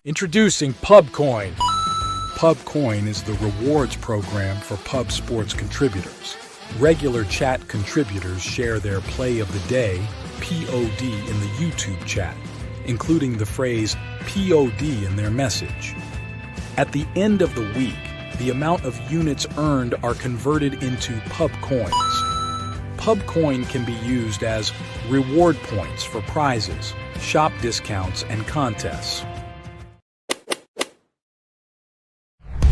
Introducing PubCoin. PubCoin is the rewards program for pub sports contributors. Regular chat contributors share their play of the day, POD, in the YouTube chat, including the phrase POD in their message. At the end of the week, the amount of units earned are converted into PubCoins. PubCoin can be used as reward points for prizes, shop discounts, and contests.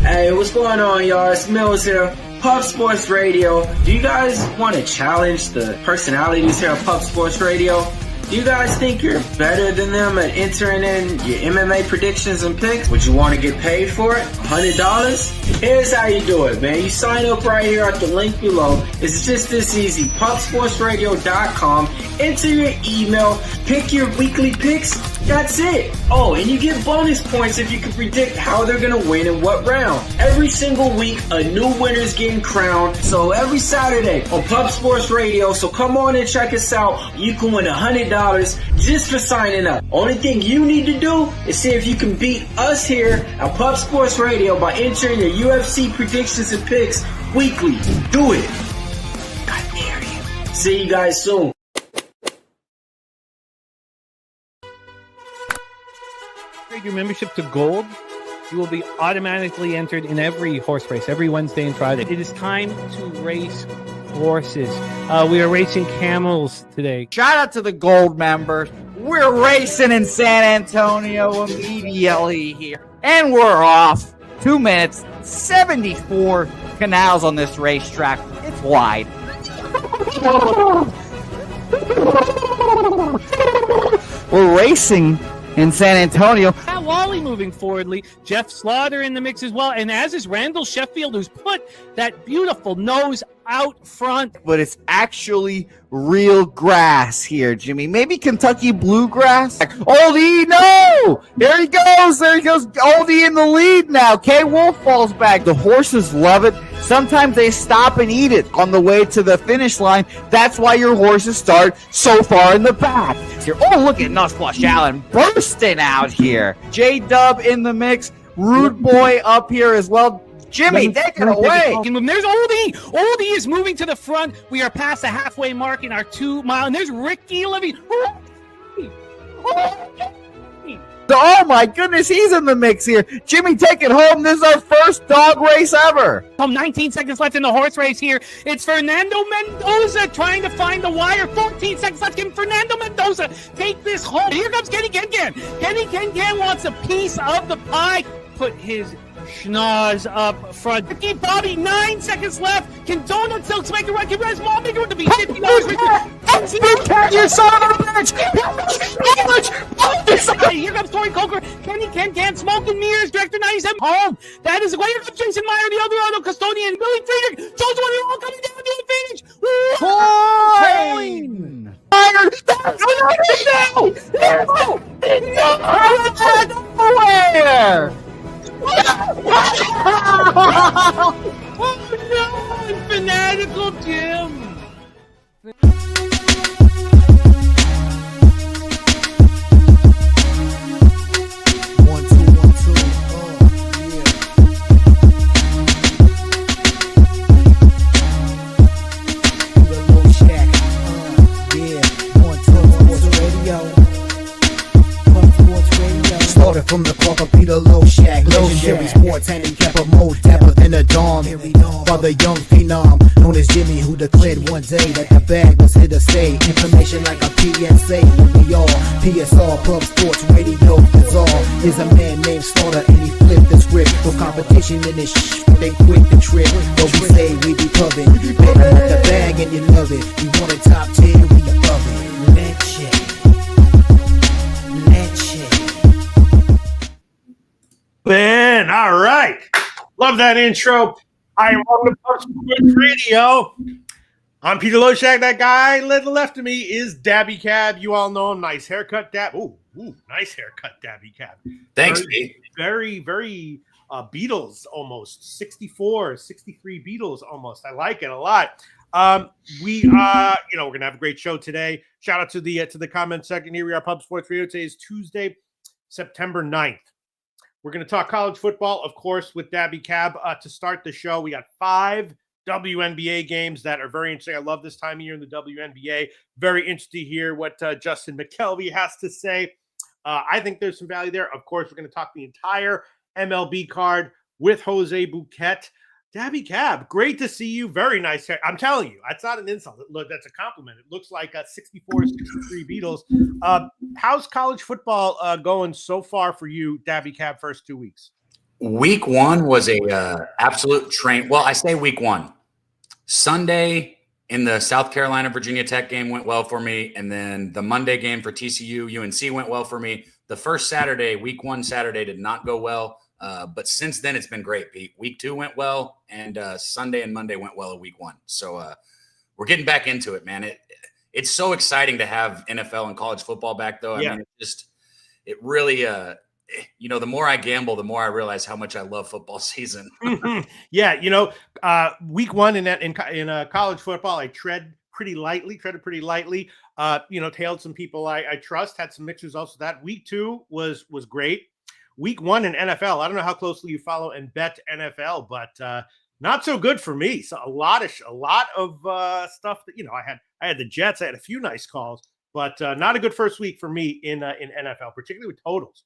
Hey, what's going on, y'all? It's Mills here. Pub Sports Radio. Do you guys want to challenge the personalities here at Pub Sports Radio? Do you guys think you're better than them at entering in your MMA predictions and picks? Would you want to get paid for it? $100? Here's how you do it, man. You sign up right here at the link below. It's just this easy. PubSportsRadio.com. Enter your email. Pick your weekly picks. That's it. Oh, and you get bonus points if you can predict how they're going to win in what round. Every single week, a new winner's getting crowned. So every Saturday on Pub Sports Radio. So come on and check us out. You can win $100 just for signing up. Only thing you need to do is see if you can beat us here at Pub Sports Radio by entering your UFC predictions and picks weekly. Do it. I dare you. See you guys soon. Your membership to Gold, you will be automatically entered in every horse race, every Wednesday and Friday. It is time to race horses. We are racing camels today. Shout out to the Gold members. We're racing in San Antonio immediately here. And we're off. 2 minutes, 74 canals on this racetrack. It's wide. We're racing in San Antonio. Matt Wally moving forwardly. Jeff Slaughter in the mix as well. And as is Randall Sheffield, who's put that beautiful nose out front. But it's actually real grass here, Jimmy. Maybe Kentucky bluegrass. Oldie, no! There he goes. Oldie in the lead now. K. Wolf falls back. The horses love it. Sometimes they stop and eat it on the way to the finish line. That's why your horses start so far in the back. Here. Oh, look at Nusquash Allen bursting out here. J-Dub in the mix. Rude Boy up here as well. Jimmy, take it away. There's Oldie. Oldie is moving to the front. We are past the halfway mark in our 2 mile. And there's Ricky Levy. Oh my goodness, he's in the mix here. Jimmy, take it home. This is our first dog race ever. 19 seconds left in the horse race here. It's Fernando Mendoza trying to find the wire. 14 seconds left. Can Fernando Mendoza take this home? Here comes Kenny Ken. Kenny Ken wants a piece of the pie. Put his schnoz up front. Ricky Bobby, 9 seconds left. Can Donuts Silks make a run? Can Res Mall make a run to be $50? Bouquett, you son of a bitch! Here comes Tori Coker. Kenny Ken, Smoke and Mirrors, Director 97. Home. That is the way. Here comes Jason Meyer, the Eldorado Custodian, Billy Friedrich. Jones one, all coming down to the finish. Coin! Nowhere! Oh no! Fanatical Jim! From the corporate Peter Loshak, legendary sports handicapper, more dapper than a dawn. Father young phenom, known as Jimmy, who declared one day that the bag was here to stay. Information like a PSA, we all PSR, Pub Sports Radio, bizarre. Is a man named Slaughter and he flipped the script. No competition in this but they quit the trip. But we say we be pubbing, betting with the bag and you love it. We want a top 10, we above it. Let's check. Ben, all right. Love that intro. Hi, and welcome to Pub Sports Radio. I'm Peter Loshak. That guy to the left of me is Dabby Cab. You all know him. Nice haircut, Dab. Ooh, nice haircut, Dabby Cab. Thanks, Pete. Very Beatles almost. 64, 63 Beatles almost. I like it a lot. We're gonna have a great show today. Shout out to the comment section here. We are Pub Sports Radio. Today is Tuesday, September 9th. We're going to talk college football, of course, with Dabby Cab. To start the show, we got 5 WNBA games that are very interesting. I love this time of year in the WNBA. Very interested to hear what Justin McKelvey has to say. I think there's some value there. Of course, we're going to talk the entire MLB card with Jose Bouquett. Dabby Cab, great to see you. Very nice hair. I'm telling you, that's not an insult. Look, that's a compliment. It looks like 64, 63 Beatles. How's college football going so far for you, Dabby Cab, first 2 weeks? Week 1 was a absolute train. Well, I say week 1. Sunday in the South Carolina Virginia Tech game went well for me, and then the Monday game for TCU UNC went well for me. The first Saturday, week 1 Saturday, did not go well. But since then, it's been great, Pete. Week 2 went well, and Sunday and Monday went well at week 1. So we're getting back into it, man. It's so exciting to have NFL and college football back, though. Yeah. I mean, it really, the more I gamble, the more I realize how much I love football season. Yeah, week 1 in college football, I treaded pretty lightly. Tailed some people I trust, had some mixed results. That week 2 was great. Week 1 in NFL, I don't know how closely you follow and bet NFL, but not so good for me. So a lot of stuff that I had the Jets, I had a few nice calls, but not a good first week for me in NFL, particularly with totals.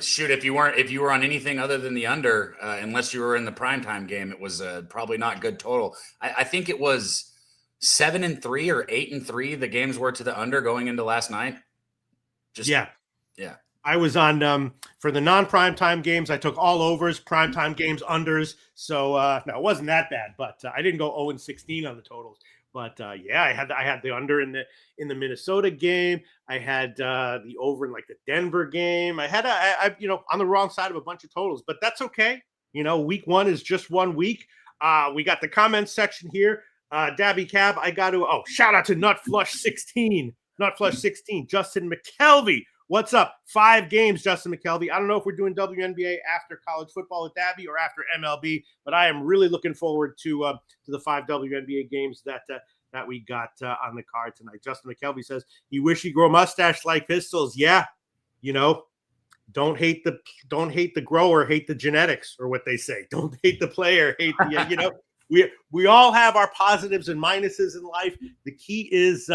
Shoot, if you were on anything other than the under, unless you were in the primetime game, it was probably not good total. I think it was 7-3 or 8-3. The games were to the under going into last night. Yeah. I was on for the non-primetime games. I took all overs, primetime games unders. So no, it wasn't that bad, but I didn't go 0-16 on the totals. But I had the under in the Minnesota game. I had the over in like the Denver game. I had on the wrong side of a bunch of totals, but that's okay. Week 1 is just 1 week. We got the comments section here. Dabby Cab, I got to shout out to Nutflush16, Justin McKelvey. What's up? 5 games, Justin McKelvey. I don't know if we're doing WNBA after college football with Dabby or after MLB, but I am really looking forward to the 5 WNBA games that we got on the card tonight. Justin McKelvey says he wish he grow a mustache like Pistols. Yeah, don't hate the grower, hate the genetics, or what they say. Don't hate the player, hate the we all have our positives and minuses in life. The key is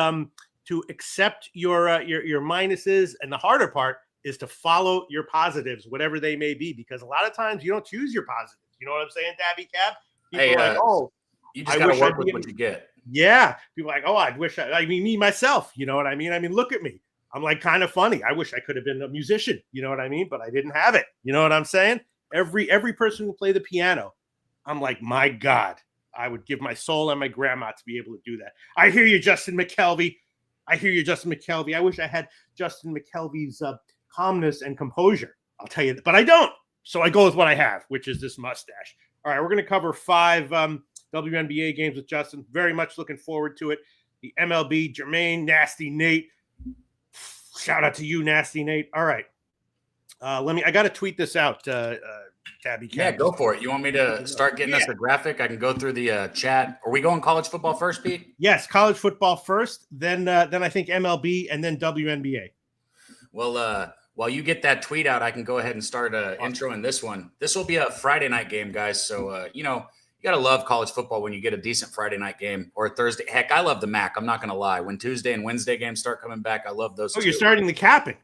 to accept your minuses, and the harder part is to follow your positives, whatever they may be, because a lot of times you don't choose your positives. You know what I'm saying, Dabby Cab? People are like, you just got to work with what you get. Yeah, people are like, I mean, me myself. You know what I mean? I mean, look at me. I'm like kind of funny. I wish I could have been a musician. You know what I mean? But I didn't have it. You know what I'm saying? Every person who played the piano, I'm like, my God, I would give my soul and my grandma to be able to do that. I hear you, Justin McKelvey. I wish I had Justin McKelvey's calmness and composure. I'll tell you, but I don't. So I go with what I have, which is this mustache. All right, we're going to cover 5 WNBA games with Justin. Very much looking forward to it. The MLB, Jermaine, Nasty Nate. Shout out to you, Nasty Nate. All right. I got to tweet this out, Dabby. Yeah, go for it. You want me to start getting us a graphic? I can go through the chat. Are we going college football first, Pete? Yes, college football first, then I think MLB, and then WNBA. Well, while you get that tweet out, I can go ahead and start introing this one. This will be a Friday night game, guys. So, you got to love college football when you get a decent Friday night game or a Thursday. Heck, I love the MAC. I'm not going to lie. When Tuesday and Wednesday games start coming back, I love those. Oh, you're starting the capping.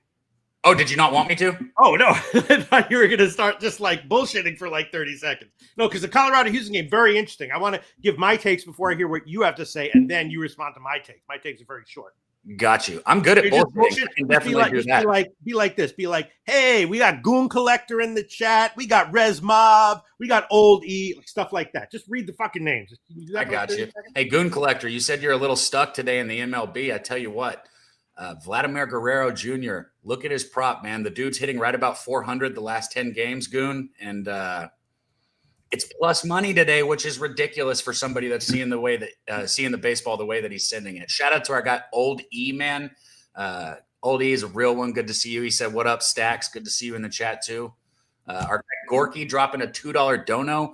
Oh, did you not want me to? Oh, no. I thought you were going to start just like bullshitting for like 30 seconds. No, because the Colorado-Houston game, very interesting. I want to give my takes before I hear what you have to say, and then you respond to my takes. My takes are very short. Got you. I'm good at bullshitting. I can definitely do that. Be like this. Be like, hey, we got Goon Collector in the chat. We got Res Mob. We got Old E. Stuff like that. Just read the fucking names. I got you. Hey, Goon Collector, you said you're a little stuck today in the MLB. I tell you what. Vladimir Guerrero Jr., look at his prop, man. The dude's hitting right about 400 the last 10 games, Goon. And it's plus money today, which is ridiculous for somebody that's seeing the baseball the way that he's sending it. Shout out to our guy, Old E, man. Old E is a real one. Good to see you. He said, what up, Stacks? Good to see you in the chat, too. Our guy, Gorky, dropping a $2 dono.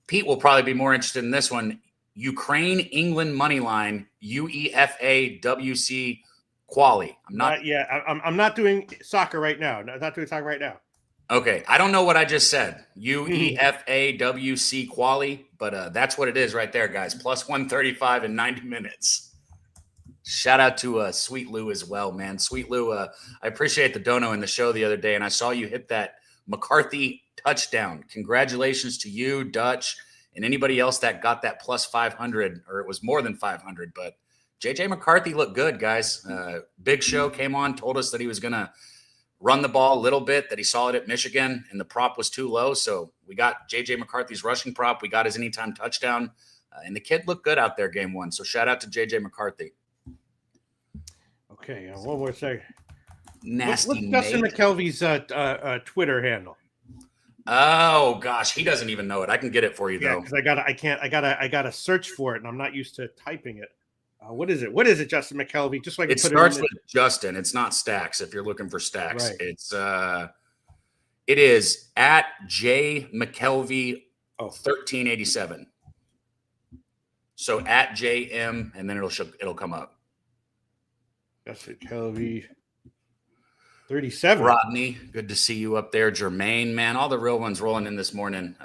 Pete will probably be more interested in this one. Ukraine, England money line, UEFA, WC, quali. I'm not doing soccer right now. Not doing soccer right now. Okay, I don't know what I just said. UEFAWC quali, but that's what it is right there, guys. Plus 135 in 90 minutes. Shout out to Sweet Lou as well, man. Sweet Lou, I appreciate the dono in the show the other day, and I saw you hit that McCarthy touchdown. Congratulations to you, Dutch, and anybody else that got that plus 500, or it was more than 500. But JJ McCarthy looked good, guys. Big Show came on, told us that he was going to run the ball a little bit, that he saw it at Michigan, and the prop was too low. So we got JJ McCarthy's rushing prop. We got his anytime touchdown, and the kid looked good out there game one. So shout out to JJ McCarthy. Okay, one more second. Nasty. What's Justin McKelvey's Twitter handle? Oh gosh, he doesn't even know it. I can get it for you though. Because I gotta search for it, and I'm not used to typing it. What is it? What is it, Justin McKelvey? Just so I can it put starts it with Justin. It's not Stacks. If you're looking for Stacks, Right. It is at J McKelvey 1387. So at JM, and then it'll come up. Justin McKelvey 37. Rodney, good to see you up there. Jermaine, man, all the real ones rolling in this morning.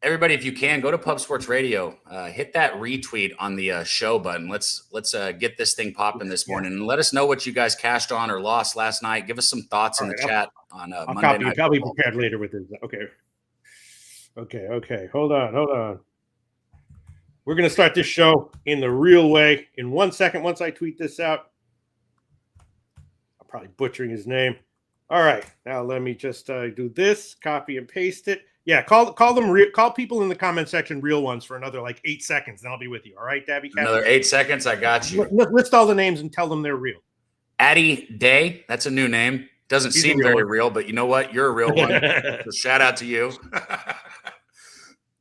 Everybody, if you can, go to Pub Sports Radio. Hit that retweet on the show button. Let's get this thing popping this morning, and let us know what you guys cashed on or lost last night. Give us some thoughts in the chat on Monday night. I'll be prepared later with this. Okay. Hold on. We're gonna start this show in the real way in 1 second. Once I tweet this out, I'm probably butchering his name. All right, now let me just do this. Copy and paste it. Yeah, call people in the comment section real ones for another like 8 seconds, then I'll be with you. All right, Dabby? Another 8 seconds. I got you. List all the names and tell them they're real. Addie Day. That's a new name. Doesn't seem very real, but you know what? You're a real one. So shout out to you.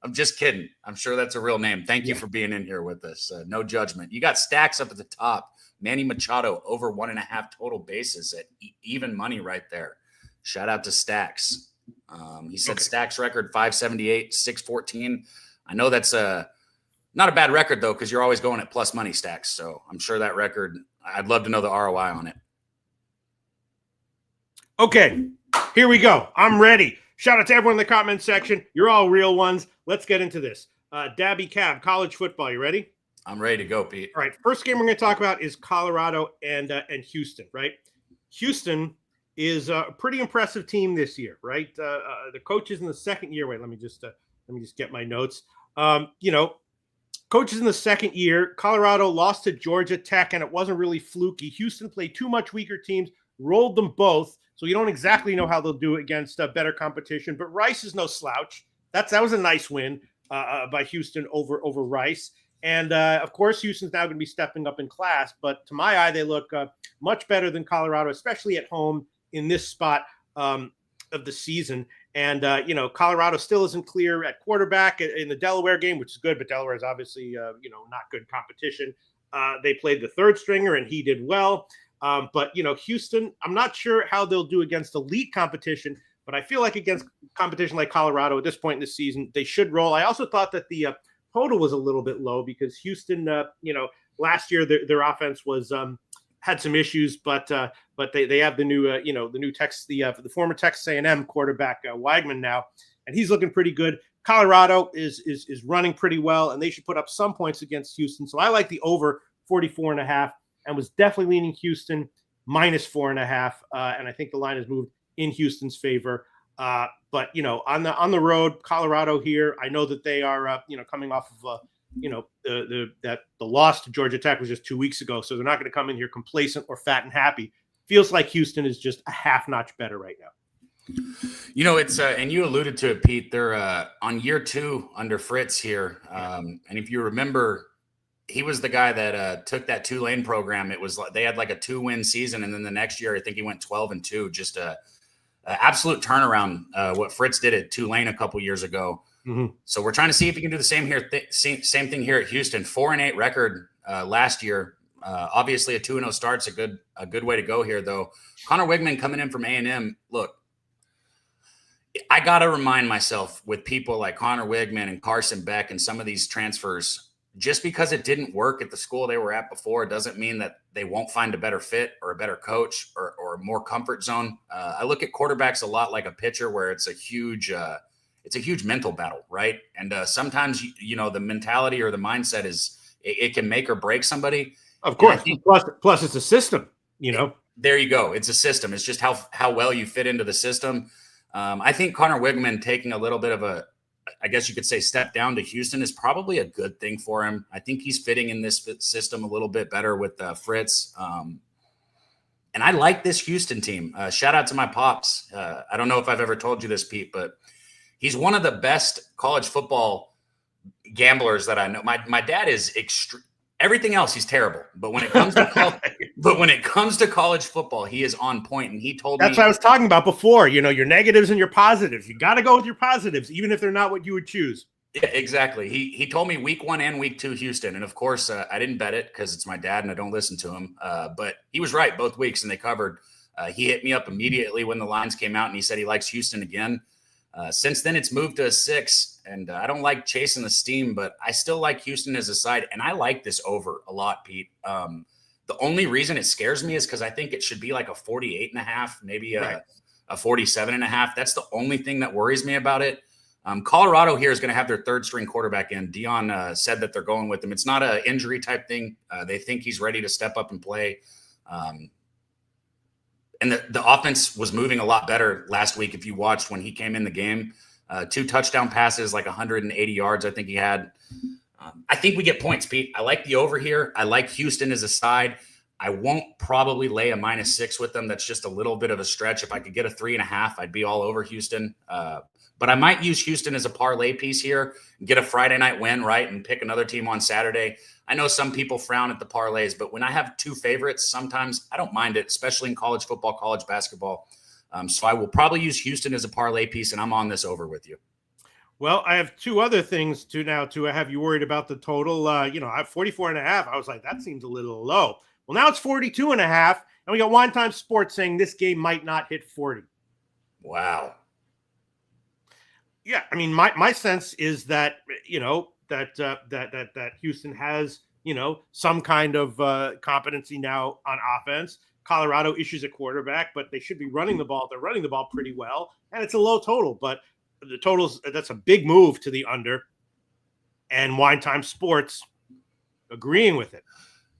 I'm just kidding. I'm sure that's a real name. Thank you for being in here with us. No judgment. You got Stacks up at the top. Manny Machado over 1.5 total bases at even money right there. Shout out to Stacks. He said Stacks record 578, 614. I know that's not a bad record though, because you're always going at plus money, Stacks. So I'm sure that record, I'd love to know the ROI on it. Okay, here we go. I'm ready. Shout out to everyone in the comment section. You're all real ones. Let's get into this. Dabby Cab, college football. You ready? I'm ready to go, Pete. All right. First game we're going to talk about is Colorado and Houston, right? Houston is a pretty impressive team this year, right? The coach is in the second year. Wait, let me just get my notes. Coach is in the second year. Colorado lost to Georgia Tech, and it wasn't really fluky. Houston played two much weaker teams, rolled them both. So you don't exactly know how they'll do it against better competition. But Rice is no slouch. That was a nice win by Houston over Rice. And, of course, Houston's now going to be stepping up in class. But to my eye, they look much better than Colorado, especially at home in this spot of the season. And, Colorado still isn't clear at quarterback in the Delaware game, which is good. But Delaware is obviously, not good competition. They played the third stringer, and he did well. But Houston, I'm not sure how they'll do against elite competition, but I feel like against competition like Colorado at this point in the season, they should roll. I also thought that the total was a little bit low because Houston, last year their offense was had some issues, but they have the new the former Texas A&M quarterback Weigman now, and he's looking pretty good. Colorado is running pretty well, and they should put up some points against Houston. So I like the over 44.5. And was definitely leaning Houston minus 4.5. And I think the line has moved in Houston's favor. But on the road, Colorado here, I know that they are, coming off of, the loss to Georgia Tech was just 2 weeks ago. So they're not going to come in here complacent or fat and happy. Feels like Houston is just a half notch better right now. It's and you alluded to it, Pete. They're on year 2 under Fritz here. And if you remember, he was the guy that took that Tulane program. It was like they had like a 2-win season, and then the next year I think he went 12-2. Just a absolute turnaround. What Fritz did at Tulane a couple years ago. Mm-hmm. So we're trying to see if he can do the same here. Same thing here at Houston. 4-8 record last year. Obviously, a 2-0 start's a good way to go here, though. Connor Wigman coming in from A&M. Look, I got to remind myself with people like Connor Wigman and Carson Beck and some of these transfers. just because it didn't work at the school they were at before doesn't mean that they won't find a better fit or a better coach or a more comfort zone. I look at quarterbacks a lot like a pitcher, where it's a huge mental battle, right? And sometimes the mentality or the mindset it can make or break somebody. Of course. Plus it's a system, There you go. It's a system. It's just how well you fit into the system. I think Connor Wigman taking a little bit of I guess you could say, step down to Houston is probably a good thing for him. I think he's fitting in this system a little bit better with Fritz. And I like this Houston team. Shout out to my pops. I don't know if I've ever told you this, Pete, but he's one of the best college football gamblers that I know. My dad is everything else he's terrible, but when it comes to college football, he is on point. And he told me that's what I was talking about before. Your negatives and your positives. You got to go with your positives, even if they're not what you would choose. Yeah, exactly. He told me week 1 and week 2 Houston, and of course I didn't bet it because it's my dad and I don't listen to him. But he was right both weeks, and they covered. He hit me up immediately when the lines came out, and he said he likes Houston again. Since then, it's moved to a 6, and I don't like chasing the steam, but I still like Houston as a side, and I like this over a lot, Pete. The only reason it scares me is because I think it should be like a 48.5, maybe a 47.5. That's the only thing that worries me about it. Colorado here is going to have their third-string quarterback in. Dion said that they're going with him. It's not an injury type thing. They think he's ready to step up and play. And the offense was moving a lot better last week if you watched when he came in the game. 2 touchdown passes, like 180 yards I think he had. I think we get points, Pete. I like the over here. I like Houston as a side. I won't probably lay a -6 with them. That's just a little bit of a stretch. If I could get a 3.5, I'd be all over Houston. But I might use Houston as a parlay piece here and get a Friday night win, right, and pick another team on Saturday. I know some people frown at the parlays, but when I have 2 favorites, sometimes I don't mind it, especially in college football, college basketball. So I will probably use Houston as a parlay piece, and I'm on this over with you. Well, I have 2 other things to have you worried about the total. I have 44.5. I was like, that seems a little low. Well, now it's 42.5, and we got Wine Time Sports saying this game might not hit 40. Wow. Yeah, I mean, my sense is that that Houston has some kind of competency now on offense. Colorado issues a quarterback, but they should be running the ball. They're running the ball pretty well, and it's a low total. But the totals, that's a big move to the under. And Wine Time Sports agreeing with it.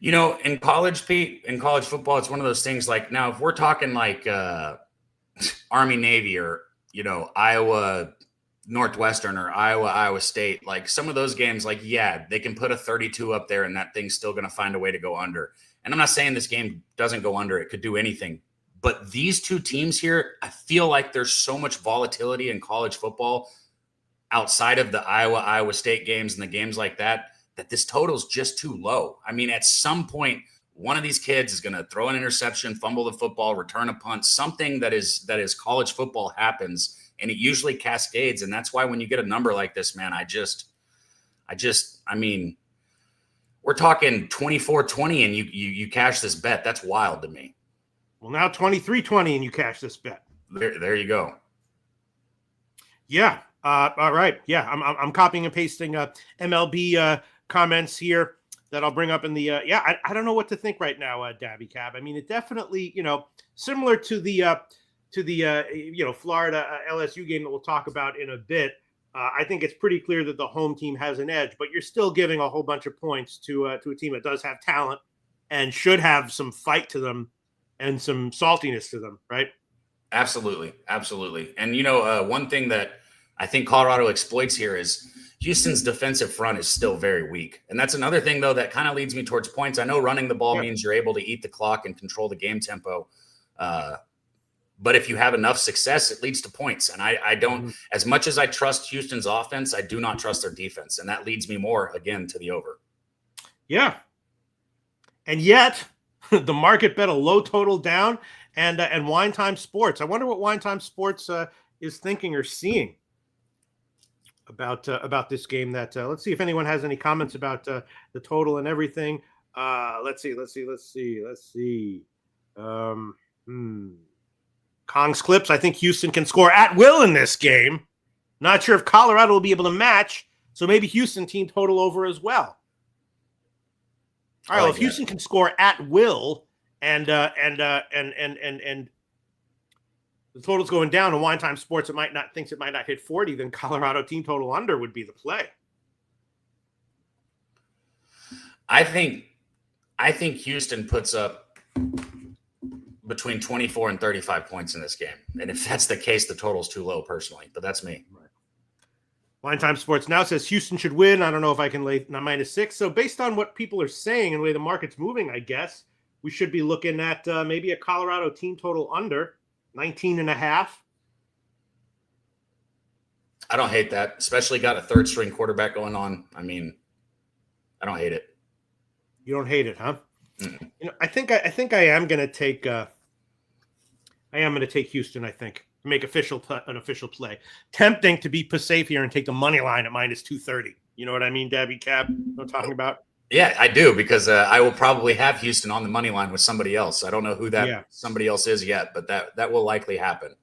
In college, Pete, in college football, it's one of those things like, now if we're talking like Army Navy or Iowa Northwestern or Iowa State, like some of those games, like, yeah, they can put a 32 up there and that thing's still going to find a way to go under. And I'm not saying this game doesn't go under. It could do anything. But these 2 teams here, I feel like there's so much volatility in college football outside of the Iowa State games and the games like that this total's just too low. I mean, at some point, one of these kids is going to throw an interception, fumble the football, return a punt. Something that is college football happens, and it usually cascades. And that's why when you get a number like this, man, I mean, we're talking 24-20 and you cash this bet. That's wild to me. Well, now 23-20 and you cash this bet. There you go. Yeah. All right. Yeah. I'm copying and pasting MLB comments here that I'll bring up in the I don't know what to think right now, Dabby Cab. I mean, it definitely, similar to the Florida LSU game that we'll talk about in a bit. I think it's pretty clear that the home team has an edge, but you're still giving a whole bunch of points to a team that does have talent and should have some fight to them and some saltiness to them, right? Absolutely. And, one thing that I think Colorado exploits here is Houston's defensive front is still very weak. And that's another thing, though, that kind of leads me towards points. I know running the ball means you're able to eat the clock and control the game tempo. But if you have enough success, it leads to points. And I don't, as much as I trust Houston's offense, I do not trust their defense. And that leads me more, again, to the over. Yeah. And yet, the market bet a low total down and Wine Time Sports. I wonder what Wine Time Sports is thinking or seeing about this game. That let's see if anyone has any comments about the total and everything. Let's see. Kong's Clips. I think Houston can score at will in this game. Not sure if Colorado will be able to match. So maybe Houston team total over as well. All right. Well, if Houston can score at will, and the total's going down, and Wine Time Sports thinks it might not hit 40, then Colorado team total under would be the play. I think Houston puts up between 24 and 35 points in this game. And if that's the case, the total's too low personally, but that's me. Right. Wine Time Sports now says Houston should win. I don't know if I can lay -6. So based on what people are saying and the way the market's moving, I guess we should be looking at maybe a Colorado team total under 19.5. I don't hate that, especially got a third string quarterback going on. I mean, I don't hate it. You don't hate it, huh? Mm-mm. I think I am going to take Houston. I think make an official play. Tempting to be safe here and take the money line at -230. You know what I mean, Dabby Cab? You know what I'm talking about? Yeah, I do, because I will probably have Houston on the money line with somebody else. I don't know who that somebody else is yet, but that will likely happen.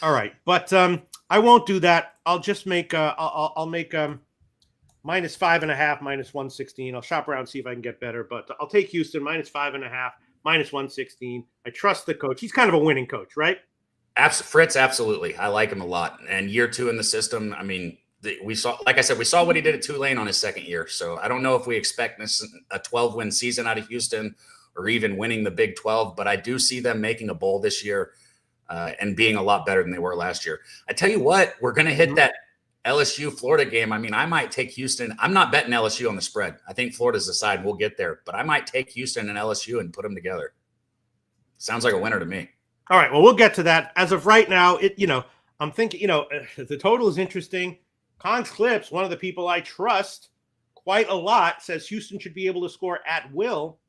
All right, but I won't do that. I'll just make I'll make -5.5, -116. I'll shop around, see if I can get better, but I'll take Houston -5.5, -116. I trust the coach. He's kind of a winning coach, right? Fritz, absolutely. I like him a lot. And year 2 in the system, I mean, we saw what he did at Tulane on his second year. So I don't know if we expect a 12-win season out of Houston or even winning the Big 12, but I do see them making a bowl this year and being a lot better than they were last year. I tell you what, we're going to hit that LSU-Florida game. I mean, I might take Houston. I'm not betting LSU on the spread. I think Florida's the side. We'll get there. But I might take Houston and LSU and put them together. Sounds like a winner to me. All right, well, we'll get to that. As of right now, I'm thinking, the total is interesting. Kong's Clips, one of the people I trust quite a lot, says Houston should be able to score at will.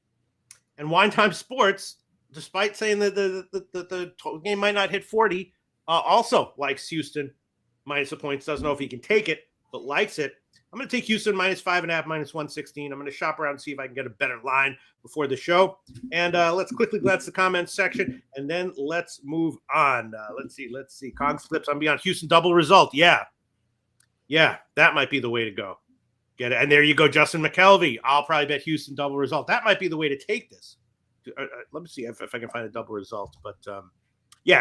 And Wine Time Sports, despite saying that the game might not hit 40, also likes Houston minus the points. Doesn't know if he can take it, but likes it. I'm going to take Houston -5.5, -116. I'm going to shop around and see if I can get a better line before the show. And let's quickly glance the comments section, and then let's move on. Let's see. Kong's Clips, I'm beyond Houston double result. Yeah, that might be the way to go. Get it. And there you go, Justin McKelvey. I'll probably bet Houston double result. That might be the way to take this. Let me see if I can find a double result. But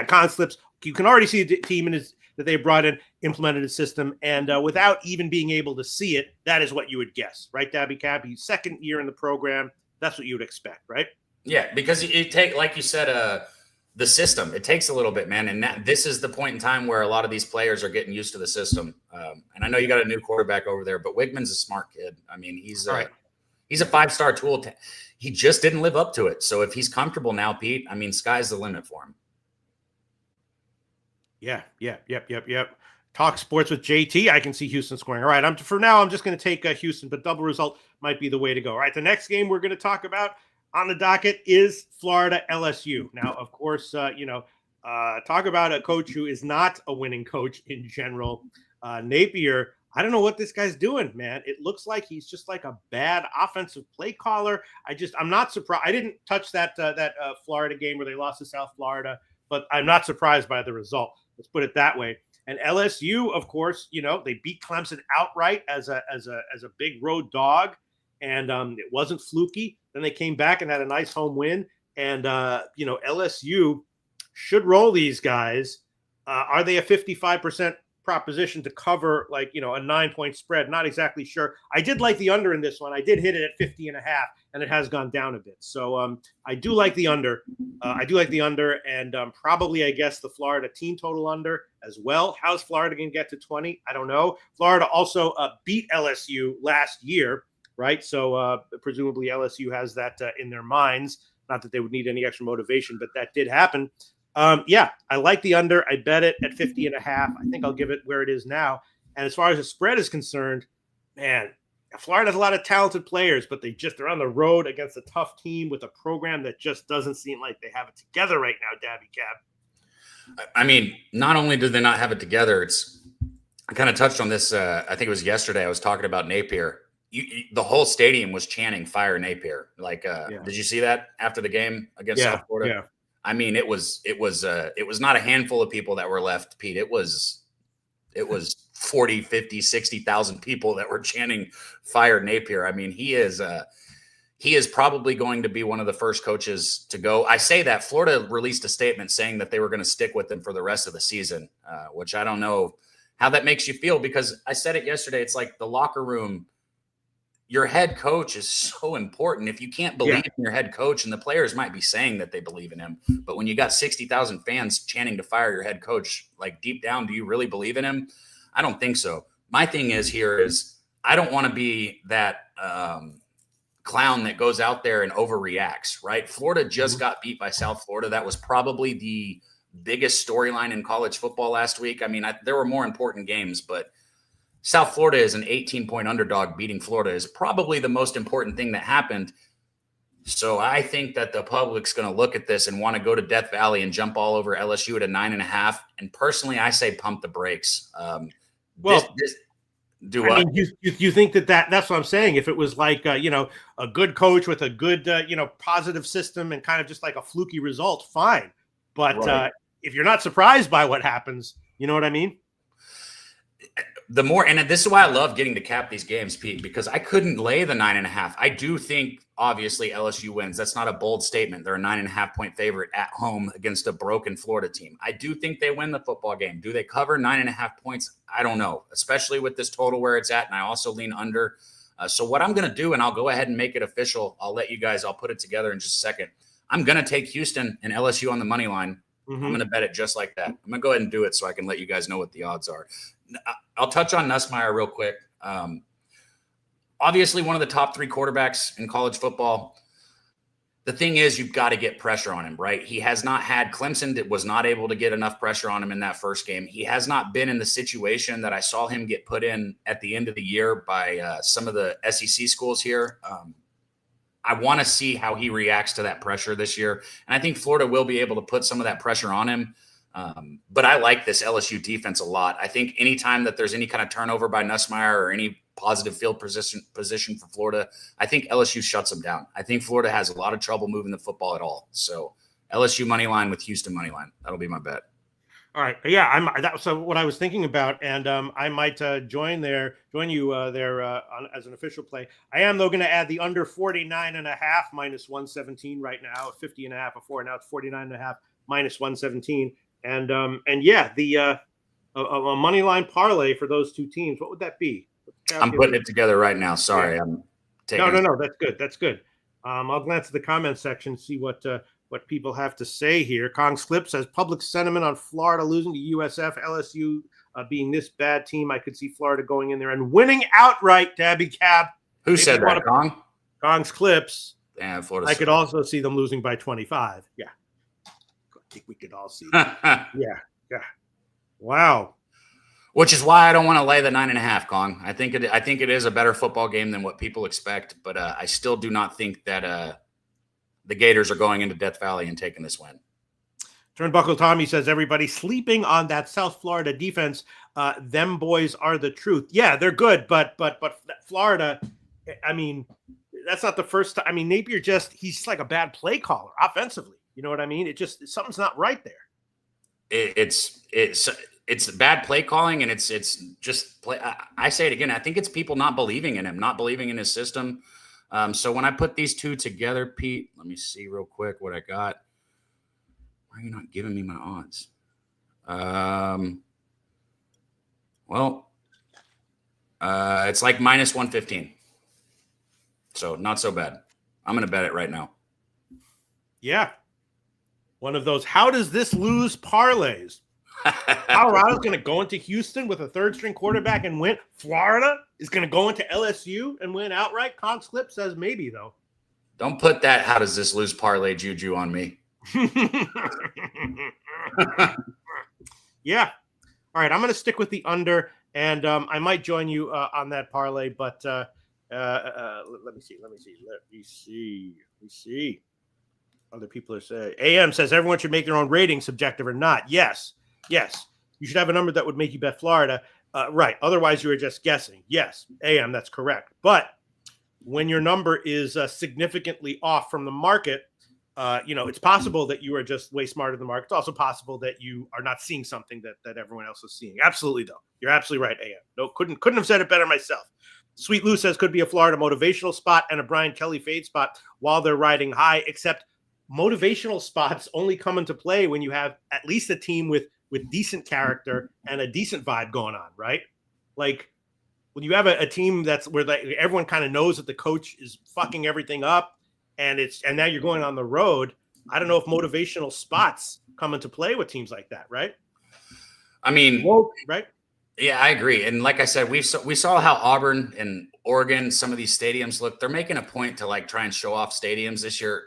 Kong's Clips, you can already see the team that they brought in, implemented a system, and without even being able to see it, that is what you would guess, right, Dabby Cab? He's second year in the program. That's what you would expect, right? Yeah, because it take, like you said, the system. It takes a little bit, man, and this is the point in time where a lot of these players are getting used to the system. And I know you got a new quarterback over there, but Wigman's a smart kid. I mean, he's a 5-star tool. He just didn't live up to it. So if he's comfortable now, Pete, I mean, sky's the limit for him. Yep. Talk sports with JT. I can see Houston scoring. All right, for now, I'm just going to take Houston, but double result might be the way to go. All right, the next game we're going to talk about on the docket is Florida LSU. Now, of course, talk about a coach who is not a winning coach in general. Napier, I don't know what this guy's doing, man. It looks like he's just like a bad offensive play caller. I'm not surprised. I didn't touch that Florida game where they lost to South Florida, but I'm not surprised by the result. Let's put it that way. And LSU, of course, they beat Clemson outright as a big road dog, and it wasn't fluky. Then they came back and had a nice home win. And LSU should roll these guys. Are they a 55% proposition to cover a 9-point spread? Not exactly sure. I did like the under in this one. I did hit it at 50.5, and it has gone down a bit. So I do like the under. And probably, I guess, the Florida team total under as well. How's Florida going to get to 20? I don't know. Florida also beat LSU last year, right? So presumably LSU has that in their minds. Not that they would need any extra motivation, but that did happen. I like the under. I bet it at 50.5. I think I'll give it where it is now. And as far as the spread is concerned, man, Florida has a lot of talented players, but they're on the road against a tough team with a program that just doesn't seem like they have it together right now, Dabby Cab. I mean, not only do they not have it together, I kind of touched on this. I think it was yesterday. I was talking about Napier. The whole stadium was chanting "Fire Napier." Did you see that after the game against South Florida? Yeah. I mean, it was not a handful of people that were left, Pete. It was 40, 50, 60,000 people that were chanting "Fire Napier." I mean, he is he is probably going to be one of the first coaches to go. I say that Florida released a statement saying that they were going to stick with him for the rest of the season, which I don't know how that makes you feel, because I said it yesterday. It's like the locker room. Your head coach is so important. If you can't believe in your head coach, and the players might be saying that they believe in him, but when you got 60,000 fans chanting to fire your head coach, like deep down, do you really believe in him? I don't think so. My thing is I don't want to be that clown that goes out there and overreacts, right? Florida just got beat by South Florida. That was probably the biggest storyline in college football last week. I mean, there were more important games, but South Florida is an 18-point underdog. Beating Florida is probably the most important thing that happened. So I think that the public's going to look at this and want to go to Death Valley and jump all over LSU at a 9.5. And personally, I say pump the brakes. You think that's what I'm saying? If it was like a good coach with a good positive system and kind of just like a fluky result, fine. But if you're not surprised by what happens, you know what I mean? And this is why I love getting to cap these games, Pete, because I couldn't lay the 9.5. I do think obviously LSU wins. That's not a bold statement. They're a 9.5-point favorite at home against a broken Florida team. I do think they win the football game. Do they cover 9.5 points? I don't know, especially with this total where it's at. And I also lean under. So what I'm going to do, and I'll go ahead and make it official. I'll put it together in just a second. I'm going to take Houston and LSU on the money line. I'm going to bet it just like that. I'm going to go ahead and do it so I can let you guys know what the odds are. I'll touch on Nussmeier real quick. Obviously, one of the top 3 quarterbacks in college football. The thing is, you've got to get pressure on him, right? He has not had Clemson that was not able to get enough pressure on him in that first game. He has not been in the situation that I saw him get put in at the end of the year by some of the SEC schools here. I want to see how he reacts to that pressure this year. And I think Florida will be able to put some of that pressure on him. But I like this LSU defense a lot. I think anytime that there's any kind of turnover by Nussmeier or any positive field position for Florida, I think LSU shuts them down. I think Florida has a lot of trouble moving the football at all. So LSU money line with Houston money line. That'll be my bet. All right. Yeah, that's what I was thinking about, and I might join you there as an official play. I am, though, going to add the under 49.5 minus 117 right now, 50.5 before. Now it's 49.5 minus 117. And a money line parlay for those two teams. What would that be? I'm putting it together right now. Sorry, I'm taking. No. That's good. That's good. I'll glance at the comment section, see what people have to say here. Kong's Clip says public sentiment on Florida losing to USF, LSU being this bad team. I could see Florida going in there and winning outright. Dabby Cab. Who said that? Kong. Kong's Clips. Yeah, Florida. I could also see them losing by 25. Yeah. I think we could all see that. Yeah. Wow. Which is why I don't want to lay the 9.5, Kong. I think it is a better football game than what people expect, but I still do not think that the Gators are going into Death Valley and taking this win. Turnbuckle Tommy says everybody sleeping on that South Florida defense. Them boys are the truth. Yeah, they're good, but Florida. I mean, that's not the first time. I mean, Napier he's just like a bad play caller offensively. You know what I mean? Something's not right there. It's bad play calling, and it's just play. I say it again. I think it's people not believing in him, not believing in his system. So when I put these two together, Pete, let me see real quick what I got. Why are you not giving me my odds? It's like minus 115. So not so bad. I'm going to bet it right now. Yeah. One of those, how does this lose parlays? Colorado's going to go into Houston with a third-string quarterback and win. Florida is going to go into LSU and win outright. Kong's Clip says maybe, though. Don't put that how does this lose parlay juju on me. Yeah. All right, I'm going to stick with the under, and I might join you on that parlay, but let me see. Other people are saying, AM says everyone should make their own rating, subjective or not. Yes. You should have a number that would make you bet Florida. Right. Otherwise, you were just guessing. Yes, AM, that's correct. But when your number is significantly off from the market, it's possible that you are just way smarter than the market. It's also possible that you are not seeing something that everyone else is seeing. Absolutely, though. You're absolutely right, AM. No, couldn't have said it better myself. Sweet Lou says could be a Florida motivational spot and a Brian Kelly fade spot while they're riding high, except motivational spots only come into play when you have at least a team with decent character and a decent vibe going on, right? Like when you have a team that's where everyone kind of knows that the coach is fucking everything up and now you're going on the road. I don't know if motivational spots come into play with teams like that, right? I mean, right? Yeah, I agree. And like I said, we saw how Auburn and Oregon, some of these stadiums look. They're making a point to like try and show off stadiums this year.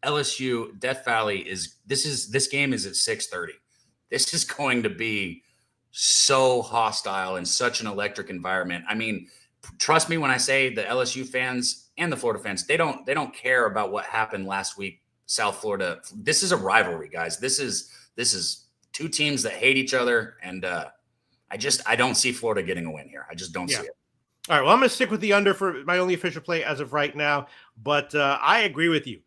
LSU, Death Valley this game is at 6:30. This is going to be so hostile and such an electric environment. I mean, trust me when I say the LSU fans and the Florida fans, they don't care about what happened last week. South Florida. This is a rivalry, guys. This is two teams that hate each other, and I don't see Florida getting a win here. I just don't see it. All right. Well, I'm going to stick with the under for my only official play as of right now, but I agree with you.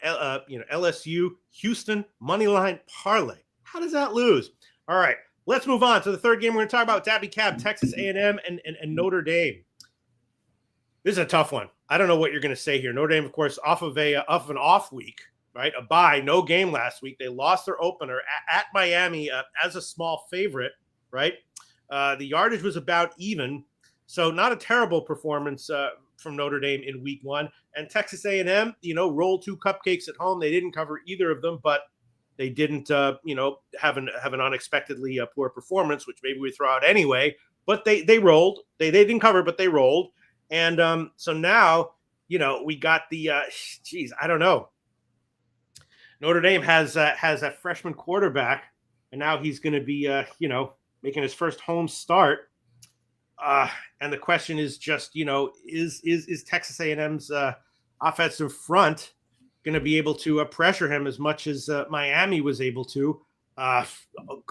LSU, Houston, money line parlay. How does that lose? All right. Let's move on to the third game. We're going to talk about Dabby Cab, Texas A&M, and Notre Dame. This is a tough one. I don't know what you're going to say here. Notre Dame, of course, off of an off week, right? A bye, no game last week. They lost their opener at Miami as a small favorite, right? The yardage was about even, so not a terrible performance from Notre Dame in week one. And Texas A&M, rolled 2 cupcakes at home. They didn't cover either of them, but they didn't, have an unexpectedly poor performance, which maybe we throw out anyway. But they rolled. They didn't cover, but they rolled. And so now, we got the I don't know. Notre Dame has a freshman quarterback, and now he's going to be, making his first home start. And the question is just, is Texas A&M's offensive front going to be able to pressure him as much as Miami was able to?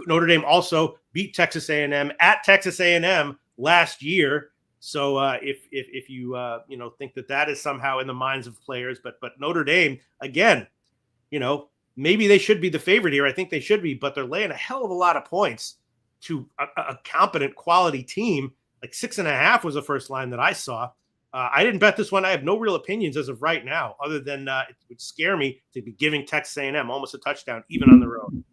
Notre Dame also beat Texas A&M at Texas A&M last year. So if you think that is somehow in the minds of players, but Notre Dame again, maybe they should be the favorite here. I think they should be, but they're laying a hell of a lot of points to a competent quality team. Like 6.5 was the first line that I saw. I didn't bet this one. I have no real opinions as of right now, other than it would scare me to be giving Texas A&M almost a touchdown, even on the road.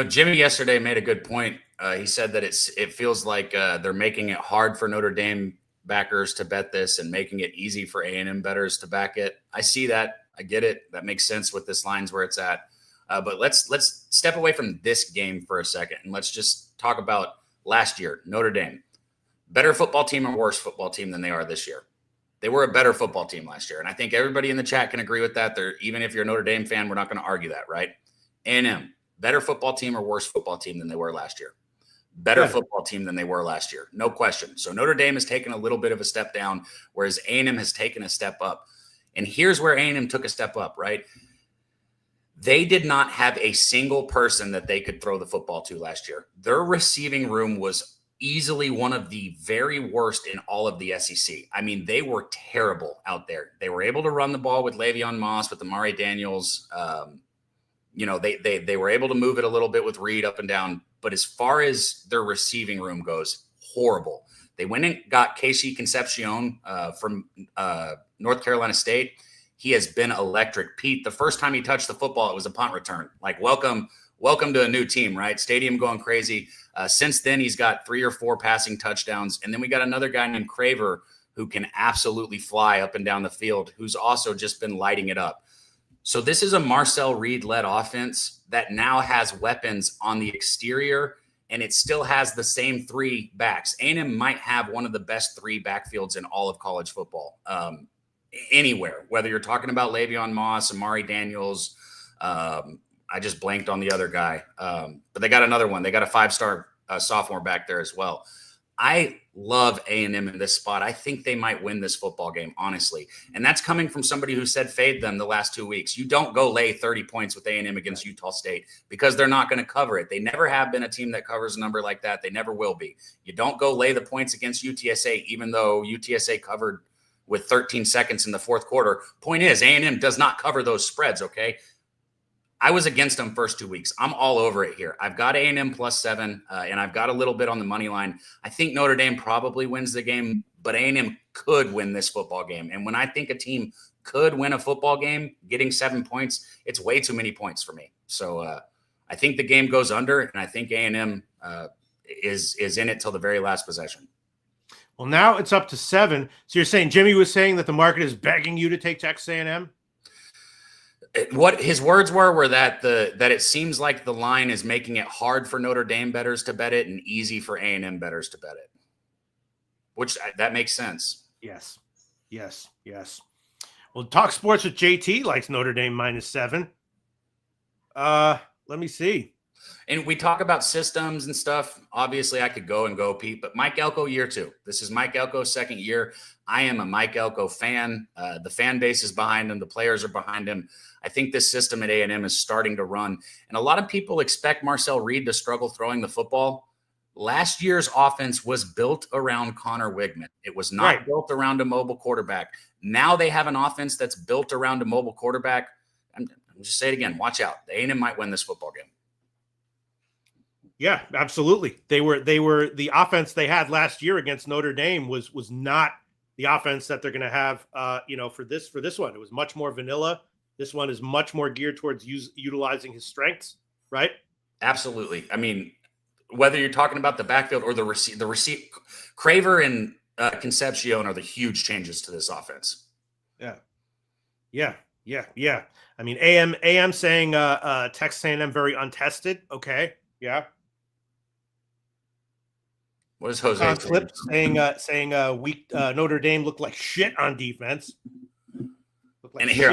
Jimmy yesterday made a good point. He said that it feels like they're making it hard for Notre Dame backers to bet this and making it easy for A&M bettors to back it. I see that. I get it. That makes sense with this line's where it's at. But let's step away from this game for a second and let's just talk about last year. Notre Dame, better football team or worse football team than they are this year? They were a better football team last year, and I think everybody in the chat can agree with that. Even if you're a Notre Dame fan, we're not going to argue that, right? A&M, better football team or worse football team than they were last year? Better football team than they were last year, no question. So Notre Dame has taken a little bit of a step down, whereas A&M has taken a step up. And here's where A&M took a step up, right? They did not have a single person that they could throw the football to last year. Their receiving room was easily one of the very worst in all of the SEC. I mean, they were terrible out there. They were able to run the ball with Le'Veon Moss, with Amari Daniels. They were able to move it a little bit with Reed up and down. But as far as their receiving room goes, horrible. They went and got Casey Concepcion from North Carolina State. He has been electric. Pete, the first time he touched the football, it was a punt return. Like, welcome to a new team, right? Stadium going crazy. Since then, he's got 3 or 4 passing touchdowns. And then we got another guy named Craver who can absolutely fly up and down the field, who's also just been lighting it up. So this is a Marcel Reed-led offense that now has weapons on the exterior, and it still has the same 3 backs. A&M might have one of the best 3 backfields in all of college football, anywhere, whether you're talking about Le'Veon Moss, Amari Daniels. I just blanked on the other guy, but they got another one. They got a 5-star sophomore back there as well. I love A&M in this spot. I think they might win this football game, honestly. And that's coming from somebody who said fade them the last 2 weeks. You don't go lay 30 points with A&M against Utah State because they're not going to cover it. They never have been a team that covers a number like that. They never will be. You don't go lay the points against UTSA, even though UTSA covered with 13 seconds in the fourth quarter. Point is, A&M does not cover those spreads, okay? I was against them first 2 weeks. I'm all over it here. I've got A&M +7, and I've got a little bit on the money line. I think Notre Dame probably wins the game but A&M could win this football game. And when I think a team could win a football game, getting 7 points, it's way too many points for me. So I think the game goes under, and I think A&M is in it till the very last possession. Well, now it's up to 7. So you're saying Jimmy was saying that the market is begging you to take Texas A&M? What his words were that it seems like the line is making it hard for Notre Dame bettors to bet it and easy for A&M bettors to bet it, which that makes sense. Yes. Well, Talk Sports with JT likes Notre Dame -7. Let me see. And we talk about systems and stuff. Obviously, I could go, Pete, but Mike Elko year 2. This is Mike Elko's second year. I am a Mike Elko fan. The fan base is behind him. The players are behind him. I think this system at A&M is starting to run. And a lot of people expect Marcel Reed to struggle throwing the football. Last year's offense was built around Connor Wigman. It was not built around a mobile quarterback. Now they have an offense that's built around a mobile quarterback. I'm just saying it again. Watch out. The A&M might win this football game. Yeah, absolutely. They were the offense they had last year against Notre Dame was not the offense that they're going to have for this one. It was much more vanilla. This one is much more geared towards utilizing his strengths, right? Absolutely. I mean, whether you're talking about the backfield or the receive, Craver and Concepcion are the huge changes to this offense. Yeah. I mean, AM saying Texas A&M very untested. Okay, yeah. What is Jose Flip saying weak Notre Dame looked like shit on defense. And here,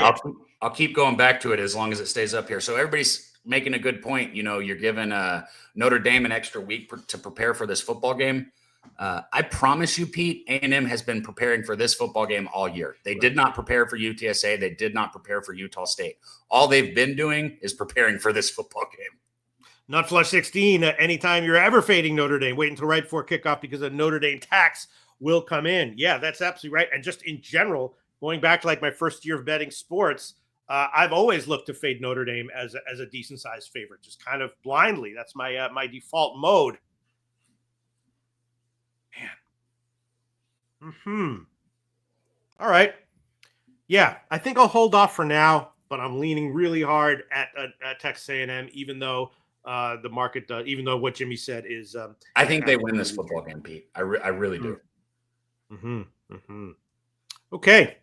I'll keep going back to it as long as it stays up here. So everybody's making a good point. You're giving Notre Dame an extra week to prepare for this football game. I promise you, Pete, A&M has been preparing for this football game all year. They did not prepare for UTSA. They did not prepare for Utah State. All they've been doing is preparing for this football game. Not Flush 16. Anytime you're ever fading Notre Dame, wait until right before kickoff because a Notre Dame tax will come in. Yeah, that's absolutely right. And just in general, going back to like my first year of betting sports, I've always looked to fade Notre Dame as a decent sized favorite, just kind of blindly. That's my my default mode. Man. All right. Yeah, I think I'll hold off for now, but I'm leaning really hard at Texas A&M, even though the market does, even though what Jimmy said is. I think they win this football game, Pete. I really do. Okay.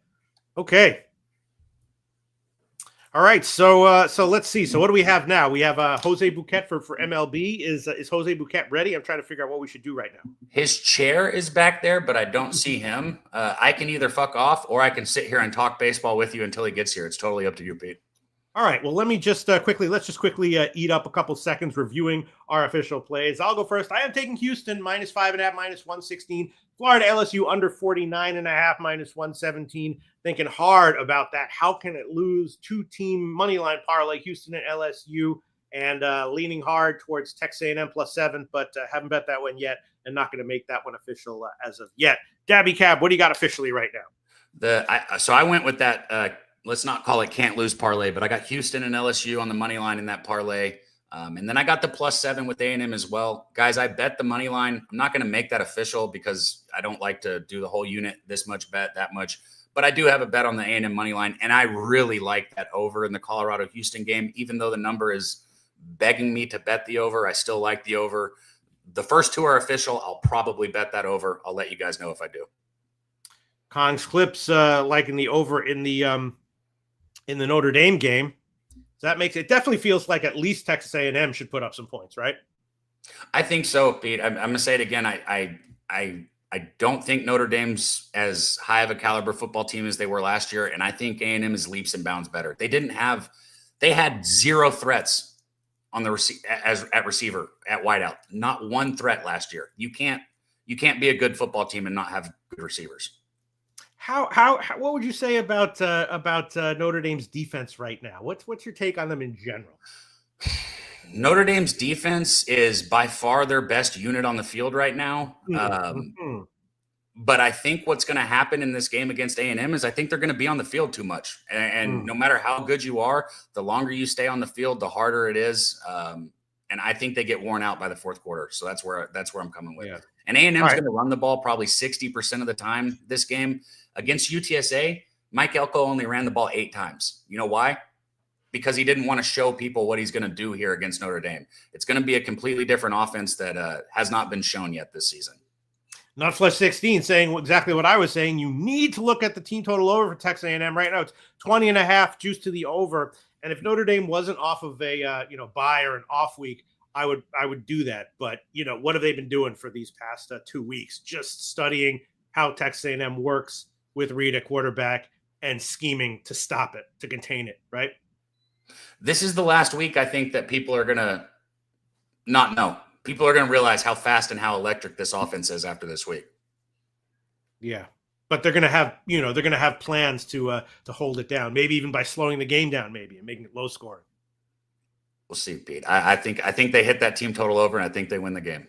All right. So let's see. So what do we have now? We have Jose Bouquett for MLB. Is Jose Bouquett ready? I'm trying to figure out what we should do right now. His chair is back there, but I don't see him. I can either fuck off or I can sit here and talk baseball with you until he gets here. It's totally up to you, Pete. All right. Well, let me just quickly eat up a couple seconds reviewing our official plays. I'll go first. I am taking Houston -5.5, -116. Florida LSU under 49.5, -117. Thinking hard about that. How can it lose? 2-team money line parlay, Houston and LSU, and leaning hard towards Texas A&M +7, but haven't bet that one yet, and not going to make that one official as of yet. Dabby Cab, what do you got officially right now? So I went with that. Let's not call it can't lose parlay, but I got Houston and LSU on the money line in that parlay. And then I got the +7 with A&M as well. Guys, I bet the money line. I'm not going to make that official because I don't like to do the whole unit this much bet, that much. But I do have a bet on the A&M money line, and I really like that over in the Colorado-Houston game. Even though the number is begging me to bet the over, I still like the over. The first two are official. I'll probably bet that over. I'll let you guys know if I do. Kong's Clips liking the over in the Notre Dame game. So that makes it definitely feels like at least Texas A&M should put up some points, right? I think so, Pete. I'm going to say it again. I don't think Notre Dame's as high of a caliber football team as they were last year, and I think A&M is leaps and bounds better. They had zero threats on the at receiver, at wideout. Not one threat last year. You can't be a good football team and not have good receivers. What would you say about Notre Dame's defense right now? What's your take on them in general? Notre Dame's defense is by far their best unit on the field right now. But I think what's going to happen in this game against A&M is I think they're going to be on the field too much. And no matter how good you are, the longer you stay on the field, the harder it is. And I think they get worn out by the fourth quarter. So that's where I'm coming with. Yeah. And A&M's All right. going to run the ball probably 60% of the time this game. Against UTSA, Mike Elko only ran the ball 8 times. You know why? Because he didn't want to show people what he's going to do here against Notre Dame. It's going to be a completely different offense that has not been shown yet this season. Not Flesh 16 saying exactly what I was saying. You need to look at the team total over for Texas A&M right now. It's 20.5 juice to the over. And if Notre Dame wasn't off of a bye or an off week, I would do that. But what have they been doing for these past 2 weeks? Just studying how Texas A&M works with Reed at quarterback and scheming to stop it, to contain it. Right. This is the last week I think that people are going to not know. People are going to realize how fast and how electric this offense is after this week. Yeah. But they're going to have plans to hold it down, maybe even by slowing the game down, maybe, and making it low scoring. We'll see, Pete. I think they hit that team total over, and I think they win the game.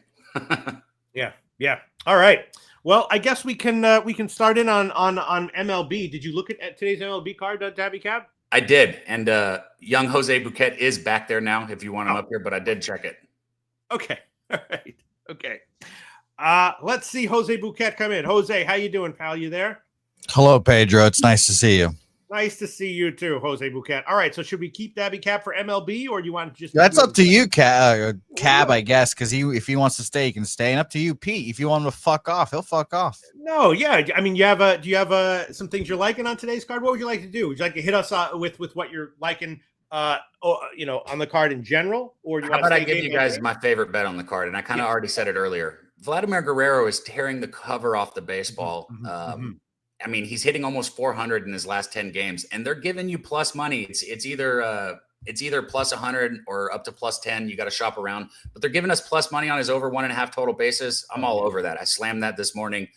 Yeah. All right. Well, I guess we can start in on MLB. Did you look at today's MLB card, Dabby Cab? I did, and young Jose Bouquett is back there now. If you want him up here, but I did check it. Okay. All right. Okay. Let's see Jose Bouquett come in. Jose, how you doing, pal? You there? Hello, Pedro. It's nice to see you. Nice to see you too, Jose Bouquett. All right. So should we keep Dabby Cab for MLB, or do you want to just? That's up to you, Cab, I guess, because if he wants to stay, he can stay. And up to you, Pete. If you want him to fuck off, he'll fuck off. No, yeah. I mean, do you have some things you're liking on today's card? What would you like to do? Would you like to hit us with what you're liking? On the card in general, or do you how about I give you guys my favorite bet on the card? And I kind of already said it earlier. Vladimir Guerrero is tearing the cover off the baseball. I mean, he's hitting almost 400 in his last 10 games, and they're giving you plus money. It's either plus 100 or up to plus 10. You got to shop around, but they're giving us plus money on his over 1.5 total bases. I'm all over that. I slammed that this morning.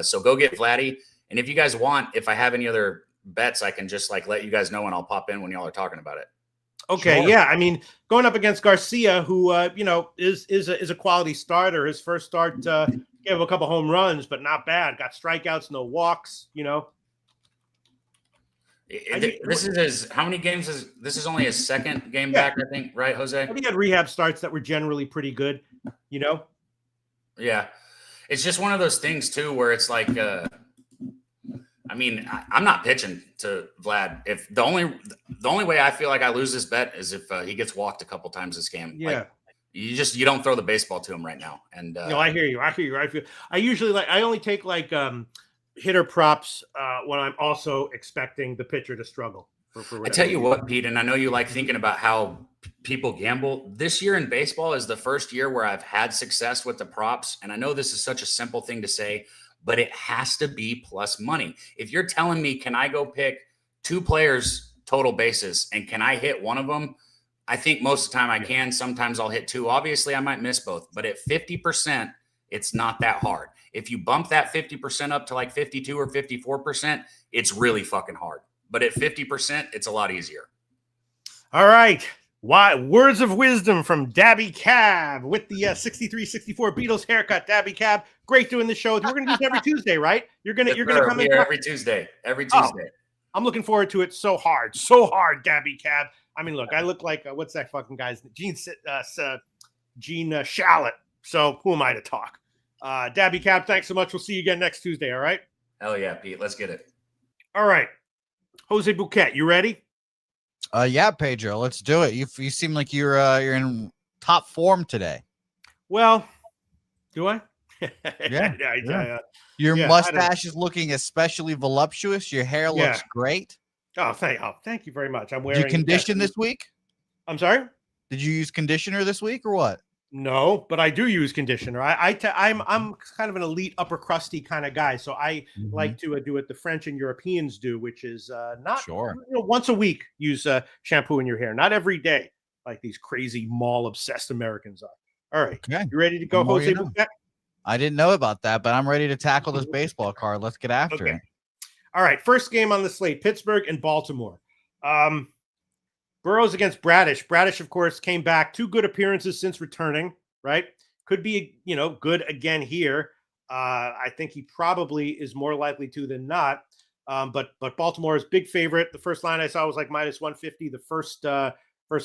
So go get Vladdy. And if you guys want, if I have any other bets, I can just let you guys know, and I'll pop in when y'all are talking about it. Okay, Sure. yeah. I mean, going up against Garcia, who is a quality starter. His first start gave a couple home runs, but not bad. Got strikeouts, no walks. This is how many games is this? Is only his second game back, I think, right, Jose? He had rehab starts that were generally pretty good. Yeah, it's just one of those things too, where it's like. I mean, I'm not pitching to Vlad. If the only way I feel like I lose this bet is if he gets walked a couple times this game. Yeah, you don't throw the baseball to him right now. And no, I hear you. I usually I only take hitter props when I'm also expecting the pitcher to struggle. For I tell you what, Pete, and I know you like thinking about how people gamble. This year in baseball is the first year where I've had success with the props, and I know this is such a simple thing to say, but it has to be plus money. If you're telling me, can I go pick 2 players total bases and can I hit one of them? I think most of the time I can. Sometimes I'll hit 2. Obviously, I might miss both, but at 50%, it's not that hard. If you bump that 50% up to 52 or 54%, it's really fucking hard. But at 50%, it's a lot easier. All right. Why words of wisdom from Dabby Cab with the 63-64 Beatles haircut. Dabby Cab, great doing the show. We're going to do this every Tuesday, right? You're gonna come in every Tuesday. Every Tuesday. I'm looking forward to it so hard, Dabby Cab. I mean, look, I look like what's that fucking guy's name? Gene Shalit. So who am I to talk? Dabby Cab, thanks so much. We'll see you again next Tuesday. All right. Hell yeah, Pete. Let's get it. All right, Jose Bouquett, you ready? Yeah, Pedro, let's do it. You seem like you're in top form today. Well, do I? Yeah. Your mustache is looking especially voluptuous. Your hair looks great. Thank you very much. I'm wearing. Did you condition this week? I'm sorry? Did you use conditioner this week or what? No, but I do use conditioner. I'm kind of an elite upper crusty kind of guy, so I like to do what the French and Europeans do, which is not once a week use shampoo in your hair, not every day like these crazy mall obsessed Americans are. All right, okay. You ready to go, Jose Bouquett? I didn't know about that, but I'm ready to tackle this baseball card. Let's get after it. All right, first game on the slate: Pittsburgh and Baltimore. Burrows against Bradish. Bradish, of course, came back. 2 good appearances since returning, right? Could be, good again here. I think he probably is more likely to than not. But Baltimore is big favorite. The first line I saw was minus 150. The first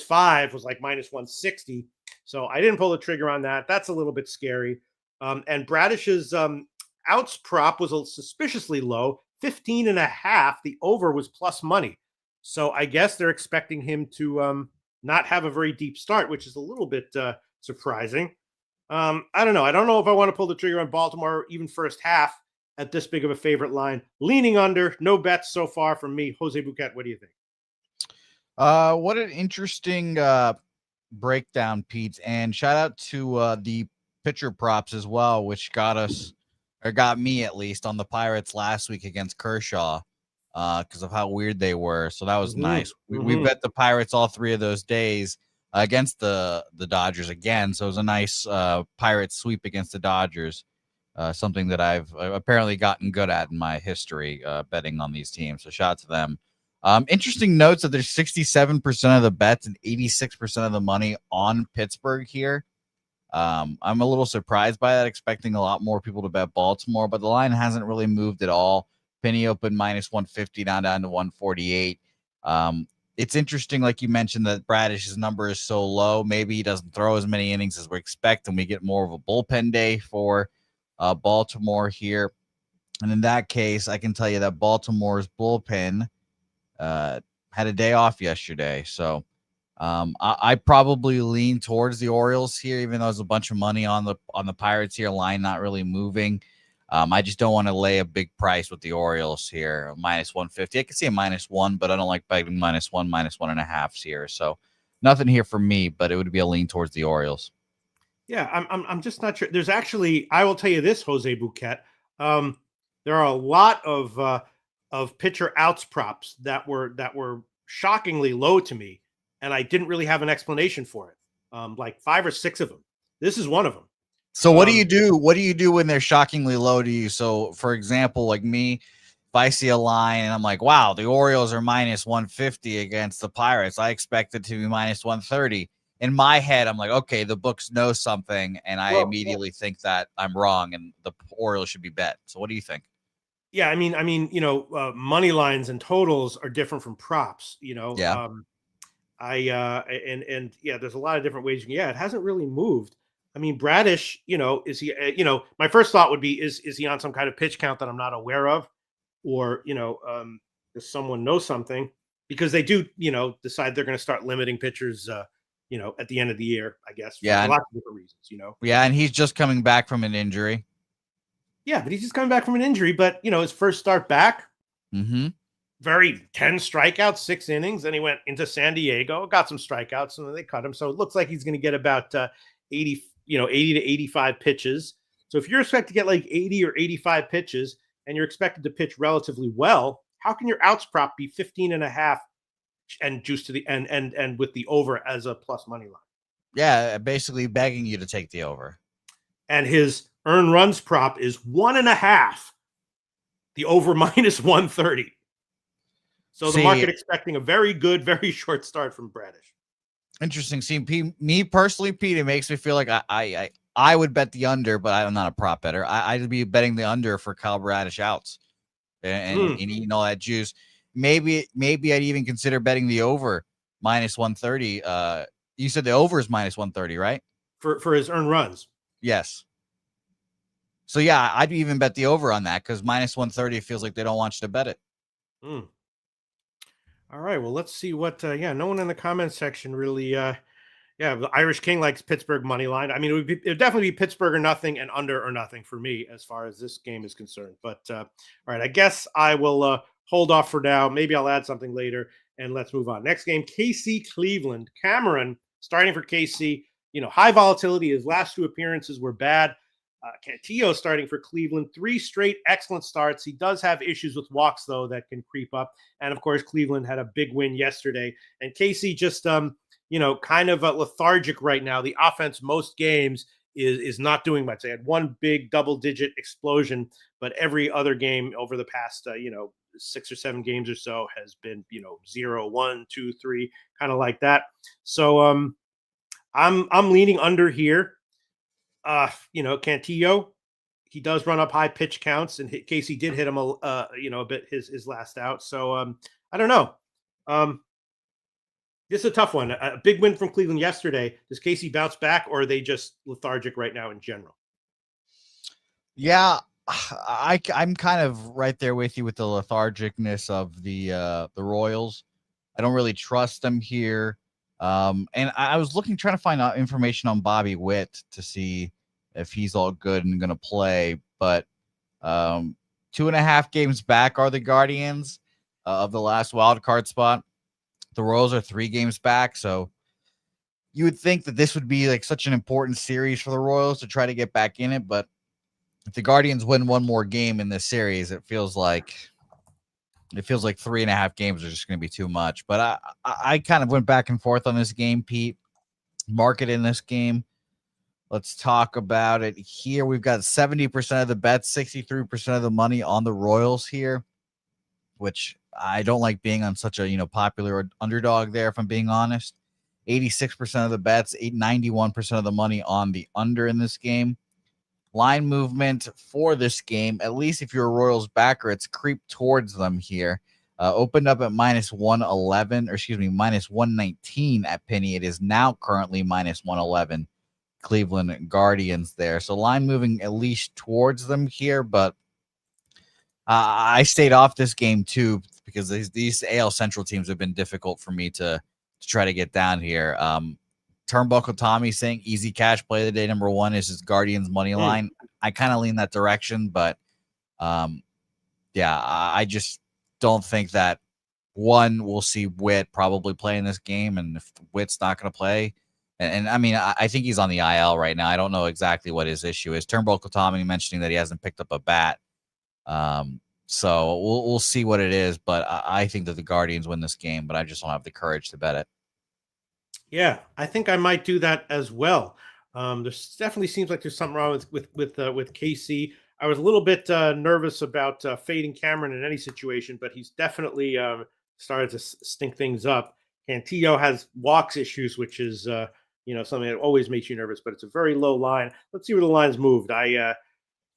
5 was minus 160. So I didn't pull the trigger on that. That's a little bit scary. And Bradish's outs prop was suspiciously low, 15.5. The over was plus money. So I guess they're expecting him to not have a very deep start, which is a little bit surprising. I don't know. I don't know if I want to pull the trigger on Baltimore even first half at this big of a favorite line. Leaning under, no bets so far from me. Jose Bouquett, what do you think? What an interesting breakdown, Pete. And shout out to the pitcher props as well, which got us, or got me at least, on the Pirates last week against Kershaw because of how weird they were. So that was nice. We bet the Pirates all 3 of those days against the Dodgers again. So it was a nice Pirates sweep against the Dodgers. Something that I've apparently gotten good at in my history, betting on these teams. So shout out to them. Interesting notes that there's 67% of the bets and 86% of the money on Pittsburgh here. I'm a little surprised by that, expecting a lot more people to bet Baltimore, but the line hasn't really moved at all. Penny opened minus 150 down to 148. It's interesting, like you mentioned, that Bradish's number is so low. Maybe he doesn't throw as many innings as we expect, and we get more of a bullpen day for Baltimore here. And in that case, I can tell you that Baltimore's bullpen had a day off yesterday. So I probably lean towards the Orioles here, even though there's a bunch of money on the Pirates here. Line not really moving. I just don't want to lay a big price with the Orioles here. Minus 150. I can see a -1, but I don't like betting -1, -1.5 here. So nothing here for me, but it would be a lean towards the Orioles. Yeah, I'm just not sure. There's actually, I will tell you this, Jose Bouquet. There are a lot of pitcher outs props that were shockingly low to me, and I didn't really have an explanation for it. Like 5 or 6 of them. This is one of them. So what do you do? What do you do when they're shockingly low to you? So, for example, like me, if I see a line and I'm like, wow, the Orioles are minus 150 against the Pirates, I expect it to be minus 130. In my head, I'm like, okay, the books know something, and I immediately think that I'm wrong and the Orioles should be bet. So what do you think? Yeah, I mean, money lines and totals are different from props, Yeah. There's a lot of different ways. Yeah, it hasn't really moved. I mean, Bradish, is he, my first thought would be, is he on some kind of pitch count that I'm not aware of? Or, does someone know something? Because they do, decide they're going to start limiting pitchers, at the end of the year, I guess. Yeah. For lots of different reasons, Yeah, and he's just coming back from an injury. Yeah, but he's just coming back from an injury. But, his first start back, very 10 strikeouts, 6 innings. Then he went into San Diego, got some strikeouts, and then they cut him. So it looks like he's going to get about 80 to 85 pitches. So if you're expected to get like 80 or 85 pitches and you're expected to pitch relatively well, how can your outs prop be 15.5 and juice to the and with the over as a plus money line? Yeah, basically begging you to take the over. And his earned runs prop is 1.5. The over minus 130. So the market expecting a very good, very short start from Bradish. Interesting. See, me personally, Pete, it makes me feel like I would bet the under, but I'm not a prop better. I'd be betting the under for Kyle Bradish outs and eating all that juice. Maybe I'd even consider betting the over minus 130. You said the over is minus 130, right? For his earned runs. Yes. So yeah, I'd even bet the over on that because minus 130 feels like they don't want you to bet it. All right, well, let's see what. No one in the comments section really. The Irish King likes Pittsburgh money line. I mean, it would definitely be Pittsburgh or nothing and under or nothing for me as far as this game is concerned. But all right, I guess I will hold off for now. Maybe I'll add something later, and let's move on. Next game, KC Cleveland. Cameron starting for KC. High volatility. His last 2 appearances were bad. Cantillo starting for Cleveland, 3 straight excellent starts. He does have issues with walks, though, that can creep up. And, of course, Cleveland had a big win yesterday. And KC just, kind of lethargic right now. The offense most games is not doing much. They had 1 big double-digit explosion, but every other game over the past, 6 or 7 games or so has been, 0, 1, 2, 3, kind of like that. So I'm leaning under here. Cantillo, he does run up high pitch counts, and Casey did hit him a bit his last out. So I don't know. This is a tough one. A big win from Cleveland yesterday. Does Casey bounce back, or are they just lethargic right now in general? Yeah, I'm kind of right there with you with the lethargicness of the Royals. I don't really trust them here. And I was trying to find out information on Bobby Witt to see if he's all good and going to play. But 2.5 games back are the Guardians of the last wild card spot. The Royals are 3 games back, so you would think that this would be like such an important series for the Royals to try to get back in it. But if the Guardians win one more game in this series, it feels like 3.5 games are just going to be too much. But I kind of went back and forth on this game, Pete. Market in this game. Let's talk about it here. We've got 70% of the bets, 63% of the money on the Royals here, which I don't like being on such a popular underdog there, if I'm being honest. 86% of the bets, 91% of the money on the under in this game. Line movement for this game, at least if you're a Royals backer, it's creeped towards them here. Opened up at minus 111, or excuse me, minus 119 at Penny. It is now currently minus 111. Cleveland Guardians there. So line moving at least towards them here, but I stayed off this game too because these AL Central teams have been difficult for me to try to get down here. Turnbuckle Tommy saying easy cash play of the day number 1 is his Guardians money line. I kind of lean that direction, but I just don't think that we'll see Witt probably play in this game, and if Witt's not going to play, and I mean I think he's on the IL right now. I don't know exactly what his issue is. Turnbuckle Tommy mentioning that he hasn't picked up a bat. So we'll see what it is, but I think that the Guardians win this game, but I just don't have the courage to bet it. Yeah, I think I might do that as well. There definitely seems like there's something wrong with KC. I was a little bit nervous about fading Cameron in any situation, but he's definitely started to stink things up. Cantillo has walks issues, which is something that always makes you nervous, but it's a very low line. Let's see where the line's moved.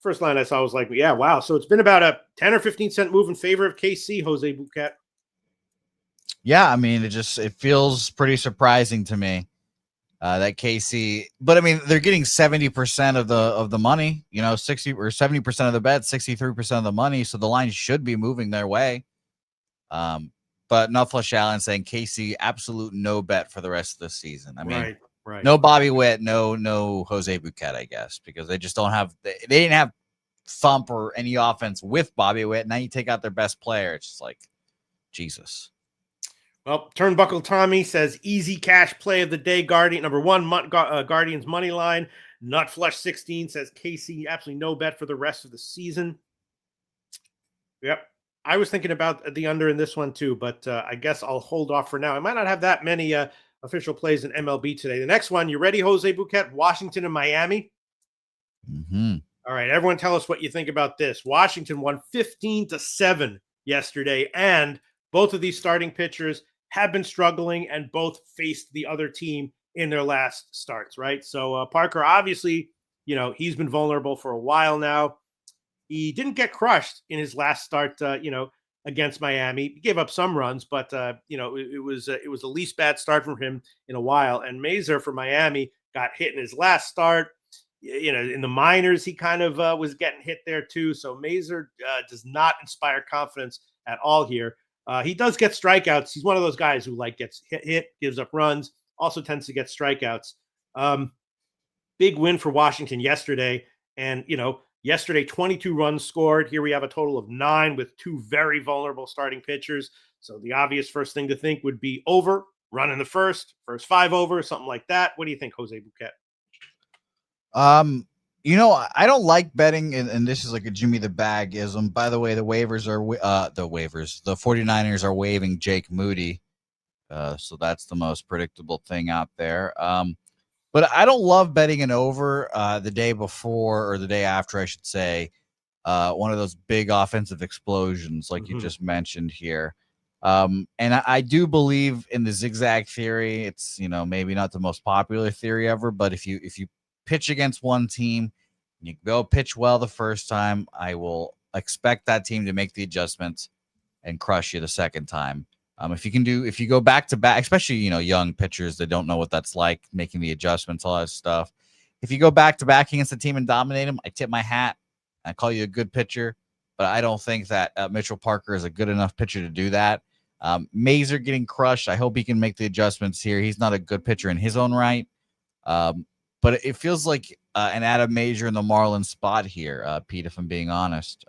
First line I saw was like, yeah, wow. So it's been about a 10 or 15 cent move in favor of KC, Jose Bouquett. Yeah, I mean, it feels pretty surprising to me that KC, but I mean, they're getting 70% of the money, 60 or 70% of the bet, 63% of the money. So the line should be moving their way. But Nufflush Allen saying KC absolute no bet for the rest of the season. I mean, right. No Bobby Witt, no Jose Bouquett, I guess, because they just don't have, they didn't have thump or any offense with Bobby Witt. Now you take out their best player. It's just like, Jesus. Well, Turnbuckle Tommy says easy cash play of the day. Guardian number 1, Guardians money line. Nutflush 16 says KC absolutely no bet for the rest of the season. Yep, I was thinking about the under in this one too, but I guess I'll hold off for now. I might not have that many official plays in MLB today. The next one, you ready, Jose Bouquett? Washington and Miami. Mm-hmm. All right, everyone, tell us what you think about this. Washington won 15-7 yesterday, and both of these starting pitchers have been struggling and both faced the other team in their last starts, right? So Parker, obviously, he's been vulnerable for a while now. He didn't get crushed in his last start, against Miami. He gave up some runs, but, it was the least bad start from him in a while. And Mazur for Miami got hit in his last start. In the minors, he kind of was getting hit there too. So Mazur does not inspire confidence at all here. He does get strikeouts. He's one of those guys who gets hit, gives up runs, also tends to get strikeouts. Big win for Washington yesterday. And, yesterday 22 runs scored. Here we have a total of 9 with 2 very vulnerable starting pitchers. So the obvious first thing to think would be over, run in the first 5 over, something like that. What do you think, Jose Bouquett? I don't like betting, and this is like a Jimmy the Bag-ism. By the way, the 49ers are waiving Jake Moody. So that's the most predictable thing out there. But I don't love betting an over the day before, or the day after, I should say, one of those big offensive explosions like you just mentioned here. And I do believe in the zigzag theory. It's, maybe not the most popular theory ever, but if you pitch against one team, you go pitch well the first time, I will expect that team to make the adjustments and crush you the second time. If you go back to back, especially, young pitchers that don't know what that's like, making the adjustments, all that stuff. If you go back to back against the team and dominate them, I tip my hat I call you a good pitcher, but I don't think that Mitchell Parker is a good enough pitcher to do that. Mazer getting crushed. I hope he can make the adjustments here. He's not a good pitcher in his own right. But it feels like an Adam Mazer in the Marlins spot here, Pete, if I'm being honest.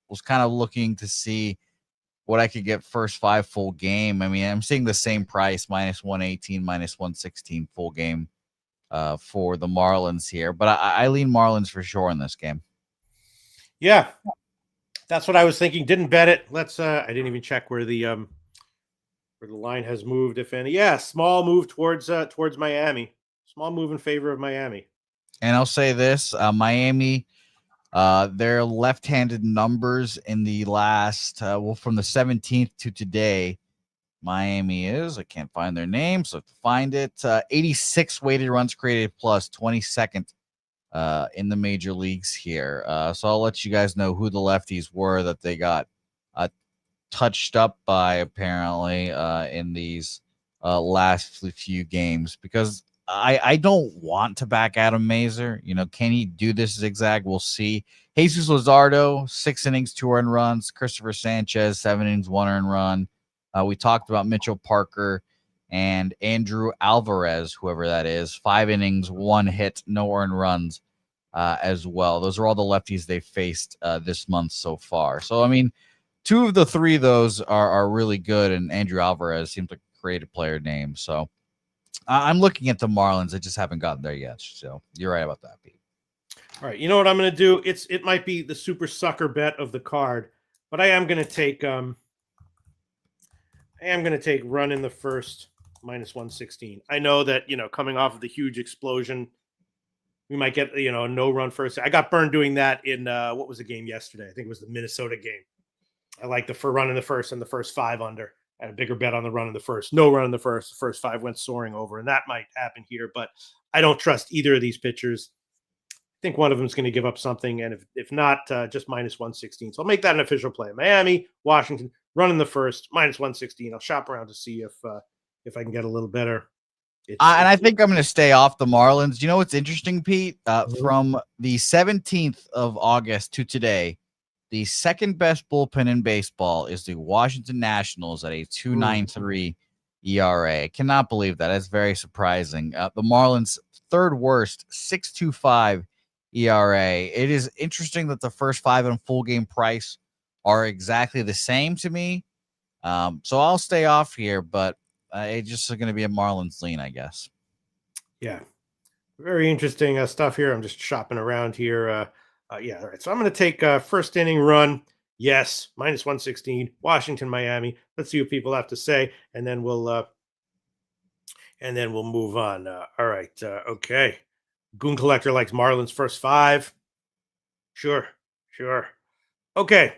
Was kind of looking to see what I could get first 5 full game. I mean, I'm seeing the same price, minus 118, minus 116 full game for the Marlins here. But I lean Marlins for sure in this game. Yeah, that's what I was thinking. Didn't bet it. Let's. I didn't even check where the line has moved, if any. Yeah, small move towards Miami. Small move in favor of Miami. And I'll say this: Miami, their left-handed numbers in the last, from the 17th to today, Miami is. I can't find their name, so I have to find it. 86 weighted runs created plus, 22nd. In the major leagues here. So I'll let you guys know who the lefties were that they got touched up by apparently in these last few games, because I don't want to back Adam Mazer. You know, can he do this zigzag? We'll see. Jesus Luzardo, 6 innings, 2 earned runs. Christopher Sanchez, 7 innings, 1 earned run. We talked about Mitchell Parker and Andrew Alvarez, whoever that is, 5 innings, 1 hit, no earned runs as well. Those are all the lefties they faced this month so far. So, I mean, 2 of the 3 of those are really good, and Andrew Alvarez seems like a creative player name. So I'm looking at the Marlins. I just haven't gotten there yet. So you're right about that, Pete. All right, you know what I'm going to do? It might be the super sucker bet of the card, but I am going to take run in the first minus 116. I know that, you know, coming off of the huge explosion, we might get, you know, a no run first. I got burned doing that in what was the game yesterday? I think it was the Minnesota game. I like the run in the first and the first 5 under. I had a bigger bet on the run in the first. No run in the first. The first 5 went soaring over, and that might happen here. But I don't trust either of these pitchers. I think one of them is going to give up something, and if not, just minus 116. So I'll make that an official play. Miami, Washington, run in the first, minus 116. I'll shop around to see if I can get a little better. And I think I'm going to stay off the Marlins. You know what's interesting, Pete? From the 17th of August to today, the second best bullpen in baseball is the Washington Nationals at a 2.93 ERA. I cannot believe that. That's very surprising. The Marlins' third worst, 6.25 ERA. It is interesting that the first 5 on full game price are exactly the same to me. So I'll stay off here, but it's just going to be a Marlins lean, I guess. Yeah. Very interesting stuff here. I'm just shopping around here. Yeah. All right. So I'm going to take first inning run. Yes. Minus 116. Washington, Miami. Let's see what people have to say. And then we'll move on. All right. Okay. Goon Collector likes Marlins first 5. Sure. Okay.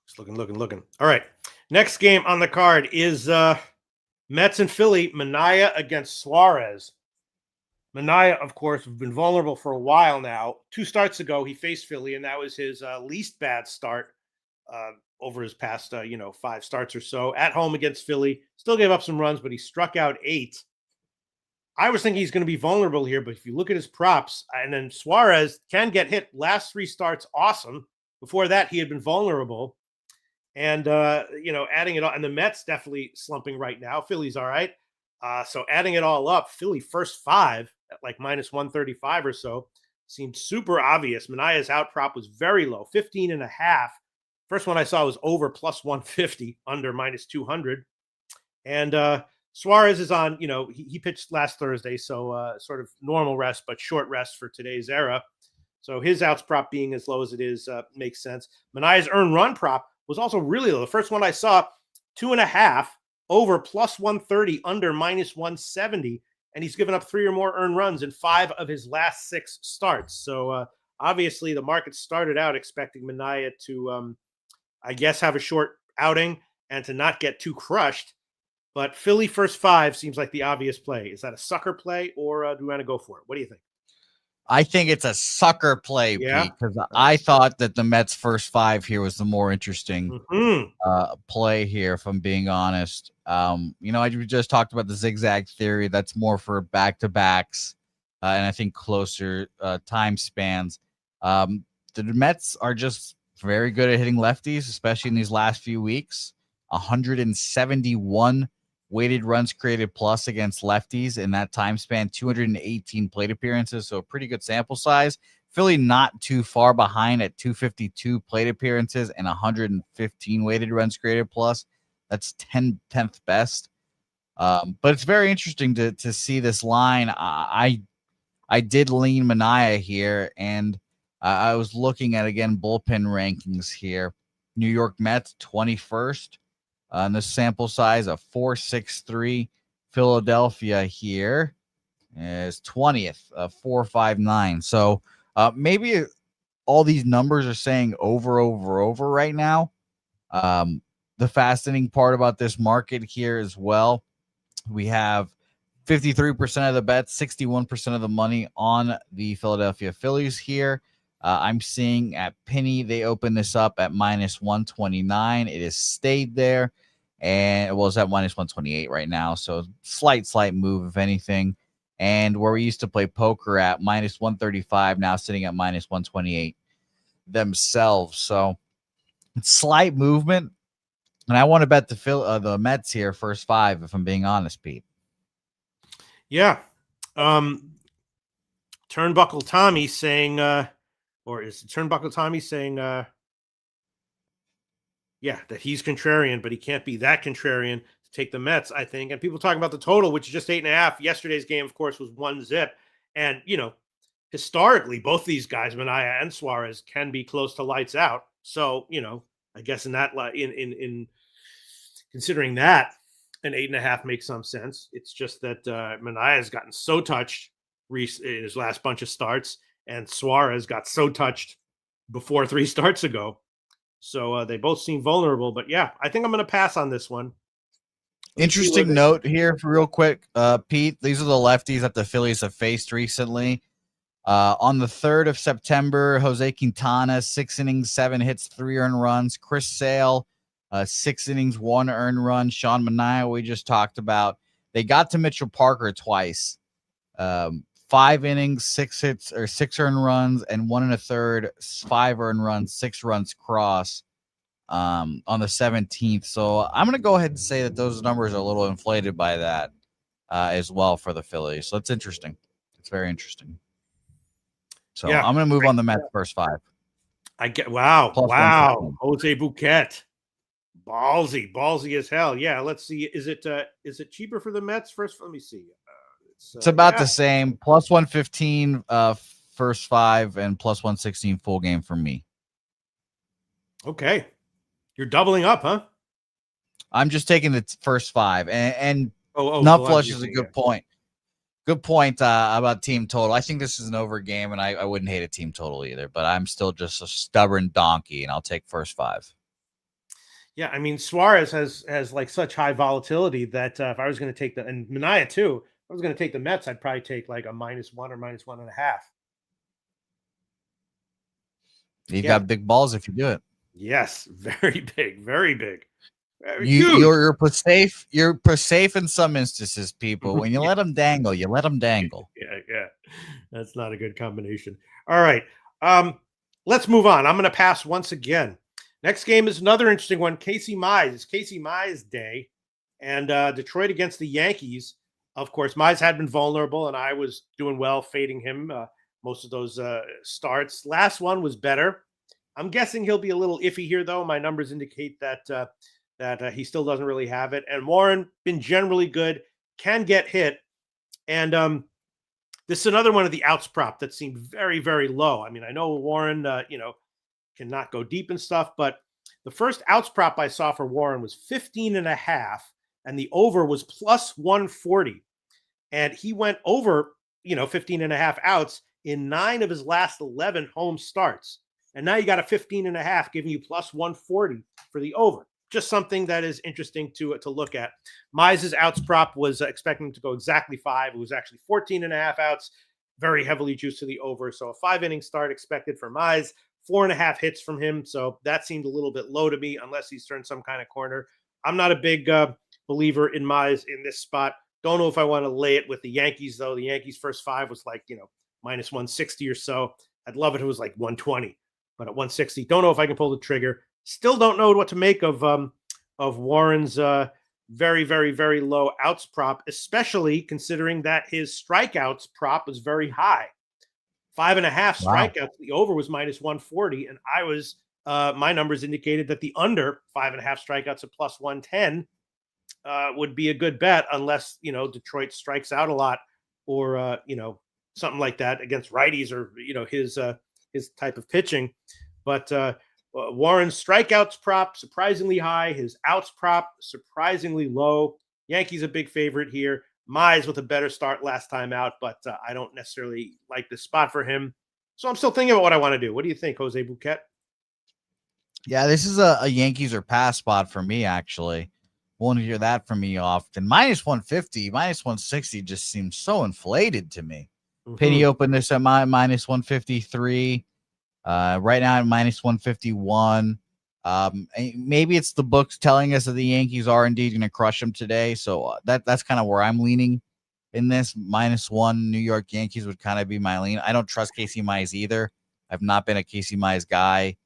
Just looking. All right. Next game on the card is Mets and Philly. Manaea against Suarez. Manaea, of course, has been vulnerable for a while now. 2 starts ago, he faced Philly, and that was his least bad start over his past 5 starts or so. At home against Philly, still gave up some runs, but he struck out 8. I was thinking he's going to be vulnerable here, but if you look at his props, and then Suarez can get hit. Last 3 starts, awesome. Before that, he had been vulnerable. And, adding it all, and the Mets definitely slumping right now. Philly's all right. So adding it all up, Philly first 5 at like minus 135 or so seemed super obvious. Manaea's out prop was very low, 15.5. First one I saw was over plus 150, under minus 200. And Suarez is on, he pitched last Thursday, so sort of normal rest, but short rest for today's era. So his outs prop being as low as it is makes sense. Manaea's earned run prop was also really low. The first one I saw, 2.5, over plus 130, under minus 170. And he's given up 3 or more earned runs in 5 of his last 6 starts. So obviously the market started out expecting Manaea to, have a short outing and to not get too crushed. But Philly first 5 seems like the obvious play. Is that a sucker play, or do we want to go for it? What do you think? I think it's a sucker play, Pete, because I thought that the Mets' first 5 here was the more interesting play here, if I'm being honest. We just talked about the zigzag theory. That's more for back-to-backs. and I think closer time spans. The Mets are just very good at hitting lefties, especially in these last few weeks. 171 weighted runs created plus against lefties in that time span, 218 plate appearances, so a pretty good sample size. Philly not too far behind at 252 plate appearances and 115 weighted runs created plus. That's 10th best. But it's very interesting to see this line. I did lean Mania here, and I was looking at, again, bullpen rankings here. New York Mets, 21st. On the sample size of 463. Philadelphia here is 20th, 459. So maybe all these numbers are saying over right now. The fascinating part about this market here as well, we have 53% of the bets, 61% of the money on the Philadelphia Phillies here. I'm seeing at Penny, they open this up at minus 129. It has stayed there, and it was at minus 128 right now. So slight move, if anything. And where we used to play poker at minus 135, now sitting at minus 128 themselves. So it's slight movement. And I want to bet the Mets here first five, if I'm being honest, Pete. Yeah. Turnbuckle Tommy saying, or is Turnbuckle Tommy saying, that he's contrarian, but he can't be that contrarian to take the Mets, I think. And people talking about the total, which is just 8.5. Yesterday's game, of course, was 1-0. And, historically, both these guys, Mania and Suarez, can be close to lights out. So, I guess in considering that, an 8.5 makes some sense. It's just that Mania has gotten so touched in his last bunch of starts, and Suarez got so touched before 3 starts ago. So they both seem vulnerable. But yeah, I think I'm going to pass on this one. Interesting note here, real quick, Pete. These are the lefties that the Phillies have faced recently. On the 3rd of September, Jose Quintana, 6 innings, 7 hits, 3 earned runs. Chris Sale, 6 innings, 1 earned run. Sean Manaea, we just talked about. They got to Mitchell Parker twice. 5 innings, 6 hits, or 6 earned runs, and 1 1/3, 5 earned runs, 6 runs cross on the 17th. So I'm going to go ahead and say that those numbers are a little inflated by that as well for the Phillies. So it's interesting. It's very interesting. So yeah, I'm going to move on the Mets first 5. Wow. Jose Bouquett. Ballsy as hell. Yeah, let's see. Is it cheaper for the Mets first? Let me see. It's about the same. Plus 115 first 5 and plus 116 full game for me. Okay. You're doubling up, huh? I'm just taking the first 5. And Nut Flush is a good point. Good point about team total. I think this is an over game, and I wouldn't hate a team total either, but I'm still just a stubborn donkey, and I'll take first 5. Yeah, I mean, Suarez has like such high volatility that if I was going to take and Manaea too, if I was going to take the Mets, I'd probably take like a -1 or -1.5. You've got big balls if you do it. Yes, very big, very big. You're safe in some instances, people. When you let them dangle, you let them dangle. Yeah. That's not a good combination. All right. Let's move on. I'm going to pass once again. Next game is another interesting one. Casey Mize. It's Casey Mize day. And Detroit against the Yankees. Of course, Mize had been vulnerable, and I was doing well fading him most of those starts. Last one was better. I'm guessing he'll be a little iffy here, though. My numbers indicate that he still doesn't really have it. And Warren, been generally good, can get hit. And this is another one of the outs prop that seemed very, very low. I mean, I know Warren, cannot go deep and stuff, but the first outs prop I saw for Warren was 15.5, and the over was plus 140. And he went over, 15.5 outs in 9 of his last 11 home starts. And now you got a 15.5 giving you plus 140 for the over. Just something that is interesting to look at. Mize's outs prop was expecting to go exactly 5. It was actually 14.5 outs, very heavily juiced to the over. So a 5-inning start expected for Mize, 4.5 hits from him. So that seemed a little bit low to me, unless he's turned some kind of corner. I'm not a big believer in Mize in this spot. Don't know if I want to lay it with the Yankees, though. The Yankees' first 5 was like, minus 160 or so. I'd love it if it was like 120, but at 160, don't know if I can pull the trigger. Still don't know what to make of Warren's very, very, very low outs prop, especially considering that his strikeouts prop was very high. 5.5 strikeouts. The over was minus 140, and I was my numbers indicated that the under 5.5 strikeouts at plus 110 would be a good bet, unless Detroit strikes out a lot, or something like that against righties, or his type of pitching. But Warren's strikeouts prop surprisingly high, his outs prop surprisingly low. Yankees a big favorite here. Mize with a better start last time out, but I don't necessarily like this spot for him. So I'm still thinking about what I want to do. What do you think, Jose Bouquett? Yeah, this is a Yankees or pass spot for me, actually. Won't hear that from me often. Minus 150, minus 160 just seems so inflated to me. Penny opened this at minus 153. Right now at minus 151. Maybe it's the books telling us that the Yankees are indeed going to crush them today. So that's kind of where I'm leaning in this. -1 New York Yankees would kind of be my lean. I don't trust Casey Mize either. I've not been a Casey Mize guy.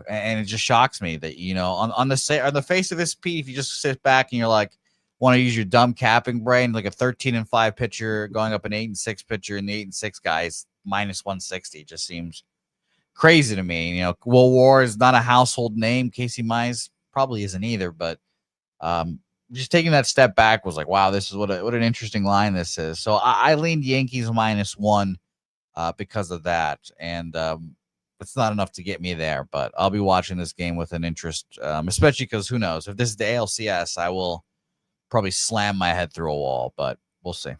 And it just shocks me that, on the face of this, Pete, if you just sit back and you're like, want to use your dumb capping brain, like a 13-5 pitcher going up an 8-6 pitcher, and the 8-6 guys minus 160 just seems crazy to me. Will War is not a household name. Casey Mize probably isn't either, but just taking that step back was like, wow, this is what an interesting line this is. So I leaned Yankees -1 because of that, and it's not enough to get me there, but I'll be watching this game with an interest, especially because who knows, if this is the ALCS, I will probably slam my head through a wall, but we'll see.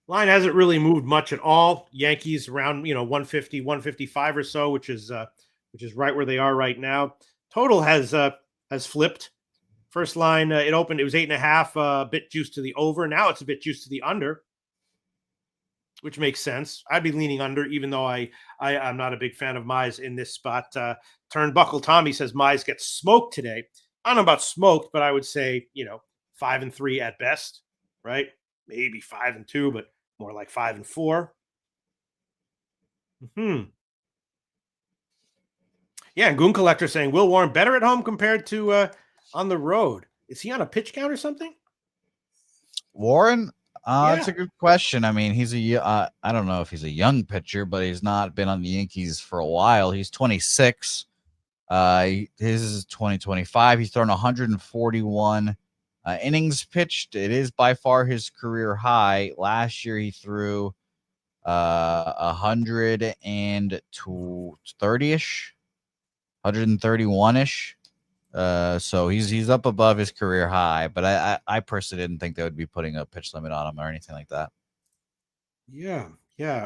Line hasn't really moved much at all. Yankees around 150, 155 or so, which is right where they are right now. Total has flipped. First line, it opened, it was 8.5, a bit juiced to the over. Now it's a bit juiced to the under, which makes sense. I'd be leaning under, even though I'm not a big fan of Mize in this spot. Turnbuckle Tommy says Mize gets smoked today. I don't know about smoked, but I would say 5-3 at best, right? Maybe 5-2, but more like 5-4. Yeah, and Goon Collector saying Will Warren better at home compared to on the road. Is he on a pitch count or something? Warren? That's a good question. I mean, I don't know if he's a young pitcher, but he's not been on the Yankees for a while. He's 26. His is 2025. He's thrown 141 innings pitched. It is by far his career high. Last year he threw 130-ish, 131-ish. So he's up above his career high, but I personally didn't think they would be putting a pitch limit on him or anything like that. Yeah.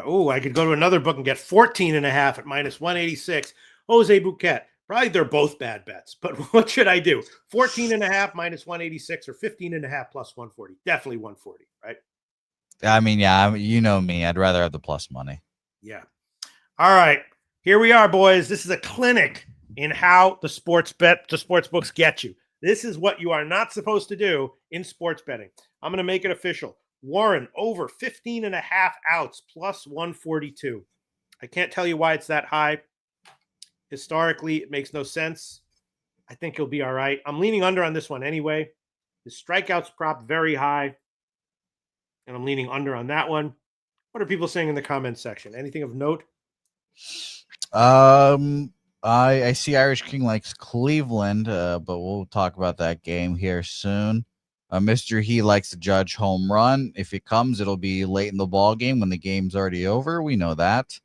Oh, I could go to another book and get 14.5 at minus 186. Jose Bouquett. Probably they're both bad bets, but what should I do? 14.5 minus 186 or 15.5 plus 140? Definitely 140, right? I mean, yeah, you know me. I'd rather have the plus money. Yeah. All right. Here we are, boys. This is a clinic in how the sports books get you. This is what you are not supposed to do in sports betting. I'm going to make it official. Warren over 15.5 outs plus 142. I can't tell you why it's that high. Historically, it makes no sense. I think he'll be all right. I'm leaning under on this one anyway. The strikeouts prop very high, and I'm leaning under on that one. What are people saying in the comments section? Anything of note? I see Irish King likes Cleveland, but we'll talk about that game here soon. Mr. He likes to judge home run. If it comes, it'll be late in the ball game when the game's already over. We know that.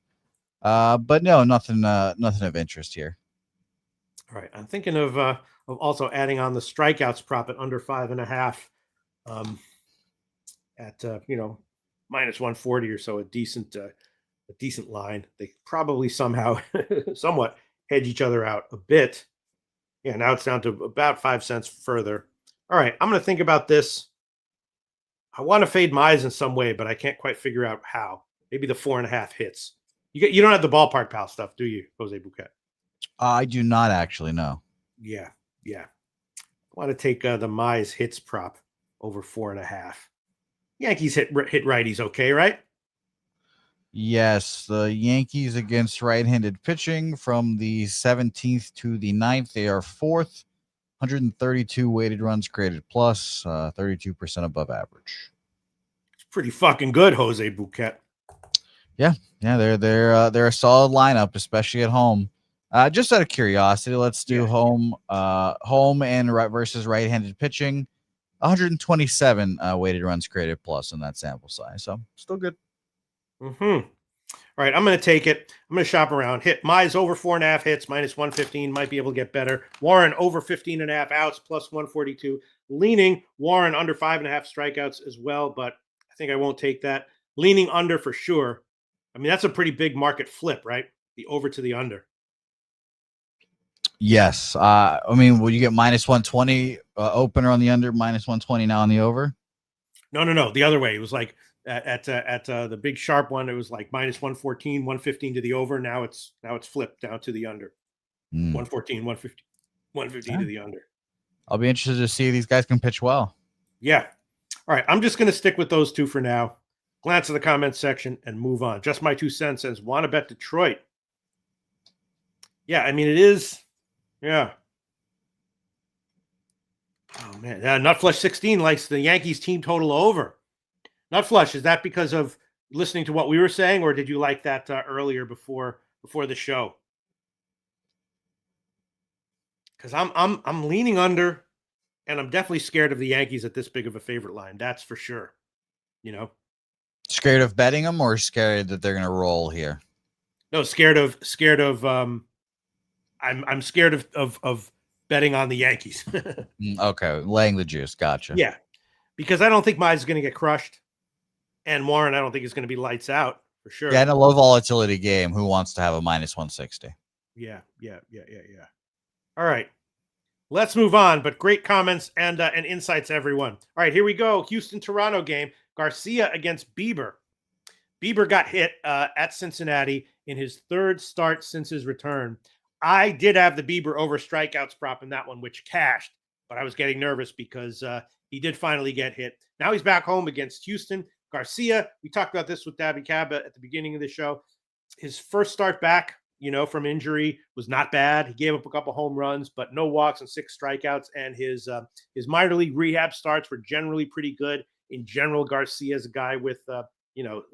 But no, nothing of interest here. All right. I'm thinking of also adding on the strikeouts prop at under 5.5 at minus 140 or so, a decent line. They probably somehow somewhat hedge each other out a bit. Yeah, now it's down to about 5 cents further. All right, I'm going to think about this. I want to fade Mize in some way, but I can't quite figure out how. Maybe the 4.5 hits. You don't have the ballpark pal stuff, do you, Jose Bouquett? I do not actually know. Yeah. I want to take the Mize hits prop. over 4.5. Yankees hit righties okay, right? Yes, the Yankees against right-handed pitching from the 17th to the 9th. They are fourth, 132 weighted runs created plus, 32% above average. It's pretty fucking good, Jose Bouquett. Yeah, they're a solid lineup, especially at home. Just out of curiosity, let's do home and versus right-handed pitching. 127 weighted runs created plus in that sample size, so still good. All right, I'm going to take it. I'm going to shop around. Hit Mize over 4.5 hits, minus 115. Might be able to get better. Warren over 15.5 outs, plus 142. Leaning Warren under 5.5 strikeouts as well, but I think I won't take that. Leaning under for sure. I mean, that's a pretty big market flip, right? The over to the under. Yes. I mean, will you get minus 120 opener on the under, minus 120 now on the over? No. The other way. It was like at the big sharp one, it was like minus 114, 115 to the over. Now it's flipped down to the under. 114, 115 to the under. I'll be interested to see if these guys can pitch well. Yeah. All right. I'm just going to stick with those two for now. Glance at the comments section and move on. Just my 2 cents says, want to bet Detroit. Yeah, I mean, it is. Yeah. Oh, man. Nutflush 16 likes the Yankees team total over. Nutflush, is that because of listening to what we were saying, or did you like that earlier before the show? Because I'm leaning under, and I'm definitely scared of the Yankees at this big of a favorite line. That's for sure. You know, scared of betting them, or scared that they're going to roll here? No, scared of. I'm scared of betting on the Yankees. Okay, laying the juice. Gotcha. Yeah, because I don't think Mize is going to get crushed, and Warren I don't think is going to be lights out for sure. Yeah, in a low volatility game, who wants to have a minus 160? Yeah. All right, let's move on. But great comments and insights, everyone. All right, here we go. Houston-Toronto game. Garcia against Bieber. Bieber got hit at Cincinnati in his third start since his return. I did have the Bieber over strikeouts prop in that one, which cashed, but I was getting nervous because he did finally get hit. Now he's back home against Houston. Garcia, we talked about this with Dabby Cab at the beginning of the show. His first start back, from injury was not bad. He gave up a couple home runs, but no walks and 6 strikeouts. And his minor league rehab starts were generally pretty good. In general, Garcia is a guy with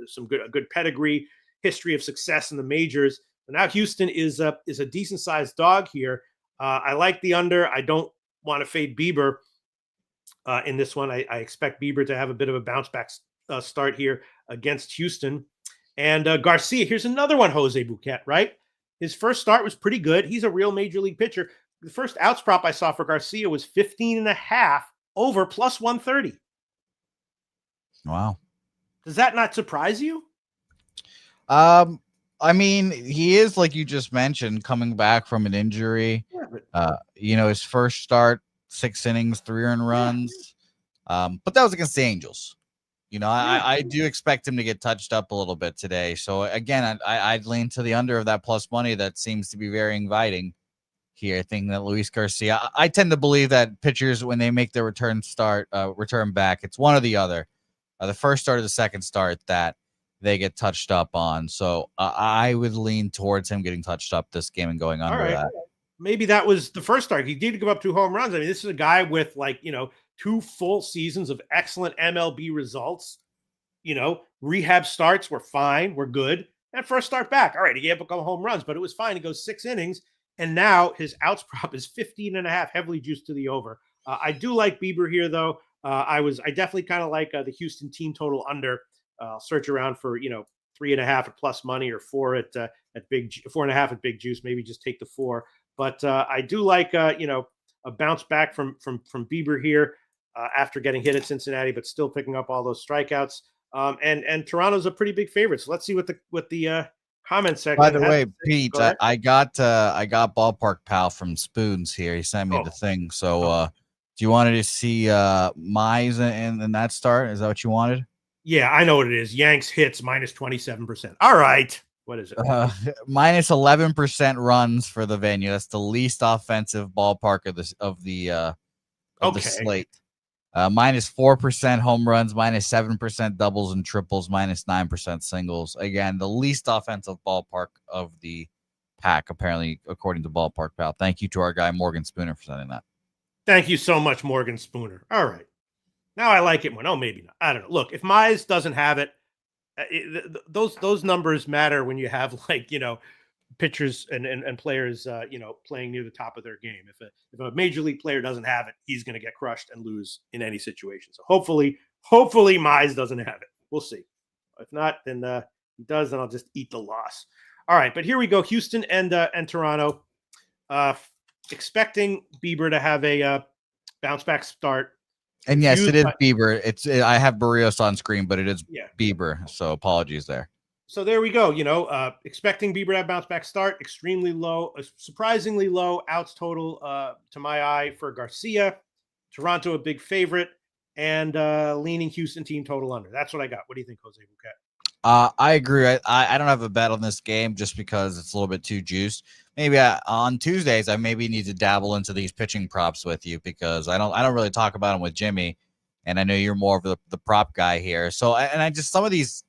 some good pedigree, history of success in the majors. So now Houston is a decent sized dog here. I like the under. I don't want to fade Bieber in this one. I expect Bieber to have a bit of a bounce back start here against Houston. And Garcia, here's another one, Jose Bouquett, right? His first start was pretty good. He's a real major league pitcher. The first outs prop I saw for Garcia was 15.5 over plus 130. Wow. Does that not surprise you? I mean, he is, like you just mentioned, coming back from an injury. Yeah, his first start, 6 innings, 3 earned runs. But that was against the Angels. I do expect him to get touched up a little bit today. So again, I'd lean to the under of that plus money. That seems to be very inviting here. Thinking that Luis Garcia, I tend to believe that pitchers, when they make their return back, it's one or the other. The first start or the second start that they get touched up on. So I would lean towards him getting touched up this game and going under that. Maybe that was the first start. He did give up 2 home runs. I mean, this is a guy with 2 full seasons of excellent MLB results. Rehab starts were fine, were good. And first start back. All right, he gave up a couple home runs, but it was fine. He goes 6 innings. And now his outs prop is 15.5, heavily juiced to the over. I do like Bieber here, though. I definitely kind of like the Houston team total under. I'll search around for 3.5 at plus money or 4 at 4.5 at big juice. Maybe just take the 4. But I do like a bounce back from Bieber here after getting hit at Cincinnati, but still picking up all those strikeouts. And Toronto's a pretty big favorite. So let's see what the comment section. By the way, Pete, I got Ballpark Pal from Spoons here. He sent me the thing. So do you want to see Mize in that start? Is that what you wanted? Yeah, I know what it is. Yanks hits minus 27%. All right. What is it? Minus 11% runs for the venue. That's the least offensive ballpark of the slate. minus 4% home runs, minus 7% doubles and triples, minus 9% singles. Again, the least offensive ballpark of the pack, apparently, according to Ballpark Pal. Thank you to our guy Morgan Spooner for sending that. Thank you so much, Morgan Spooner. All right. Now I like it more. No, maybe not. I don't know. Look, if Mize doesn't have it, those numbers matter when you have, like, pitchers and players, playing near the top of their game. If a major league player doesn't have it, he's going to get crushed and lose in any situation. So hopefully Mize doesn't have it. We'll see. If not, then he does, then I'll just eat the loss. All right, but here we go. Houston and Toronto. Expecting Bieber to have a bounce back start. And yes, it is Bieber. I have Barrios on screen, but it is Bieber. So apologies there. So there we go. Expecting Bieber to have bounce back start. Extremely low, surprisingly low outs total to my eye for Garcia. Toronto a big favorite, and leaning Houston team total under. That's what I got. What do you think, Jose Bouquett? I agree. I don't have a bet on this game just because it's a little bit too juiced. Maybe on Tuesdays I maybe need to dabble into these pitching props with you because I don't really talk about them with Jimmy, and I know you're more of the prop guy here. So I just some of these,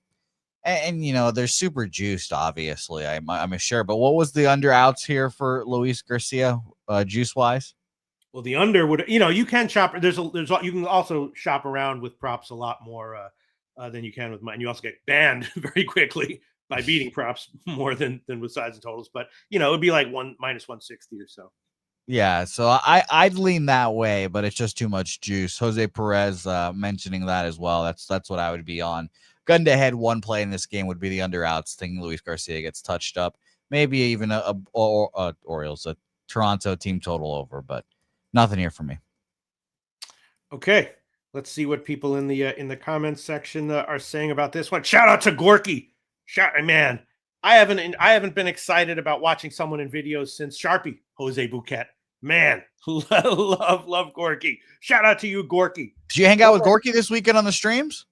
and they're super juiced. Obviously, I'm sure. But what was the under outs here for Luis Garcia, juice wise? Well, the under would you can shop. You can also shop around with props a lot more. Than you can with mine. You also get banned very quickly by beating props more than with sides and totals. But it would be like minus 160 or so. Yeah, so I'd lean that way, but it's just too much juice. Jose Perez mentioning that as well. That's what I would be on. Gun to head, one play in this game would be the under outs. Thinking Luis Garcia gets touched up, maybe even Orioles, a Toronto team total over, but nothing here for me. Okay. Let's see what people in the comments section are saying about this one. Shout out to Gorky. Man, I haven't been excited about watching someone in videos since Sharpie, Jose Bouquett. Man, love Gorky. Shout out to you, Gorky. Did you hang out with Gorky this weekend on the streams?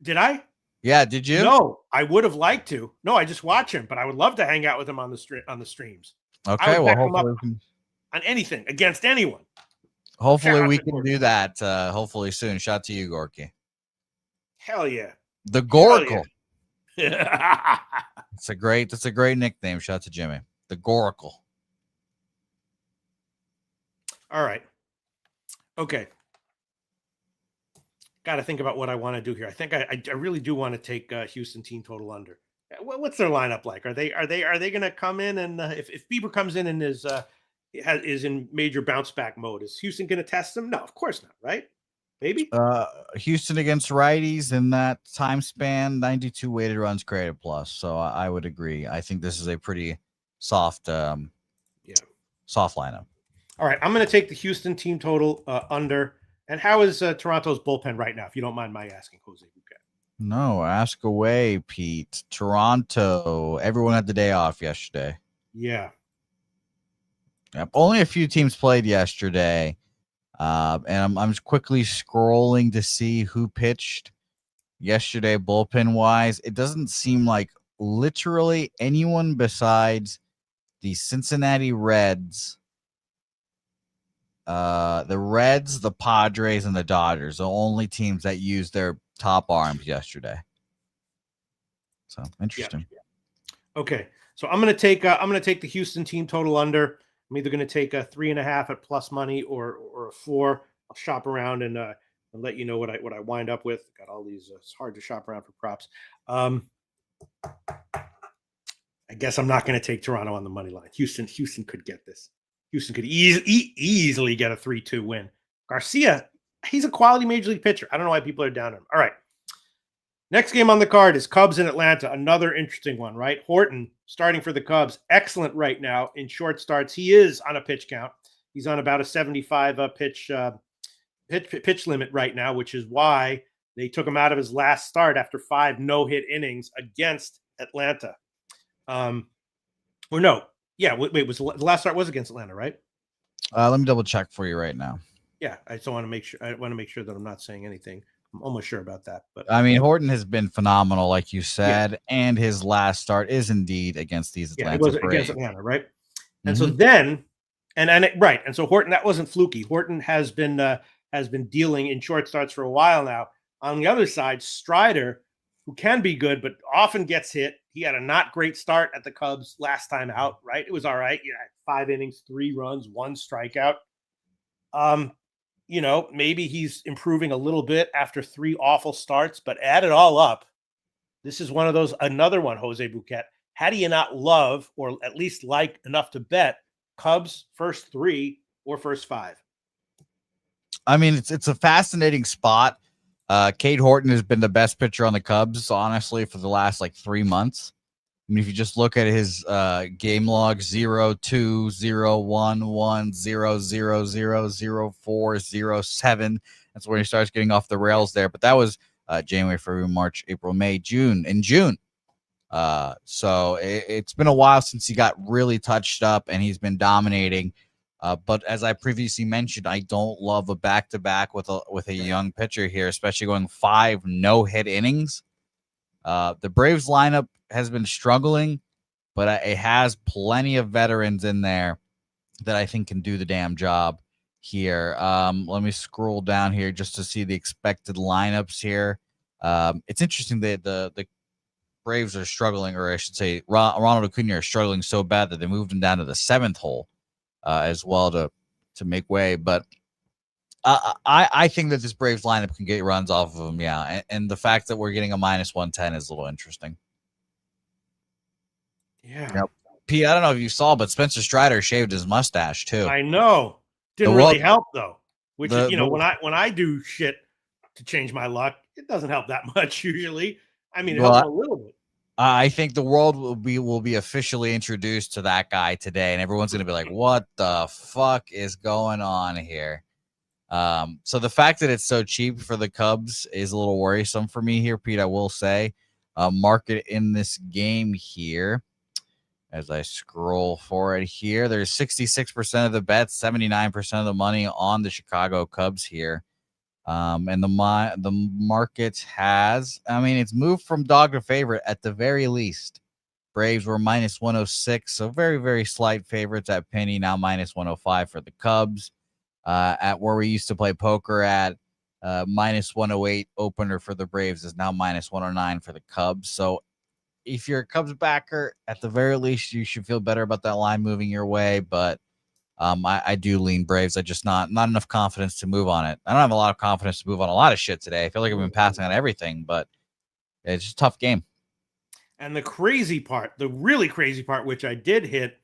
Did I? Yeah, did you? No, I would have liked to. No, I just watch him, but I would love to hang out with him on the streams. Okay, well, hopefully on anything against anyone. Hopefully we can do that. Hopefully soon. Shout out to you, Gorky. Hell yeah. The Goracle. Yeah. That's a great nickname. Shout out to Jimmy. The Goracle. All right. Okay. Got to think about what I want to do here. I think I really do want to take Houston team total under. What's their lineup like? Are they going to come in and if Bieber comes in and is in major bounce back mode, is Houston going to test them? No, of course not. Right? Maybe. Houston against righties in that time span, 92 weighted runs created plus. So I would agree. I think this is a pretty soft, soft lineup. All right, I'm going to take the Houston team total under. And how is Toronto's bullpen right now, if you don't mind my asking, Jose Bouquett? No, ask away, Pete. Toronto, everyone had the day off yesterday. Yeah. Yep. Only a few teams played yesterday. And I'm quickly scrolling to see who pitched yesterday bullpen-wise. It doesn't seem like literally anyone besides the Cincinnati Reds, the Reds, the Padres, and the Dodgers, the only teams that used their top arms yesterday. So interesting. Yeah. Okay, so I'm gonna take the Houston team total under. I'm either gonna take a 3.5 at plus money or a 4. I'll shop around and let you know what I wind up with. Got all these. It's hard to shop around for props. I guess I'm not gonna take Toronto on the money line. Houston could get this. Houston could easily get a 3-2 win. Garcia, he's a quality major league pitcher. I don't know why people are down on him. All right. Next game on the card is Cubs in Atlanta. Another interesting one, right? Horton starting for the Cubs. Excellent right now in short starts. He is on a pitch count. He's on about a 75 pitch limit right now, which is why they took him out of his last start after 5 no-hit innings against Atlanta. Or no. Yeah, wait, was the last start was against Atlanta, right? Let me double check for you right now. Yeah, I just want to make sure. I want to make sure that I'm not saying anything. I'm almost sure about that. But I mean, Horton has been phenomenal, like you said, and his last start is indeed against these Atlanta. It was against Atlanta, right? And so then, and so Horton, that wasn't fluky. Horton has been has been dealing in short starts for a while now. On the other side, Strider, who can be good, but often gets hit. He had a not great start at the Cubs last time out, right? It was all right. 5 innings, 3 runs, 1 strikeout. Maybe he's improving a little bit after 3 awful starts, but add it all up. This is another one, Jose Bouquett. How do you not love, or at least like enough to bet, Cubs first 3 or first 5? I mean, it's a fascinating spot. Cade Horton has been the best pitcher on the Cubs, honestly, for the last 3 months. I mean, if you just look at his game log, 0-2, 0-1, 1, 0, 0, 0, 0, 4, 0, 7. That's where he starts getting off the rails there. But that was January, February, March, April, May, June. In June. So it's been a while since he got really touched up, and he's been dominating. But as I previously mentioned, I don't love a back-to-back with a young pitcher here, especially going 5 no-hit innings. The Braves lineup has been struggling, but it has plenty of veterans in there that I think can do the damn job here. Let me scroll down here just to see the expected lineups here. It's interesting that the Braves are struggling, or I should say Ronald Acuna are struggling so bad that they moved him down to the 7th hole as well to make way. But I think that this Braves lineup can get runs off of him, yeah. And the fact that we're getting a -110 is a little interesting. Yeah. Yep. Pete, I don't know if you saw, but Spencer Strider shaved his mustache too. I know. Didn't really help though. Which is, when I do shit to change my luck, it doesn't help that much usually. I mean, it helps a little bit. I think the world will be officially introduced to that guy today, and everyone's going to be like, "What the fuck is going on here?" So the fact that it's so cheap for the Cubs is a little worrisome for me here, Pete. I will say, market in this game here. As I scroll forward here, there's 66% of the bets, 79% of the money on the Chicago Cubs here. And the market has, it's moved from dog to favorite at the very least. Braves were -106, so very, very slight favorites at penny, now -105 for the Cubs. At where we used to play poker at, -108 opener for the Braves is now -109 for the Cubs. So if you're a Cubs backer, at the very least, you should feel better about that line moving your way. But I do lean Braves. I just not enough confidence to move on it. I don't have a lot of confidence to move on a lot of shit today. I feel like I've been passing on everything, but it's just a tough game. And the crazy part, the really crazy part, which I did hit,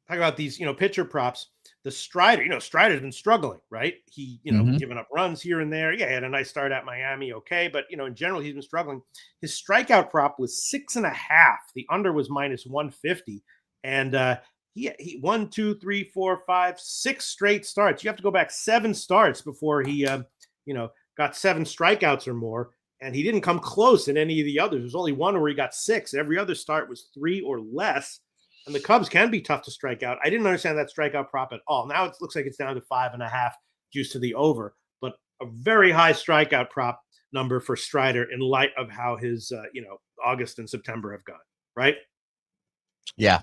talk about these, pitcher props. The Strider, Strider's been struggling, right? He, giving up runs here and there. Yeah, he had a nice start at Miami, okay, but in general, he's been struggling. His strikeout prop was 6.5. The under was -150, and he 1, 2, 3, 4, 5, 6 straight starts. You have to go back 7 starts before he, got 7 strikeouts or more, and he didn't come close in any of the others. There's only one where he got 6. Every other start was 3 or less. And the Cubs can be tough to strike out. I didn't understand that strikeout prop at all. Now it looks like it's down to 5.5 juice to the over, but a very high strikeout prop number for Strider in light of how his, August and September have gone, right? Yeah.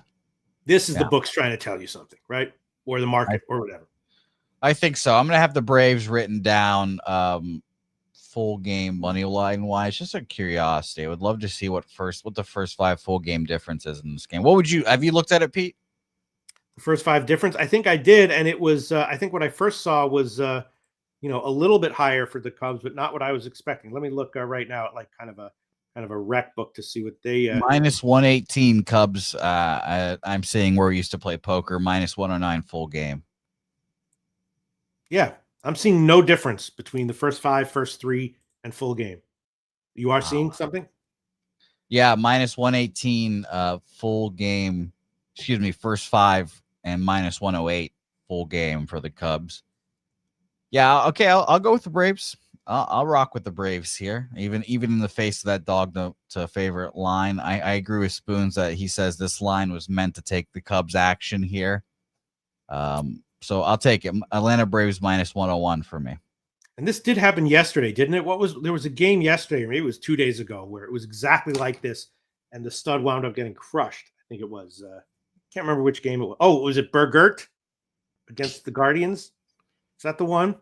This is the books trying to tell you something, right? Or the market or whatever. I think so. I'm going to have the Braves written down full game money line wise, just a curiosity. I would love to see what the first 5 full game difference is in this game. Have you looked at it, Pete? The first 5 difference? I think I did. And it was, I think what I first saw was, a little bit higher for the Cubs, but not what I was expecting. Let me look right now at kind of a rec book to see what they -118 Cubs. I'm seeing where we used to play poker, -109 full game. Yeah. I'm seeing no difference between the first 5, first 3, and full game. You are seeing something? Yeah, -118 full game. Excuse me, first 5 and -108 full game for the Cubs. Yeah, okay, I'll go with the Braves. I'll rock with the Braves here, even in the face of that dog to favorite line. I agree with Spoons that he says this line was meant to take the Cubs action here. So I'll take it. Atlanta Braves -101 for me. And this did happen yesterday, didn't it? There was a game yesterday, or maybe it was 2 days ago, where it was exactly like this, and the stud wound up getting crushed. I think it was. Can't remember which game it was. Oh, was it Bergert against the Guardians? Is that the one?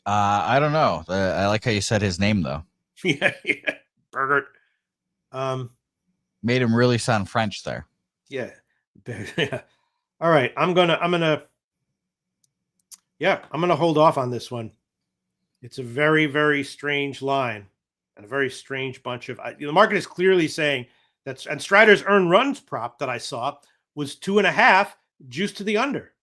I don't know. I like how you said his name though. Yeah, Burgert. Made him really sound French there. Yeah. Yeah. All right. I'm gonna hold off on this one. It's a very, very strange line and a very strange bunch of the market is clearly saying that's and Strider's earned runs prop that I saw was 2.5 juice to the under,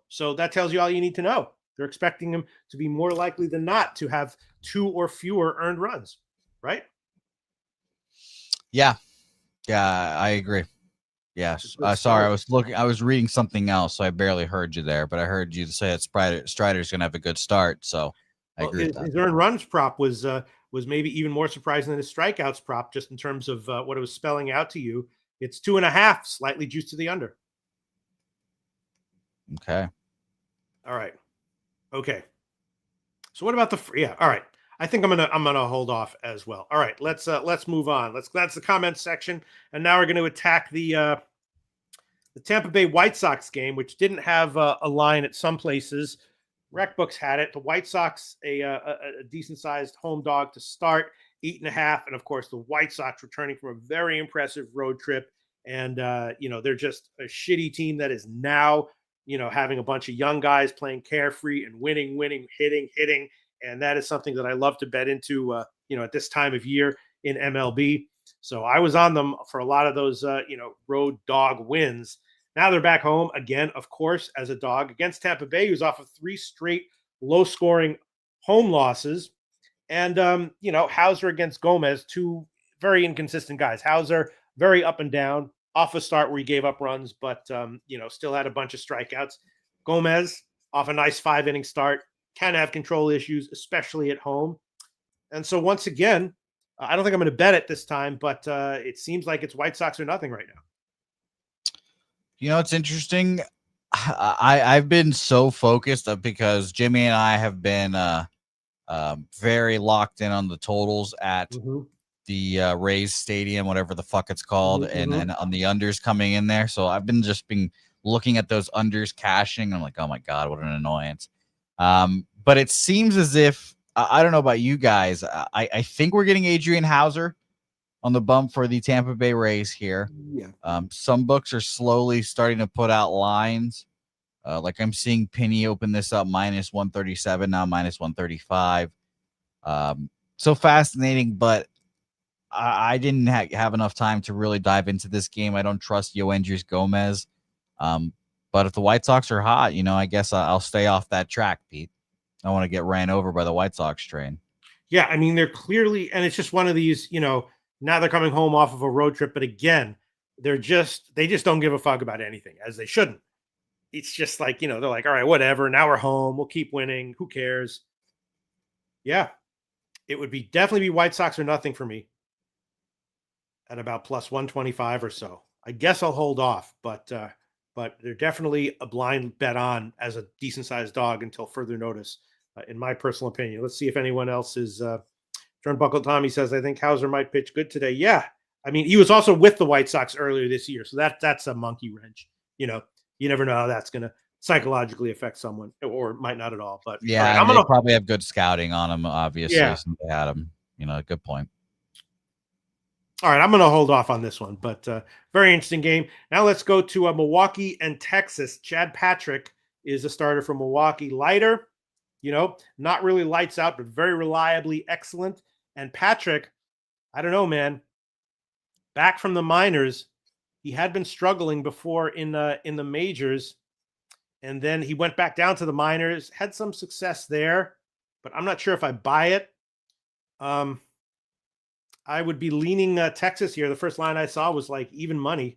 so that tells you all you need to know. They're expecting him to be more likely than not to have 2 or fewer earned runs, right? Yeah, I agree. Yes. Sorry, I was reading something else, so I barely heard you there, but I heard you say that Strider's going to have a good start, so I agree with that. His earned runs prop was maybe even more surprising than his strikeouts prop, just in terms of what it was spelling out to you. It's 2.5, slightly juiced to the under. Okay. All right. Okay. So what about all right. I think I'm gonna hold off as well. All right, let's move on. That's the comment section, and now we're going to attack the Tampa Bay White Sox game, which didn't have a line at some places. Rec books had it. The White Sox a decent sized home dog to start, 8.5, and of course the White Sox returning from a very impressive road trip, and they're just a shitty team that is now having a bunch of young guys playing carefree and winning, hitting. And that is something that I love to bet into, at this time of year in MLB. So I was on them for a lot of those, road dog wins. Now they're back home again, of course, as a dog against Tampa Bay, who's off of 3 straight low-scoring home losses. And, Hauser against Gomez, 2 very inconsistent guys. Hauser, very up and down, off a start where he gave up runs, but, still had a bunch of strikeouts. Gomez, off a nice 5-inning start, can have control issues, especially at home. And so once again, I don't think I'm going to bet it this time, but it seems like it's White Sox or nothing right now. It's interesting. I've been so focused because Jimmy and I have been very locked in on the totals at the Rays Stadium, whatever the fuck it's called, and on the unders coming in there. So I've been looking at those unders cashing. I'm like, oh my God, what an annoyance. But it seems as if I don't know about you guys. I think we're getting Adrian Hauser on the bump for the Tampa Bay Rays here. Yeah. Some books are slowly starting to put out lines. Like I'm seeing Penny open this up -137, now -135. So fascinating, but I didn't have enough time to really dive into this game. I don't trust Yoendris Gomez. But if the White Sox are hot, I guess I'll stay off that track, Pete. I want to get ran over by the White Sox train. Yeah, I mean, they're clearly, and it's just one of these, now they're coming home off of a road trip, but again, they just don't give a fuck about anything, as they shouldn't. It's just like, they're like, all right, whatever. Now we're home. We'll keep winning. Who cares? Yeah, it would definitely be White Sox or nothing for me at about +125 or so. I guess I'll hold off, but they're definitely a blind bet on as a decent-sized dog until further notice, in my personal opinion. Let's see if anyone else is. Turnbuckle Tommy says, I think Hauser might pitch good today. Yeah. I mean, he was also with the White Sox earlier this year, so that's a monkey wrench. You never know how that's going to psychologically affect someone, or might not at all. But yeah, right, I'm gonna probably have good scouting on him, obviously, since they had him. Good point. All right, I'm going to hold off on this one, but very interesting game. Now let's go to Milwaukee and Texas. Chad Patrick is a starter from Milwaukee. Lighter, not really lights out, but very reliably excellent. And Patrick, I don't know, man, back from the minors, he had been struggling before in the majors, and then he went back down to the minors, had some success there, but I'm not sure if I buy it. I would be leaning Texas here. The first line I saw was like even money.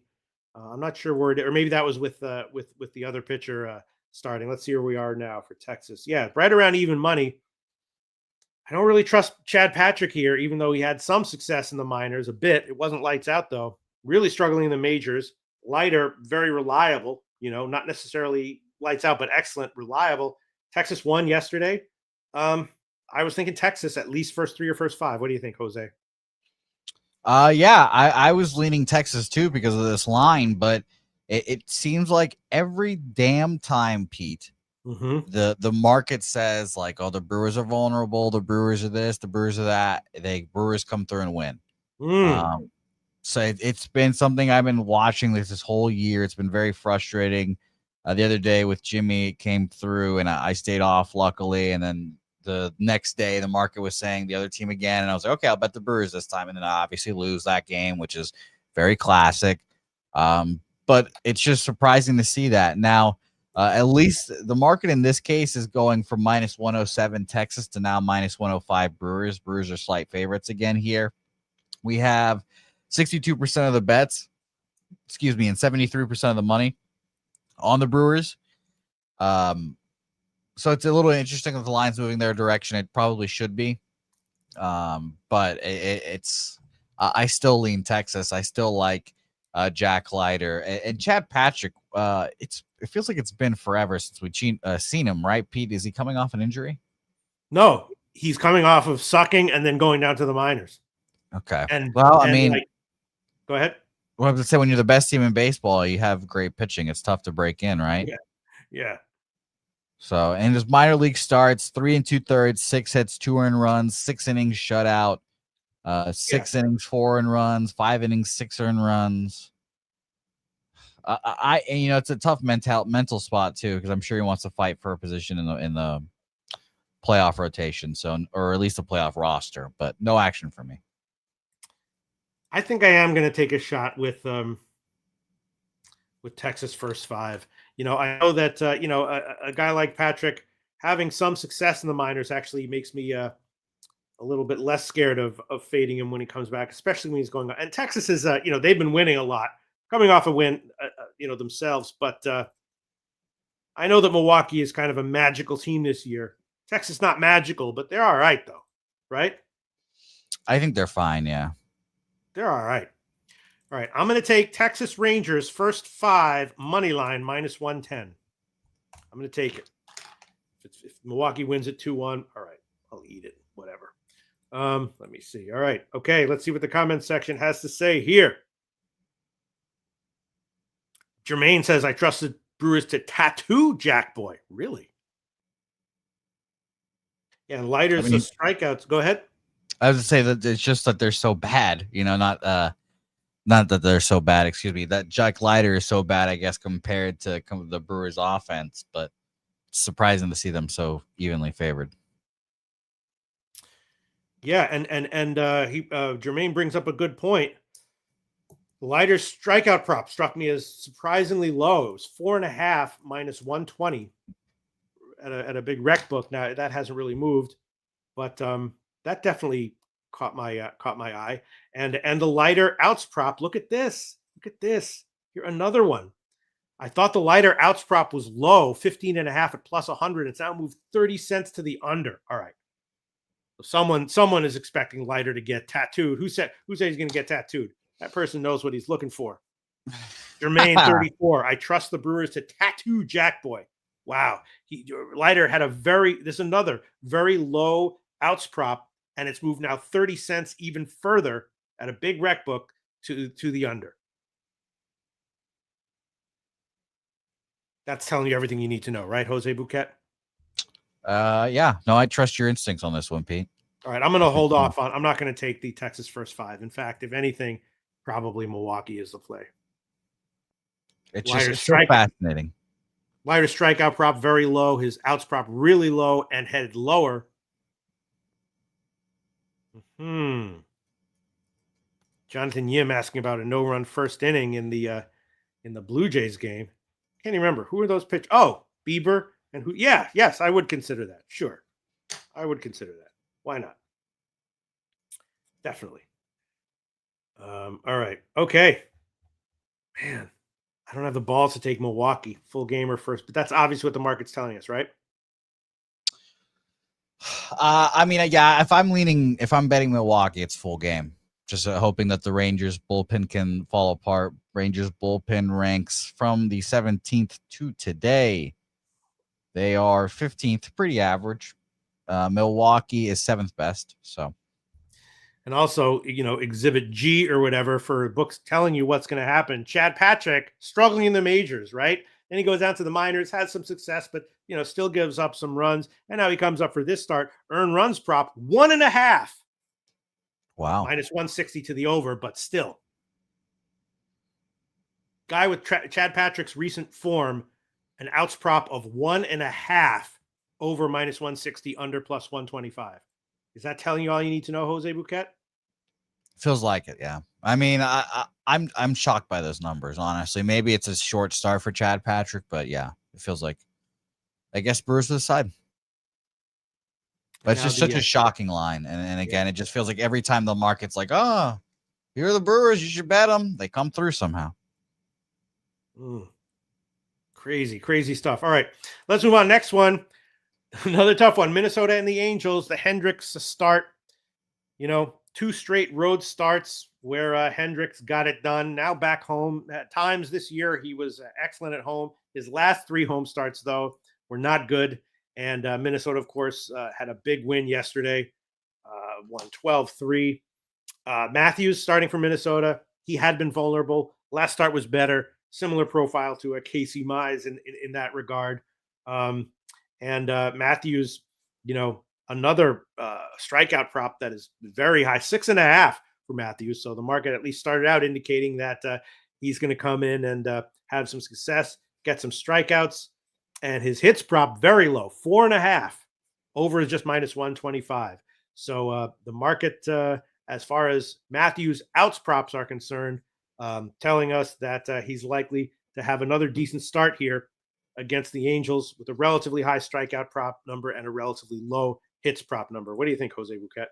I'm not sure where or maybe that was with the other pitcher starting. Let's see where we are now for Texas. Yeah, right around even money. I don't really trust Chad Patrick here, even though he had some success in the minors a bit. It wasn't lights out though. Really struggling in the majors. Lighter, very reliable. Not necessarily lights out, but excellent, reliable. Texas won yesterday. I was thinking Texas at least first 3 or first 5. What do you think, Jose? Yeah, I was leaning Texas too because of this line, but it seems like every damn time, Pete, The market says like, oh, the Brewers are vulnerable, the Brewers are this, the Brewers are that. Brewers come through and win. So it's been something I've been watching this whole year. It's been very frustrating. The other day with Jimmy, it came through and I stayed off luckily, and then the next day the market was saying the other team again, and I was like, okay, I'll bet the Brewers this time, and then I obviously lose that game, which is very classic. But it's just surprising to see that now. At least the market in this case is going from minus 107 Texas to now minus 105 Brewers. Brewers are slight favorites again here. We have 62% of the bets, and 73% of the money on the Brewers. So it's a little interesting that the line's moving their direction. It probably should be. But it's I still lean Texas. I still like Jack Leiter and Chad Patrick. It feels like it's been forever since we've seen him, right, Pete? Is he coming off an injury? No, he's coming off of sucking and then going down to the minors. Okay. Go ahead. Well, I have to say, when you're the best team in baseball, you have great pitching. It's tough to break in, right? Yeah. So, and his minor league starts 3 2/3, 6 hits, 2 earned runs, 6 innings shutout, 6 innings, 4 earned runs, 5 innings, 6 earned runs. It's a tough mental spot too, because I'm sure he wants to fight for a position in the playoff rotation, or at least a playoff roster. But no action for me. I think I am going to take a shot with Texas first 5. I know that a guy like Patrick having some success in the minors actually makes me a little bit less scared of fading him when he comes back, especially when he's going on. And Texas is they've been winning a lot, coming off a win themselves. But I know that Milwaukee is kind of a magical team this year. Texas not magical, but they're all right though, right? I think they're fine. Yeah. They're all right. All right. I'm going to take Texas Rangers first 5 money line minus 110. I'm going to take it. If Milwaukee wins it 2-1, all right, I'll eat it. Whatever. Let me see. All right. Okay. Let's see what the comment section has to say here. Jermaine says, I trusted Brewers to tattoo Jack Boy. Really? Yeah. And Leiter's the strikeouts. Go ahead. I was to say that it's just that they're so bad, not that they're so bad, excuse me, that Jack Leiter is so bad, I guess, compared to the Brewers offense, but it's surprising to see them so evenly favored. Yeah. And Jermaine brings up a good point. Leiter's strikeout prop struck me as surprisingly low. It was 4.5 minus 120 at a big rec book. Now that hasn't really moved, but, that definitely caught my eye. And the Leiter outs prop. Look at this. Here, another one. I thought the Leiter outs prop was low, 15.5 at plus 100. It's now moved 30 cents to the under. All right. So someone is expecting Leiter to get tattooed. Who said he's going to get tattooed? That person knows what he's looking for. Jermaine 34. I trust the Brewers to tattoo Jack Boy. Wow. Leiter had another very low outs prop. And it's moved now 30 cents even further at a big rec book to the under. That's telling you everything you need to know, right, Jose Bouquett? Yeah. No, I trust your instincts on this one, Pete. All right, I'm going to hold off on. I'm not going to take the Texas first 5. In fact, if anything, probably Milwaukee is the play. It's just so fascinating. Leiter strikeout prop very low. His outs prop really low and headed lower. Jonathan Yim asking about a no-run first inning in the Blue Jays game. Can't even remember who are those pitch. Oh, Bieber and who? Yeah, yes, I would consider that. Sure, I would consider that. Why not? Definitely. All right. Okay. Man, I don't have the balls to take Milwaukee full gamer first, but that's obviously what the market's telling us, right? Yeah, if I'm betting Milwaukee, it's full game. Just hoping that the Rangers bullpen can fall apart. Rangers bullpen ranks from the 17th to today. They are 15th, pretty average. Milwaukee is 7th best. So, and also, Exhibit G or whatever for books telling you what's going to happen. Chad Patrick struggling in the majors, right? Then he goes down to the minors, has some success, but still gives up some runs. And now he comes up for this start. Earned runs prop 1.5. Wow. Minus 160 to the over, but still. Guy with Chad Patrick's recent form, an outs prop of 1.5 over minus 160, under plus 125. Is that telling you all you need to know, Jose Bouquett? Feels like it, yeah. I mean, I'm shocked by those numbers, honestly. Maybe it's a short start for Chad Patrick, but yeah, it feels like, I guess, Brewers to the side. But it's just such a shocking line. And again, it just feels like every time the market's like, oh, here are the Brewers, you should bet them. They come through somehow. Crazy stuff. All right, let's move on. Next one, another tough one. Minnesota and the Angels, the Hendricks start. 2 straight road starts where Hendricks got it done. Now back home. At times this year, he was excellent at home. His last 3 home starts, though, were not good. And Minnesota, of course, had a big win yesterday, won 12-3. Matthews starting for Minnesota. He had been vulnerable. Last start was better. Similar profile to Casey Mize in that regard. Matthews, another strikeout prop that is very high, 6.5 for Matthews. So the market at least started out indicating that he's going to come in and have some success, get some strikeouts. And his hits prop very low, 4.5. Over is just minus 125. So the market, as far as Matthews outs props are concerned, telling us that he's likely to have another decent start here against the Angels with a relatively high strikeout prop number and a relatively low hits prop number. What do you think, Jose Bouquett?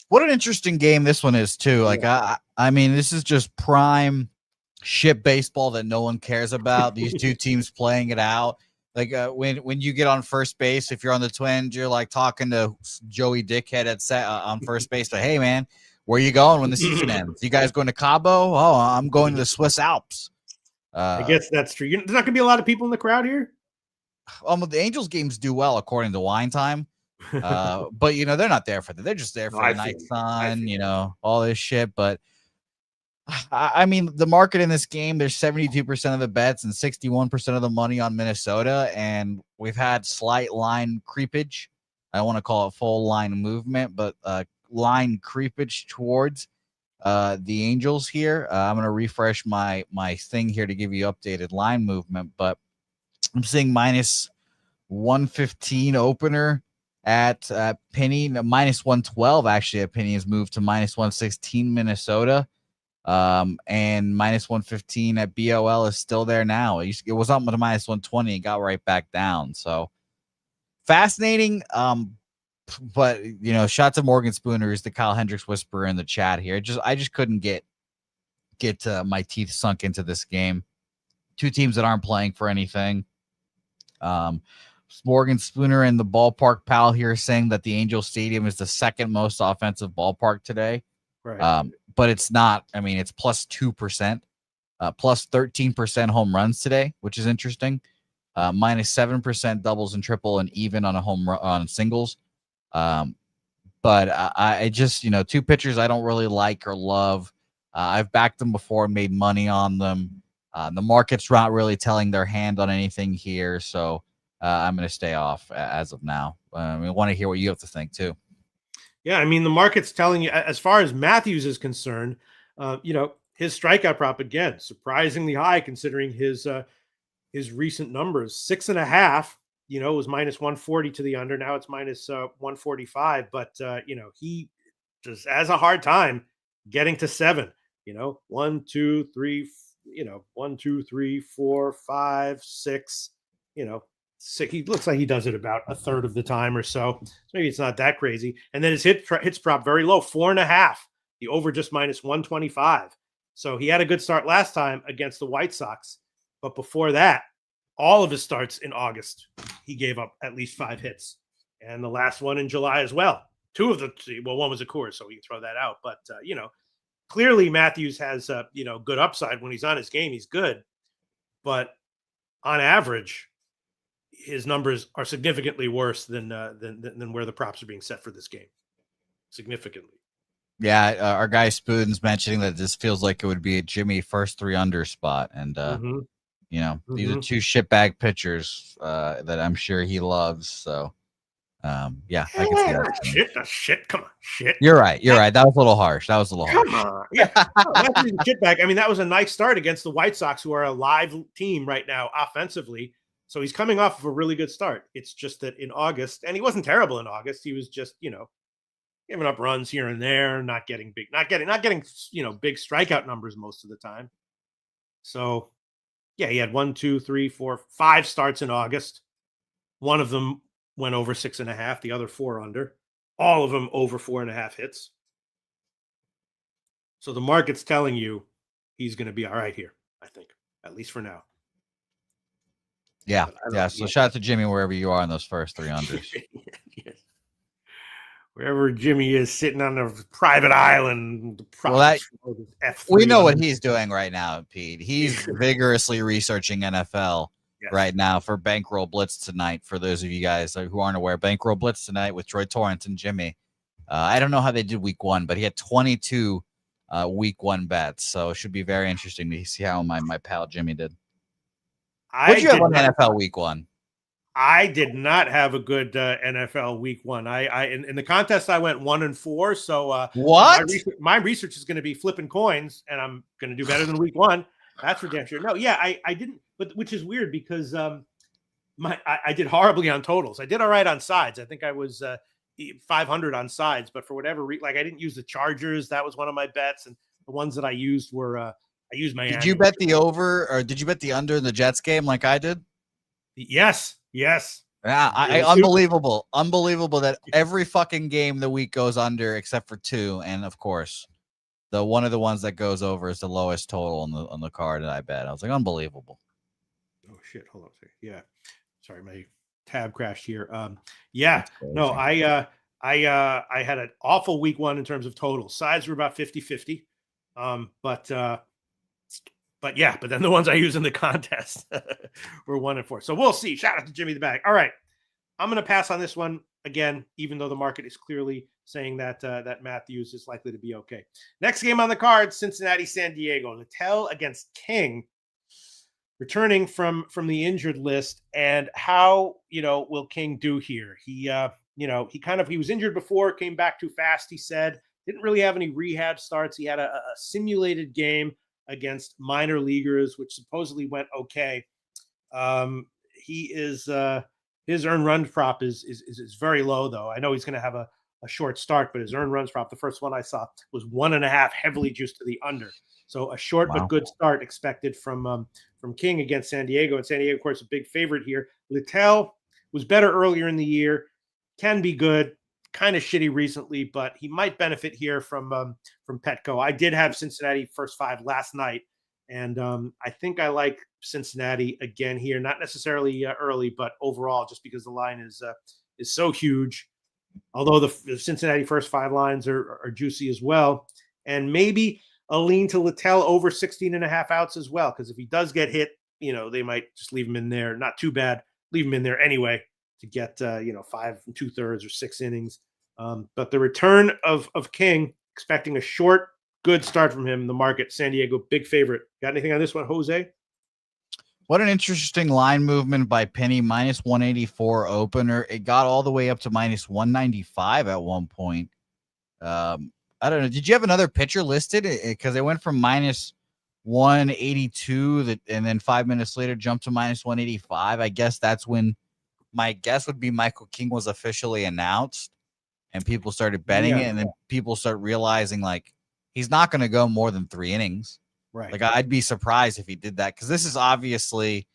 What an interesting game this one is, too. Like, I mean, this is just prime ship baseball that no one cares about. These two teams playing it out. Like when you get on first base, if you're on the Twins, you're like talking to Joey Dickhead on first base. But hey, man, where are you going when the season ends? You guys going to Cabo? Oh, I'm going to the Swiss Alps. I guess that's true. There's not going to be a lot of people in the crowd here. The Angels games do well according to Wine Time. But they're not there for that. They're just there for the night sun, all this shit. But I mean, the market in this game, there's 72% of the bets and 61% of the money on Minnesota. And we've had slight line creepage. I don't want to call it full line movement, but line creepage towards the Angels here. I'm going to refresh my thing here to give you updated line movement, but I'm seeing minus 115 opener at Penny, minus 112 actually at Penny has moved to minus 116 Minnesota. And minus 115 at BOL is still there now. It was up to minus 120 and got right back down. So fascinating. But shout to Morgan Spooner, is the Kyle Hendricks whisperer in the chat here. I just couldn't get my teeth sunk into this game. Two teams that aren't playing for anything. Morgan Spooner and the ballpark pal here saying that the Angel Stadium is the second most offensive ballpark today. Right. But it's not. I mean, it's plus 2%, plus 13% home runs today, which is interesting. Minus 7% doubles and triple, and even on a home run on singles. But I just, two pitchers I don't really like or love. I've backed them before, made money on them. The market's not really telling their hand on anything here, so I'm going to stay off as of now. I want to hear what you have to think too. Yeah, I mean, the market's telling you, as far as Matthews is concerned, his strikeout prop, again, surprisingly high considering his recent numbers. 6.5, was minus 140 to the under. Now it's minus 145. But, he just has a hard time getting to 7. 1, 2, 3, 1, 2, 3, 4, 5, 6, he looks like he does it about a third of the time or so. So maybe it's not that crazy. And then his hits prop very low, 4.5. The over just minus 125. So he had a good start last time against the White Sox. But before that, all of his starts in August, he gave up at least 5 hits. And the last one in July as well. 2 of the, one was a Coors, so we can throw that out. But, clearly Matthews has, good upside. When he's on his game, he's good. But on average, his numbers are significantly worse than where the props are being set for this game. Significantly. Yeah, our guy Spoon's mentioning that this feels like it would be a Jimmy first 3 under spot, and You know, these are Mhm. two shitbag pitchers that I'm sure he loves. So, yeah, I can see that. Shit. Come on, shit. You're right. You're right. That was a little harsh. Come on. Yeah. No, that's even shit back. I mean, that was a nice start against the White Sox, who are a live team right now offensively. So he's coming off of a really good start. It's just that in August, and he wasn't terrible in August. He was just, giving up runs here and there, not getting, big strikeout numbers most of the time. So yeah, he had 1, 2, 3, 4, 5 starts in August. One of them went over 6.5, the other 4 under. All of them over 4.5 hits. So the market's telling you he's going to be all right here, I think, at least for now. Yeah. Yeah. So shout out to Jimmy wherever you are in those first 3 unders. Yes. Wherever Jimmy is sitting on a private island. We know what he's doing right now, Pete. He's vigorously researching NFL right now for Bankroll Blitz tonight. For those of you guys who aren't aware, Bankroll Blitz tonight with Troy Torrance and Jimmy. I don't know how they did week 1, but he had 22 week 1 bets. So it should be very interesting to see how my pal Jimmy did. What did you have on NFL week 1? I did not have a good NFL week 1. I in the contest I went 1-4. So what? My research is going to be flipping coins, and I'm going to do better than week 1. That's for damn sure. No, yeah, I didn't, but which is weird because I did horribly on totals. I did all right on sides. I think I was 500 on sides, but for whatever reason, I didn't use the Chargers. That was one of my bets, and the ones that I used were I used Miami. Did you bet the over or did you bet the under in the Jets game like I did? Yes. Yeah, unbelievable that every fucking game the week goes under except for 2, and of course, one of the ones that goes over is the lowest total on the card that I bet. I was like, unbelievable. Oh shit! Hold on a second. Yeah, sorry, my tab crashed here. Yeah, no, I had an awful week 1 in terms of total. Sides were about 50-50. But then the ones I use in the contest were 1-4. So we'll see. Shout out to Jimmy the Bag. All right. I'm going to pass on this one again, even though the market is clearly saying that Matthews is likely to be okay. Next game on the card, Cincinnati, San Diego. Littell against King, returning from the injured list. And how, will King do here? He was injured before, came back too fast, he said. Didn't really have any rehab starts. He had a simulated game against minor leaguers, which supposedly went okay. His earned run prop is very low, though. I know he's going to have a short start, but his earned runs prop, the first one I saw, was 1.5, heavily juiced to the under. So a short but good start expected from King against San Diego. And San Diego, of course, a big favorite here. Littell was better earlier in the year, can be good. Kind of shitty recently, but he might benefit here from Petco. I did have Cincinnati first 5 last night, and I think I like Cincinnati again here. Not necessarily early, but overall, just because the line is so huge. Although the Cincinnati first 5 lines are juicy as well, and maybe a lean to Littell over 16.5 outs as well. Because if he does get hit, they might just leave him in there. Not too bad. Leave him in there anyway to get 5 2/3 or 6 innings. But the return of King, expecting a short, good start from him in the market. San Diego, big favorite. Got anything on this one, Jose? What an interesting line movement by Penny. -184 opener. It got all the way up to -195 at one point. I don't know. Did you have another pitcher listed? Because it went from -182 and then 5 minutes later jumped to -185. I guess that's when my guess would be Michael King was officially announced and people started betting it. And then people start realizing like he's not going to go more than 3 innings. Right. Like I'd be surprised if he did that. Cause this is obviously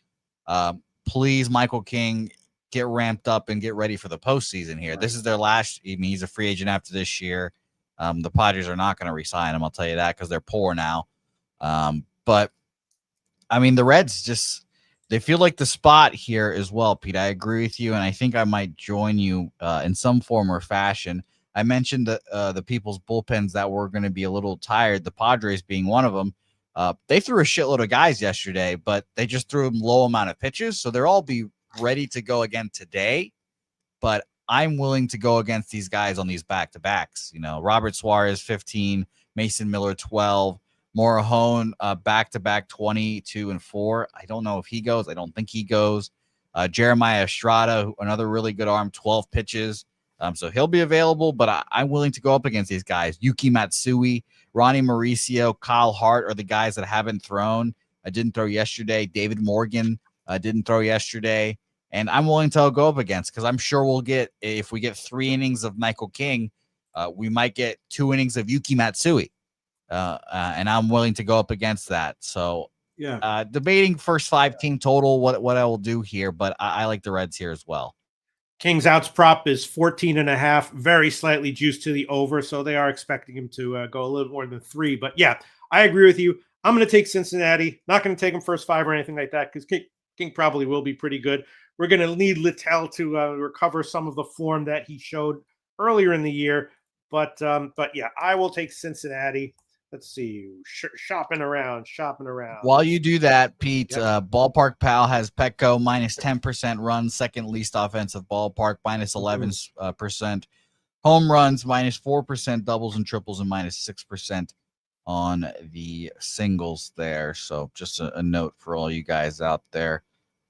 please Michael King get ramped up and get ready for the postseason here. Right. This is their last, he's a free agent after this year. The Padres are not going to re-sign him. I'll tell you that because they're poor now. But I mean, the Reds just, they feel like the spot here as well, Pete. I agree with you, and I think I might join you in some form or fashion. I mentioned the people's bullpens that were going to be a little tired, the Padres being one of them. They threw a shitload of guys yesterday, but they just threw them low amount of pitches, so they'll all be ready to go again today. But I'm willing to go against these guys on these back-to-backs. Robert Suarez, 15, Mason Miller, 12, Morahone, back-to-back 22 and 4. I don't know if he goes. I don't think he goes. Jeremiah Estrada, another really good arm, 12 pitches. So he'll be available, but I'm willing to go up against these guys. Yuki Matsui, Ronnie Mauricio, Kyle Hart are the guys that haven't thrown. I didn't throw yesterday. David Morgan didn't throw yesterday. And I'm willing to go up against because I'm sure if we get 3 innings of Michael King, we might get 2 innings of Yuki Matsui. And I'm willing to go up against that. So Yeah. Debating first 5 team total, what I will do here, but I like the Reds here as well. King's outs prop is 14.5, very slightly juiced to the over, so they are expecting him to go a little more than 3. But yeah, I agree with you. I'm going to take Cincinnati. Not going to take him first 5 or anything like that because King probably will be pretty good. We're going to need Littell to recover some of the form that he showed earlier in the year. But yeah, I will take Cincinnati. Let's see, shopping around. While you do that, Pete, Ballpark Pal has Petco minus 10% runs, second least offensive ballpark, minus 11%. Home runs, minus 4%, doubles and triples, and minus 6% on the singles there. So just a note for all you guys out there.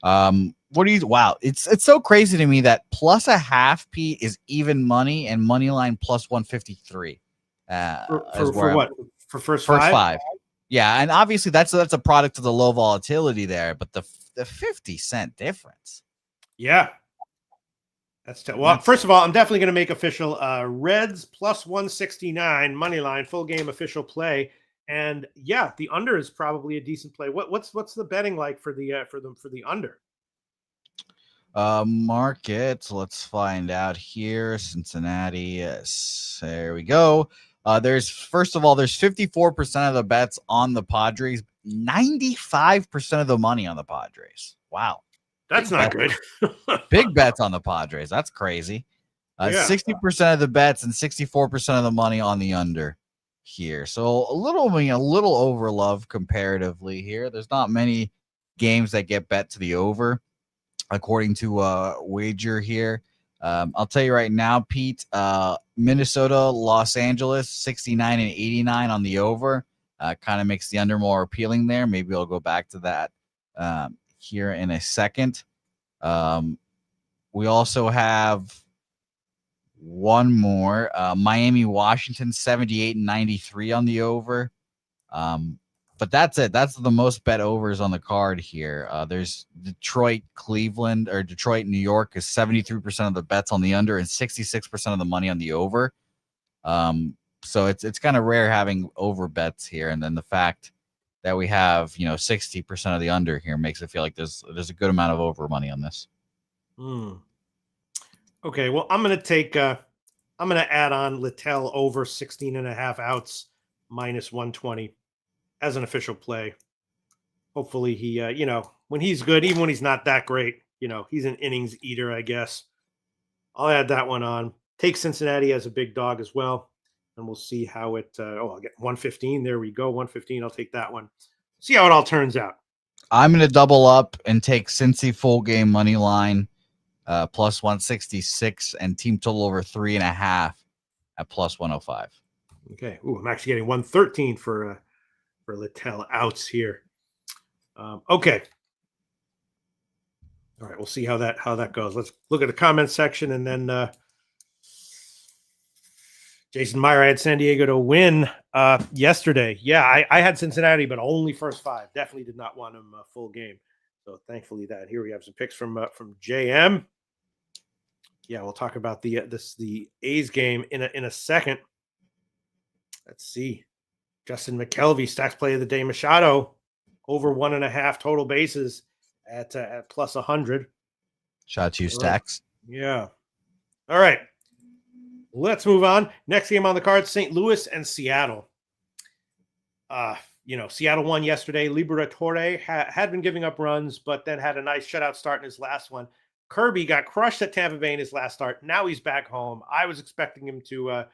Wow, it's so crazy to me that plus a half, Pete, is even money and money line plus 153. For what? For first 5? Yeah, and obviously that's a product of the low volatility there, but the 50-cent difference. Yeah. Well, first of all, I'm definitely going to make official Reds plus 169 money line, full game official play. And yeah, the under is probably a decent play. What's the betting like for the under? Market, let's find out here. Cincinnati, yes, there we go. There's 54% of the bets on the Padres, 95% of the money on the Padres. Wow. That's not good. Big bets on the Padres. That's crazy. 60% of the bets and 64% of the money on the under here. So a little over love comparatively here. There's not many games that get bet to the over according to wager here. I'll tell you right now, Pete, Minnesota, Los Angeles, 69 and 89 on the over. Kind of makes the under more appealing there. Maybe I'll go back to that here in a second. We also have one more. Miami, Washington, 78 and 93 on the over. But that's it. That's the most bet overs on the card here. There's Detroit, Cleveland, or Detroit, New York is 73% of the bets on the under and 66% of the money on the over. So it's kind of rare having over bets here. And then the fact that we have, 60% of the under here makes it feel like there's a good amount of over money on this. Okay. Well, I'm going to add on Littell over 16.5 outs minus 120. As an official play. Hopefully he, when he's good, even when he's not that great, he's an innings eater, I guess. I'll add that one on. Take Cincinnati as a big dog as well. And we'll see how it, I'll get 115. There we go. 115. I'll take that one. See how it all turns out. I'm going to double up and take Cincy full game money line plus 166 and team total over 3.5 at plus 105. Okay. Ooh, I'm actually getting 113 for Littell outs here. Okay. All right, we'll see how that goes. Let's look at the comment section, and then Jason Meyer, I had San Diego to win yesterday. Yeah, I had Cincinnati, but only first 5. Definitely did not want him full game. So thankfully that here we have some picks from JM. Yeah, we'll talk about the A's game in a second. Let's see. Justin McKelvey, stacks play of the day. Machado, over 1.5 total bases at plus 100. Shout out to you, Stacks. Yeah. All right. Let's move on. Next game on the card, St. Louis and Seattle. Seattle won yesterday. Liberatore had been giving up runs, but then had a nice shutout start in his last one. Kirby got crushed at Tampa Bay in his last start. Now he's back home. I'm expecting him to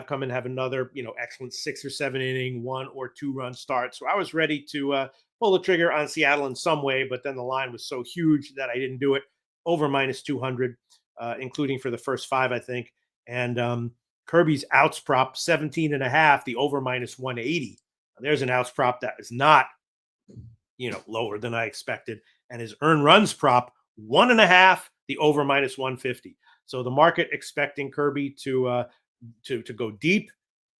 come and have another, excellent 6 or 7 inning, 1 or 2 run start. So I was ready to pull the trigger on Seattle in some way, but then the line was so huge that I didn't do it. Over minus 200, including for the first 5, I think. And Kirby's outs prop 17.5, the over minus 180. There's an outs prop that is not, lower than I expected. And his earned runs prop, 1.5, the over -150. So the market expecting Kirby to go deep,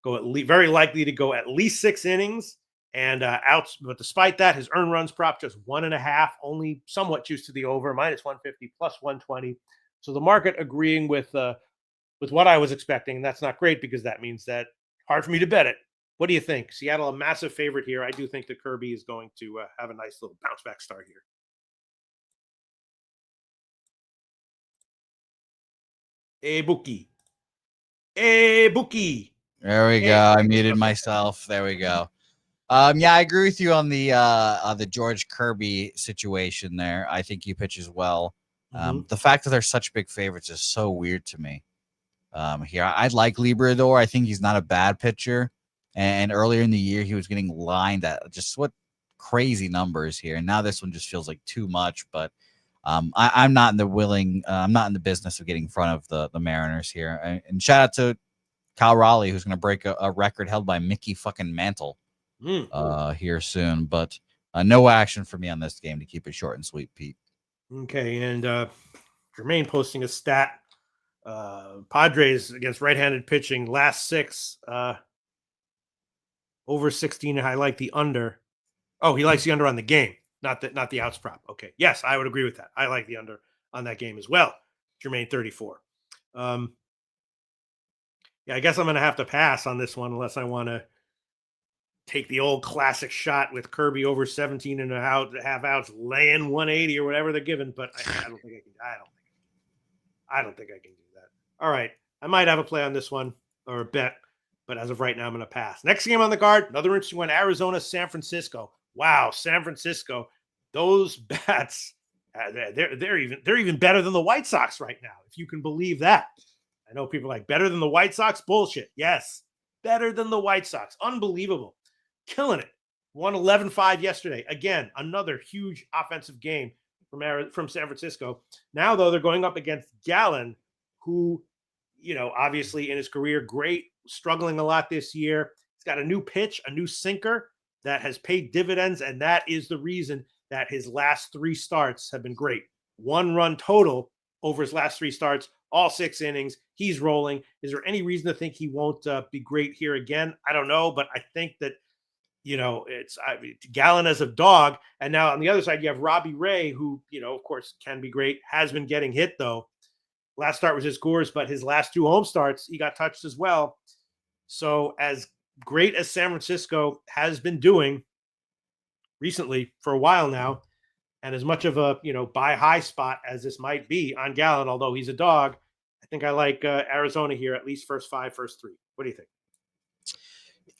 very likely to go at least 6 innings and outs. But despite that, his earned runs prop just 1.5, only somewhat juiced to the over, -150 plus 120. So the market agreeing with what I was expecting. And that's not great because that means that hard for me to bet it. What do you think? Seattle, a massive favorite here. I do think that Kirby is going to have a nice little bounce back start here. Hey, Bouquet. Hey, Bouquet. There we go. I muted myself. There we go. Yeah, I agree with you on the George Kirby situation there. I think he pitches well. The fact that they're such big favorites is so weird to me. Here, I'd like Librador. I think he's not a bad pitcher. And earlier in the year, he was getting lined at just what crazy numbers here. And now this one just feels like too much. But I'm not in the I'm not in the business of getting in front of the Mariners here. And shout out to Kyle Raleigh, who's going to break a record held by Mickey fucking Mantle here soon. But no action for me on this game to keep it short and sweet, Pete. Okay, and Jermaine posting a stat. Padres against right-handed pitching, last 6, over 16. I like the under. Oh, he likes the under on the game, not the outs prop. Okay, yes, I would agree with that. I like the under on that game as well. Jermaine 34. Yeah, I guess I'm going to have to pass on this one unless I want to take the old classic shot with Kirby over 17 and a half outs, laying 180 or whatever they're giving. But I don't think I can. I don't think I can do that. All right, I might have a play on this one or a bet, but as of right now, I'm going to pass. Next game on the card, another interesting one: Arizona, San Francisco. Wow, San Francisco, those bats, they're even better than the White Sox right now, if you can believe that. I know people are like, better than the White Sox? Bullshit. Yes, better than the White Sox. Unbelievable. Killing it. Won 11-5 yesterday. Again, another huge offensive game from San Francisco. Now, though, they're going up against Gallen, who, obviously in his career, great, struggling a lot this year. He's got a new pitch, a new sinker that has paid dividends, and that is the reason that his last 3 starts have been great. 1 run total over his last 3 starts, all 6 innings. He's rolling. Is there any reason to think he won't be great here again? I don't know, but I think that, it's Gallen as a dog. And now on the other side, you have Robbie Ray, who, of course, can be great, has been getting hit, though. Last start was his Coors, but his last 2 home starts, he got touched as well. So as great as San Francisco has been doing recently for a while now, and as much of a, buy high spot as this might be on Gallen, although he's a dog, I think I like Arizona here, at least first 5, first 3. What do you think?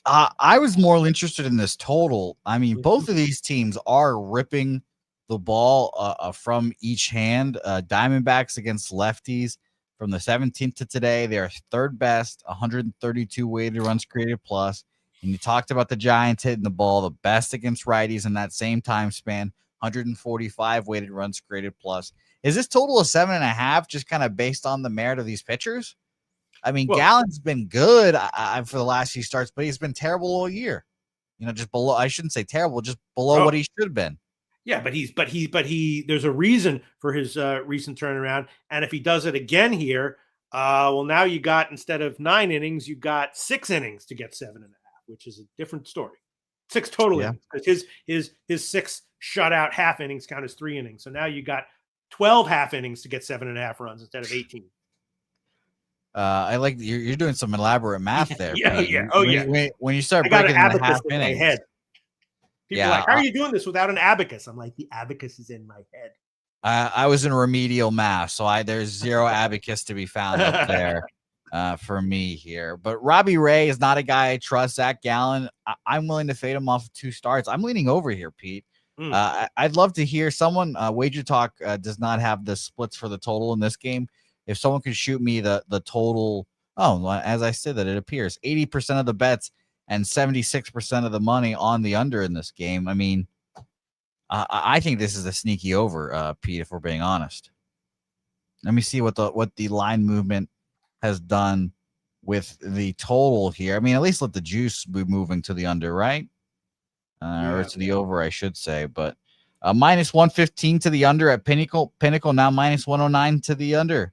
I was more interested in this total. I mean, both of these teams are ripping the ball from each hand. Diamondbacks against lefties from the 17th to today, they are 3rd best, 132 weighted runs created plus. And you talked about the Giants hitting the ball the best against righties in that same time span, 145 weighted runs created plus. Is this total of 7.5 just kind of based on the merit of these pitchers? I mean, Gallen's been good for the last few starts, but he's been terrible all year. Just below. I shouldn't say terrible, just below what he should have been. Yeah, but there's a reason for his recent turnaround. And if he does it again here, now you got, instead of 9 innings, you got 6 innings to get 7.5, which is a different story. 6 total innings, because his 6 shutout half innings count as 3 innings. So now you got 12 half innings to get 7.5 runs instead of 18. I like you're doing some elaborate math there. Yeah. When you start breaking the half innings, head. People are like, how are you doing this without an abacus? I'm like, the abacus is in my head. I was in remedial math, so there's 0 abacus to be found up there for me here. But Robbie Ray is not a guy I trust. Zach Gallen, I'm willing to fade him off of 2 starts. I'm leaning over here, Pete. I'd love to hear someone. Wager Talk does not have the splits for the total in this game. If someone could shoot me the total, as I said, that it appears 80% of the bets and 76% of the money on the under in this game. I mean, I think this is a sneaky over, Pete, if we're being honest. Let me see what the line movement has done with the total here. I mean, at least let the juice be moving to the under, right? to the over, I should say, but minus 115 to the under at Pinnacle. Pinnacle now minus 109 to the under.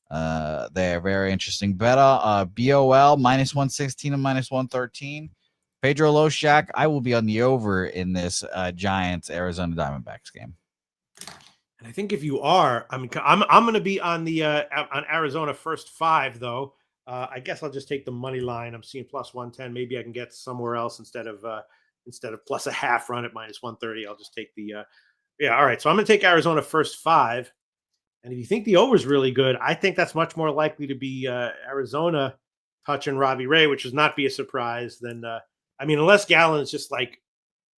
They're very interesting. Beta, BOL minus 116 and minus 113. Pedro Loshak, I will be on the over in this Giants Arizona Diamondbacks game. And I think if you are, I'm going to be on the on Arizona first 5 though. I guess I'll just take the money line. I'm seeing plus 110. Maybe I can get somewhere else instead of plus a half run at minus 130. I'll just take the all right. So I'm going to take Arizona first 5. And if you think the over is really good, I think that's much more likely to be Arizona touching Robbie Ray, which would not be a surprise. Than unless Gallen's just like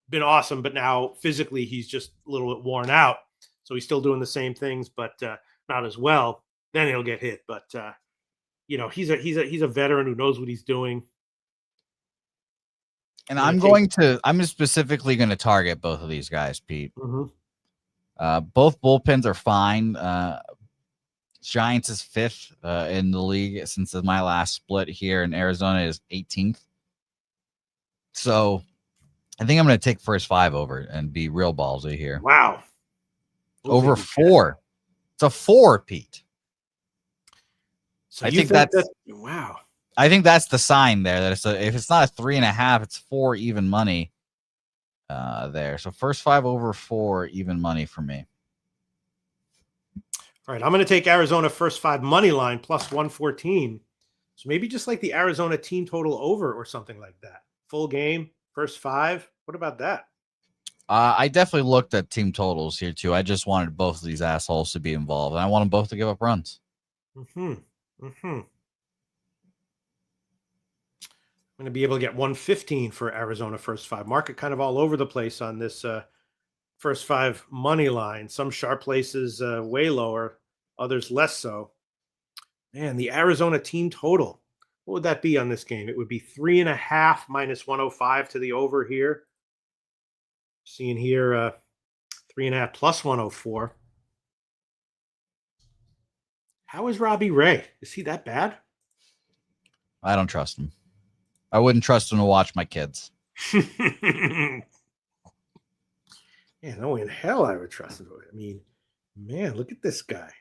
been awesome, but now physically he's just a little bit worn out, so he's still doing the same things, but not as well. Then he'll get hit. But he's a veteran who knows what he's doing. And I'm specifically going to target both of these guys, Pete. Mm-hmm. Both bullpens are fine. Giants is 5th in the league since my last split here, and Arizona is 18th. So I think I'm going to take first 5 over and be real ballsy here. Wow. Over 4. It's a 4, Pete. So I think that's wow. I think that's the sign there that if it's not a 3.5, it's 4 even money. There. So first 5 over 4 even money for me. All right, I'm going to take Arizona first 5 money line plus 114. So maybe just like the Arizona team total over or something like that. Full game, first 5. What about that? I definitely looked at team totals here too. I just wanted both of these assholes to be involved, and I want them both to give up runs. I'm going to be able to get 115 for Arizona first 5. Market kind of all over the place on this first 5 money line. Some sharp places way lower, others less so. Man, the Arizona team total. What would that be on this game? It would be 3.5 minus 105 to the over here. Seeing here 3.5 plus 104. How is Robbie Ray? Is he that bad? I don't trust him. I wouldn't trust him to watch my kids. Yeah, no way in hell I would trust him. I mean, man, look at this guy.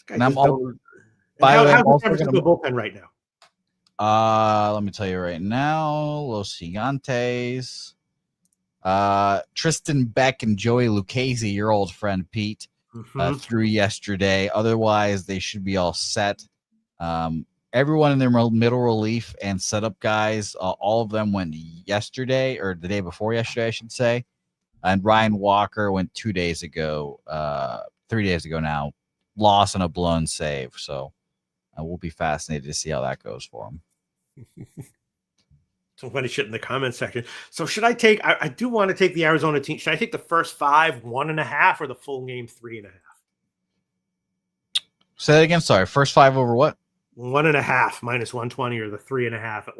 This guy how's the San Francisco bullpen right now? Let me tell you right now. Los Gigantes. Tristan Beck and Joey Lucchese, your old friend Pete, threw yesterday. Otherwise, they should be all set. Everyone in their middle relief and setup guys, all of them went yesterday or the day before yesterday, I should say. And Ryan Walker went 2 days ago, 3 days ago now, loss and a blown save. So we'll be fascinated to see how that goes for him. Some funny shit in the comment section. So should I take, I do want to take the Arizona team. Should I take the first 5, 1.5, or the full game 3.5? Say that again. Sorry. First 5 over what? 1.5 minus 120 or the 3.5 at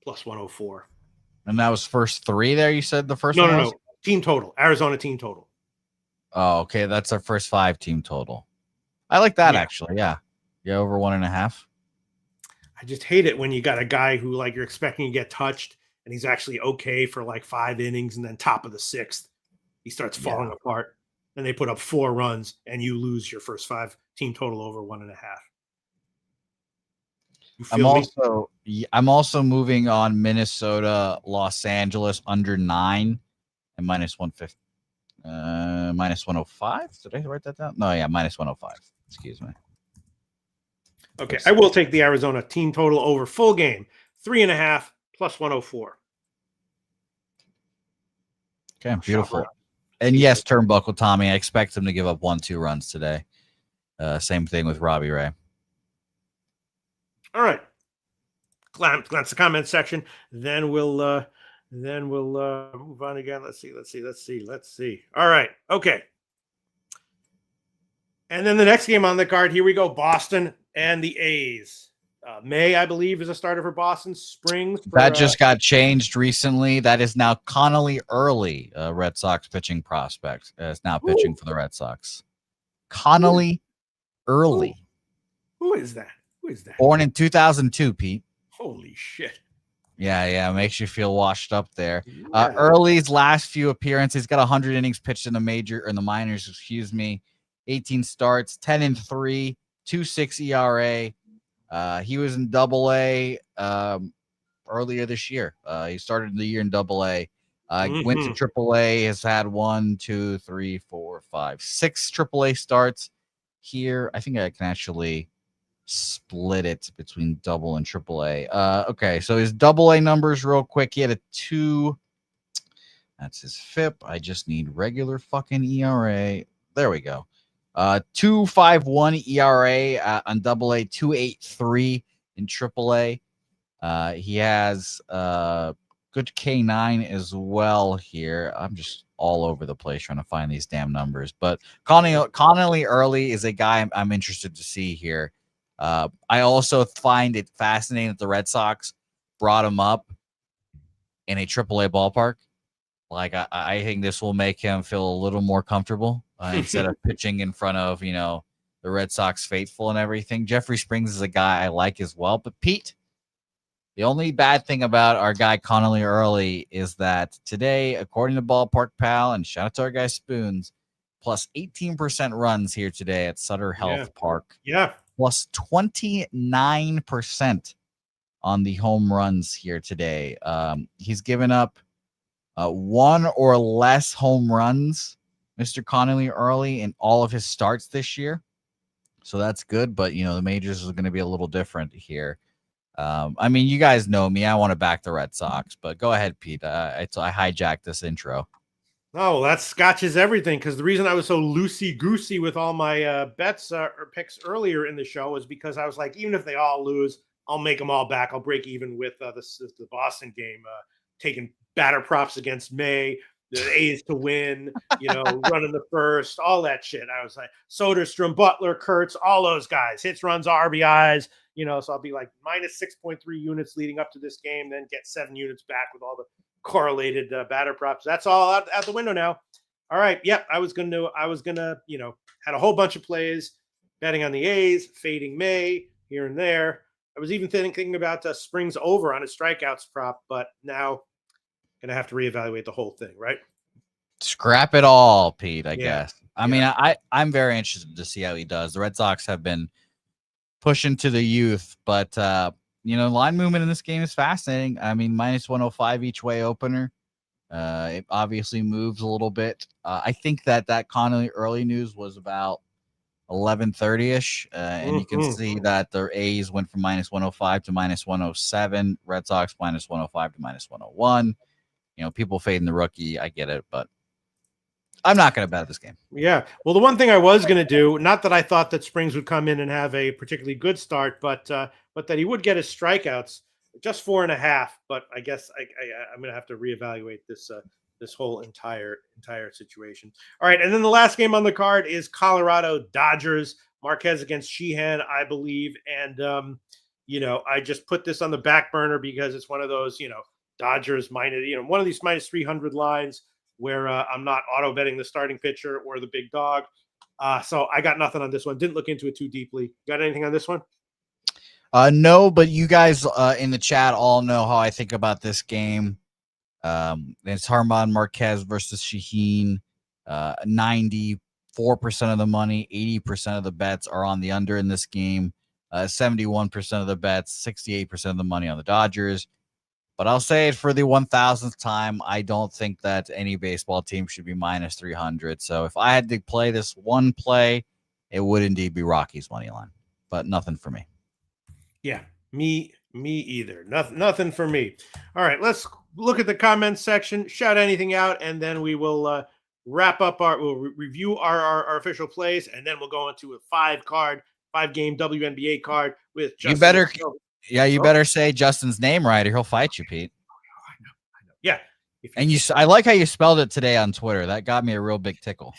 plus 104. And that was first 3 there. You said the first one? No. Team total. Arizona team total. Oh, okay. That's our first 5 team total. I like that actually. Yeah. Yeah. Over 1.5. I just hate it when you got a guy who you're expecting to get touched and he's actually okay for 5 innings and then top of the 6th, he starts falling apart. And they put up 4 runs and you lose your first 5 team total over 1.5. I'm also moving on Minnesota, Los Angeles under 9 and minus 150, minus 105. Did I write that down? No, yeah, minus 105. Excuse me. Okay, I will take the Arizona team total over full game 3.5 plus 104. Okay, beautiful. And yes, Turnbuckle Tommy, I expect him to give up 1-2 runs today. Same thing with Robbie Ray. All right. Glance the comment section. Then we'll move on again. Let's see. All right. Okay. And then the next game on the card, here we go. Boston and the A's. May, I believe, is a starter for Boston. Springs. That just got changed recently. That is now Connolly Early, Red Sox pitching prospect. Is now pitching for the Red Sox. Connolly Early. Who is that? Born in 2002, Pete. Holy shit. Yeah, makes you feel washed up there. Yeah. Early's last few appearances, got 100 innings pitched in the minors, excuse me. 18 starts, 10-3, 2.6 ERA. He was in Double-A earlier this year. He started the year in Double-A. Went to Triple-A, has had 6 Triple-A starts here. I think I can actually split it between double and triple A. Okay, so his double A numbers real quick. He had a 2. That's his FIP. I just need regular fucking ERA. There we go. 2.51 ERA on double A, 2.83 in triple A. He has good K9 as well here. I'm just all over the place trying to find these damn numbers. But Connolly Early is a guy I'm interested to see here. I also find it fascinating that the Red Sox brought him up in a AAA ballpark. Like, I think this will make him feel a little more comfortable instead of pitching in front of, the Red Sox faithful and everything. Jeffrey Springs is a guy I like as well. But Pete, the only bad thing about our guy Connolly Early is that today, according to Ballpark Pal, and shout out to our guy Spoons, plus 18% runs here today at Sutter Health Park. Yeah. Plus 29% on the home runs here today. He's given up 1 or less home runs, Mr. Connolly Early, in all of his starts this year. So that's good, but, the majors is going to be a little different here. I mean, you guys know me. I want to back the Red Sox, but go ahead, Pete. I hijacked this intro. Oh, that scotches everything, because the reason I was so loosey-goosey with all my bets or picks earlier in the show is because I was like, even if they all lose, I'll make them all back. I'll break even with the Boston game, taking batter props against May, the A's to win, running the first, all that shit. I was like, Soderstrom, Butler, Kurtz, all those guys, hits, runs, RBIs, so I'll be like minus 6.3 units leading up to this game, then get 7 units back with all the correlated batter props. That's all out the window now. All right. Yep. I was gonna, had a whole bunch of plays betting on the A's, fading May here and there. I was even thinking about Springs over on his strikeouts prop, but now gonna have to reevaluate the whole thing, right? Scrap it all, Pete, I guess. I mean, I'm very interested to see how he does. The Red Sox have been pushing to the youth, but line movement in this game is fascinating. I mean, minus 105 each way opener. It obviously moves a little bit. I think that Connolly Early news was about 11:30ish, and you can see that the A's went from minus 105 to minus 107. Red Sox minus 105 to minus 101. People fading the rookie. I get it, but I'm not going to bet this game. Yeah. Well, the one thing I was going to do, not that I thought that Springs would come in and have a particularly good start, but that he would get his strikeouts, just 4.5. But I guess I'm going to have to reevaluate this whole entire situation. All right, and then the last game on the card is Colorado Dodgers. Marquez against Sheehan, I believe, and I just put this on the back burner because it's one of those Dodgers minus one of these minus 300 lines where I'm not auto betting the starting pitcher or the big dog. So I got nothing on this one. Didn't look into it too deeply. Got anything on this one? No, but you guys in the chat all know how I think about this game. It's Harman Marquez versus Shaheen. 94% of the money, 80% of the bets are on the under in this game. 71% of the bets, 68% of the money on the Dodgers. But I'll say it for the 1,000th time. I don't think that any baseball team should be minus 300. So if I had to play this one play, it would indeed be Rockies money line. But nothing for me. Yeah, me either. Nothing for me. All right, let's look at the comments section. Shout anything out, and then we will wrap up we'll review our official plays, and then we'll go into a 5-game WNBA card with Justin. You better say Justin's name right, or he'll fight you, Pete. I know. Yeah. I like how you spelled it today on Twitter. That got me a real big tickle.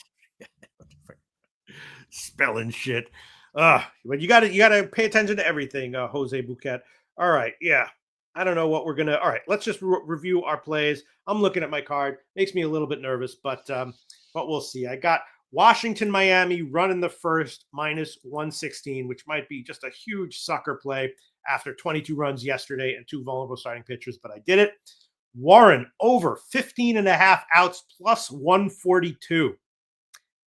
Spelling shit. But you gotta pay attention to everything, Jose Bouquett. All right, yeah. I don't know what we're gonna. All right, let's just review our plays. I'm looking at my card. Makes me a little bit nervous, but we'll see. I got Washington, Miami, run in the first, -116, which might be just a huge sucker play after 22 runs yesterday and 2 vulnerable starting pitchers, but I did it. Warren, over 15.5 outs, +142.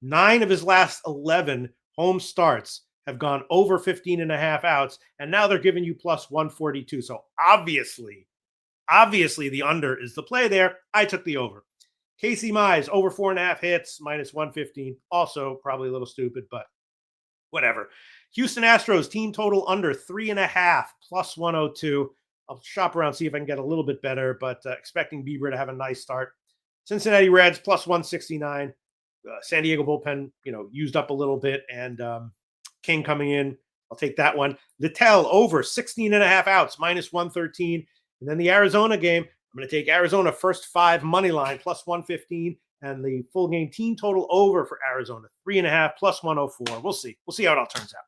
9 of his last 11 home starts have gone over 15.5 outs, and now they're giving you +142. So obviously the under is the play there. I took the over. Casey Mize, over 4.5 hits, -115. Also probably a little stupid, but whatever. Houston Astros, team total under 3.5, +102. I'll shop around, see if I can get a little bit better, but expecting Bieber to have a nice start. Cincinnati Reds, +169. San Diego bullpen, used up a little bit, and King coming in. I'll take that one. Littell, over 16.5 outs, -113. And then the Arizona game, I'm going to take Arizona first 5 money line, +115, and the full game team total over for Arizona, 3.5, +104. We'll see. We'll see how it all turns out.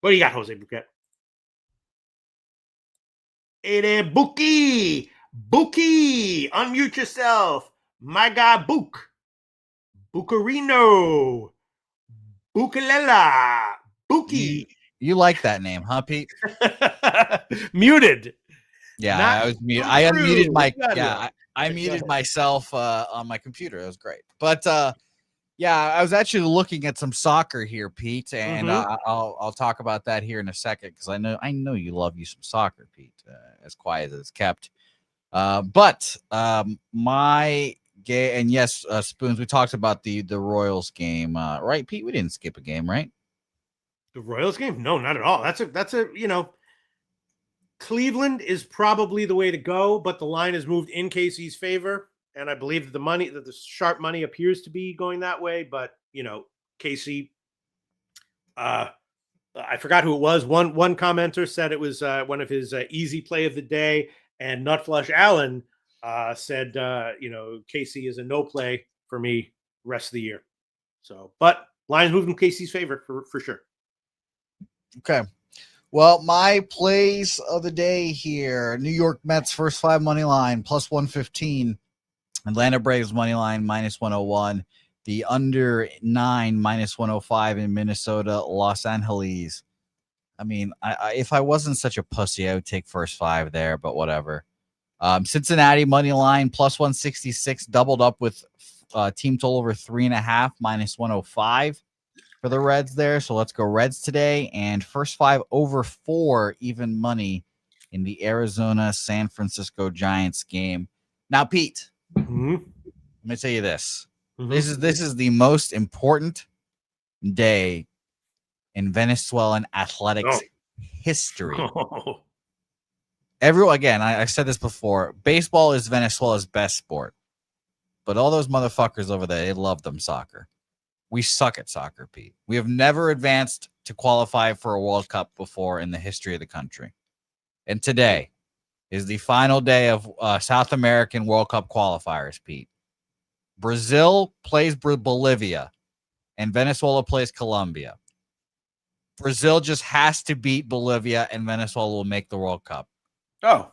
What do you got, Jose Bouquett? Hey there, Bookie. Bookie, unmute yourself. My guy, Book. Bucarino. Bucalela. Bookie. You like that name, huh, Pete? Muted. Yeah, Not I was muted. true. I unmuted my Yeah. I muted myself on my computer. It was great. But yeah, I was actually looking at some soccer here, Pete, and I'll talk about that here in a second because I know you love you some soccer, Pete, as quiet as it's kept. But my game, and yes, Spoons, we talked about the Royals game, right, Pete? We didn't skip a game, right? The Royals game? No, not at all. That's a Cleveland is probably the way to go, but the line has moved in KC's favor. And I believe that the sharp money appears to be going that way. But, KC, I forgot who it was. One commenter said it was one of his easy play of the day. And Nutflush Allen said, KC is a no play for me rest of the year. So, but line's moved in KC's favor for sure. Okay. Well, my plays of the day here: New York Mets first 5 money line +115, Atlanta Braves money line -101, the under 9 -105 in Minnesota, Los Angeles. I mean, I if I wasn't such a pussy, I would take first 5 there, but whatever. Cincinnati money line +166, doubled up with team total over 3.5 -105. For the Reds there. So let's go Reds today. And first 5 over 4 even money in the Arizona San Francisco Giants game. Now, Pete, let me tell you this. This is the most important day in Venezuelan athletics history. Everyone, again, I said this before, baseball is Venezuela's best sport. But all those motherfuckers over there, they love them soccer. We suck at soccer, Pete. We have never advanced to qualify for a World Cup before in the history of the country. And today is the final day of South American World Cup qualifiers, Pete. Brazil plays Bolivia, and Venezuela plays Colombia. Brazil just has to beat Bolivia, and Venezuela will make the World Cup. Oh.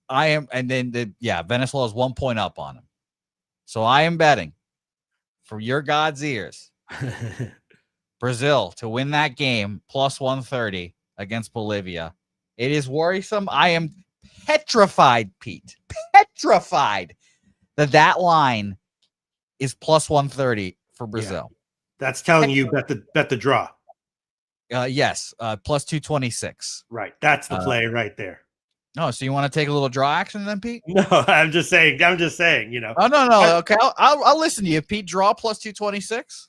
Venezuela is 1 point up on them. So I am betting for your God's ears, Brazil to win that game +130 against Bolivia. It is worrisome. I am petrified, Pete, that line is +130 for Brazil. Yeah. That's telling you bet the draw. Yes, +226. Right, that's the play right there. No, so you want to take a little draw action then, Pete? No, I'm just saying. Oh no. Okay, I'll listen to you, Pete. Draw +226.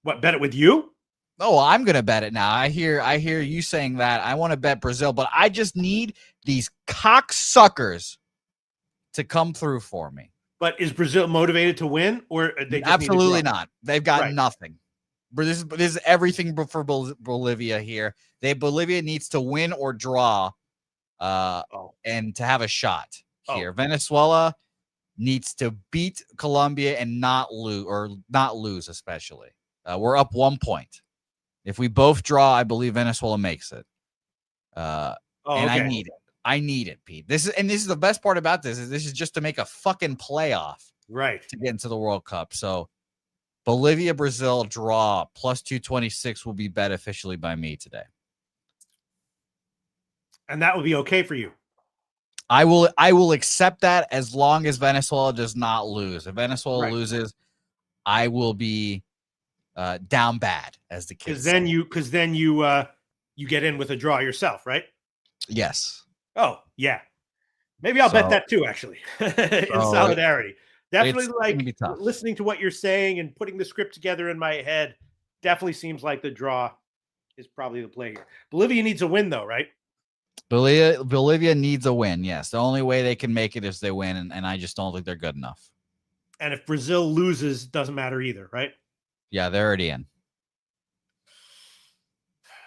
What, bet it with you? Oh, I'm gonna bet it now. I hear you saying that. I want to bet Brazil, but I just need these cocksuckers to come through for me. But is Brazil motivated to win, or they just absolutely not? They've got nothing. This is everything for Bolivia here. Bolivia needs to win or draw. And to have a shot here. Venezuela needs to beat Colombia and not lose, especially. We're up 1 point. If we both draw, I believe Venezuela makes it. And I need it, Pete. This is the best part about this is just to make a fucking playoff, right? To get into the World Cup. So Bolivia, Brazil draw plus 226 will be bet officially by me today. And that would be okay for you. I will accept that as long as Venezuela does not lose. If Venezuela loses, I will be down bad, as the kids say. Because then you get in with a draw yourself, right? Yes. Oh, yeah. Maybe I'll bet that too, actually, in solidarity. Definitely like listening to what you're saying and putting the script together in my head. Definitely seems like the draw is probably the play here. Bolivia needs a win, though, right? Bolivia needs a win, yes. The only way they can make it is they win, and I just don't think they're good enough. And if Brazil loses, doesn't matter either, right? Yeah, they're already in.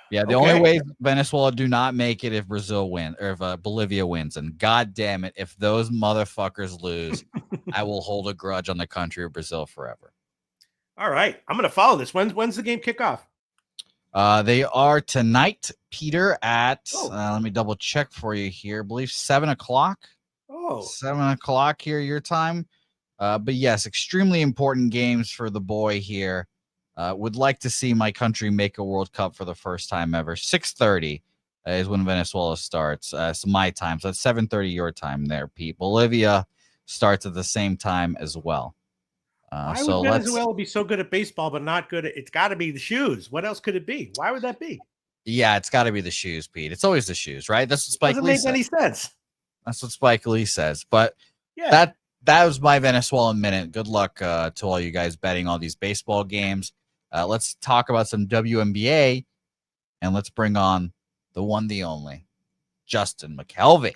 Yeah, the only way Venezuela do not make it if Brazil win or if Bolivia wins. And God damn it, if those motherfuckers lose, I will hold a grudge on the country of Brazil forever. All right, I'm going to follow this. When's the game kick off? They are tonight, Peter, at let me double check for you here. I believe 7:00. Oh, 7:00 here, your time. But yes, extremely important games for the boy here. Would like to see my country make a World Cup for the first time ever. 6:30 is when Venezuela starts. It's my time, so it's 7:30 your time there, Pete. Bolivia starts at the same time as well. Why would Venezuela be so good at baseball but not good at? It's got to be the shoes. What else could it be? Why would that be? Yeah, it's got to be the shoes, Pete. It's always the shoes, right? That's what Spike Lee says. Doesn't make any sense. That's what Spike Lee says. But yeah, that was my Venezuelan minute. Good luck to all you guys betting all these baseball games. Let's talk about some WNBA, and let's bring on the one, the only, Justin McKelvey.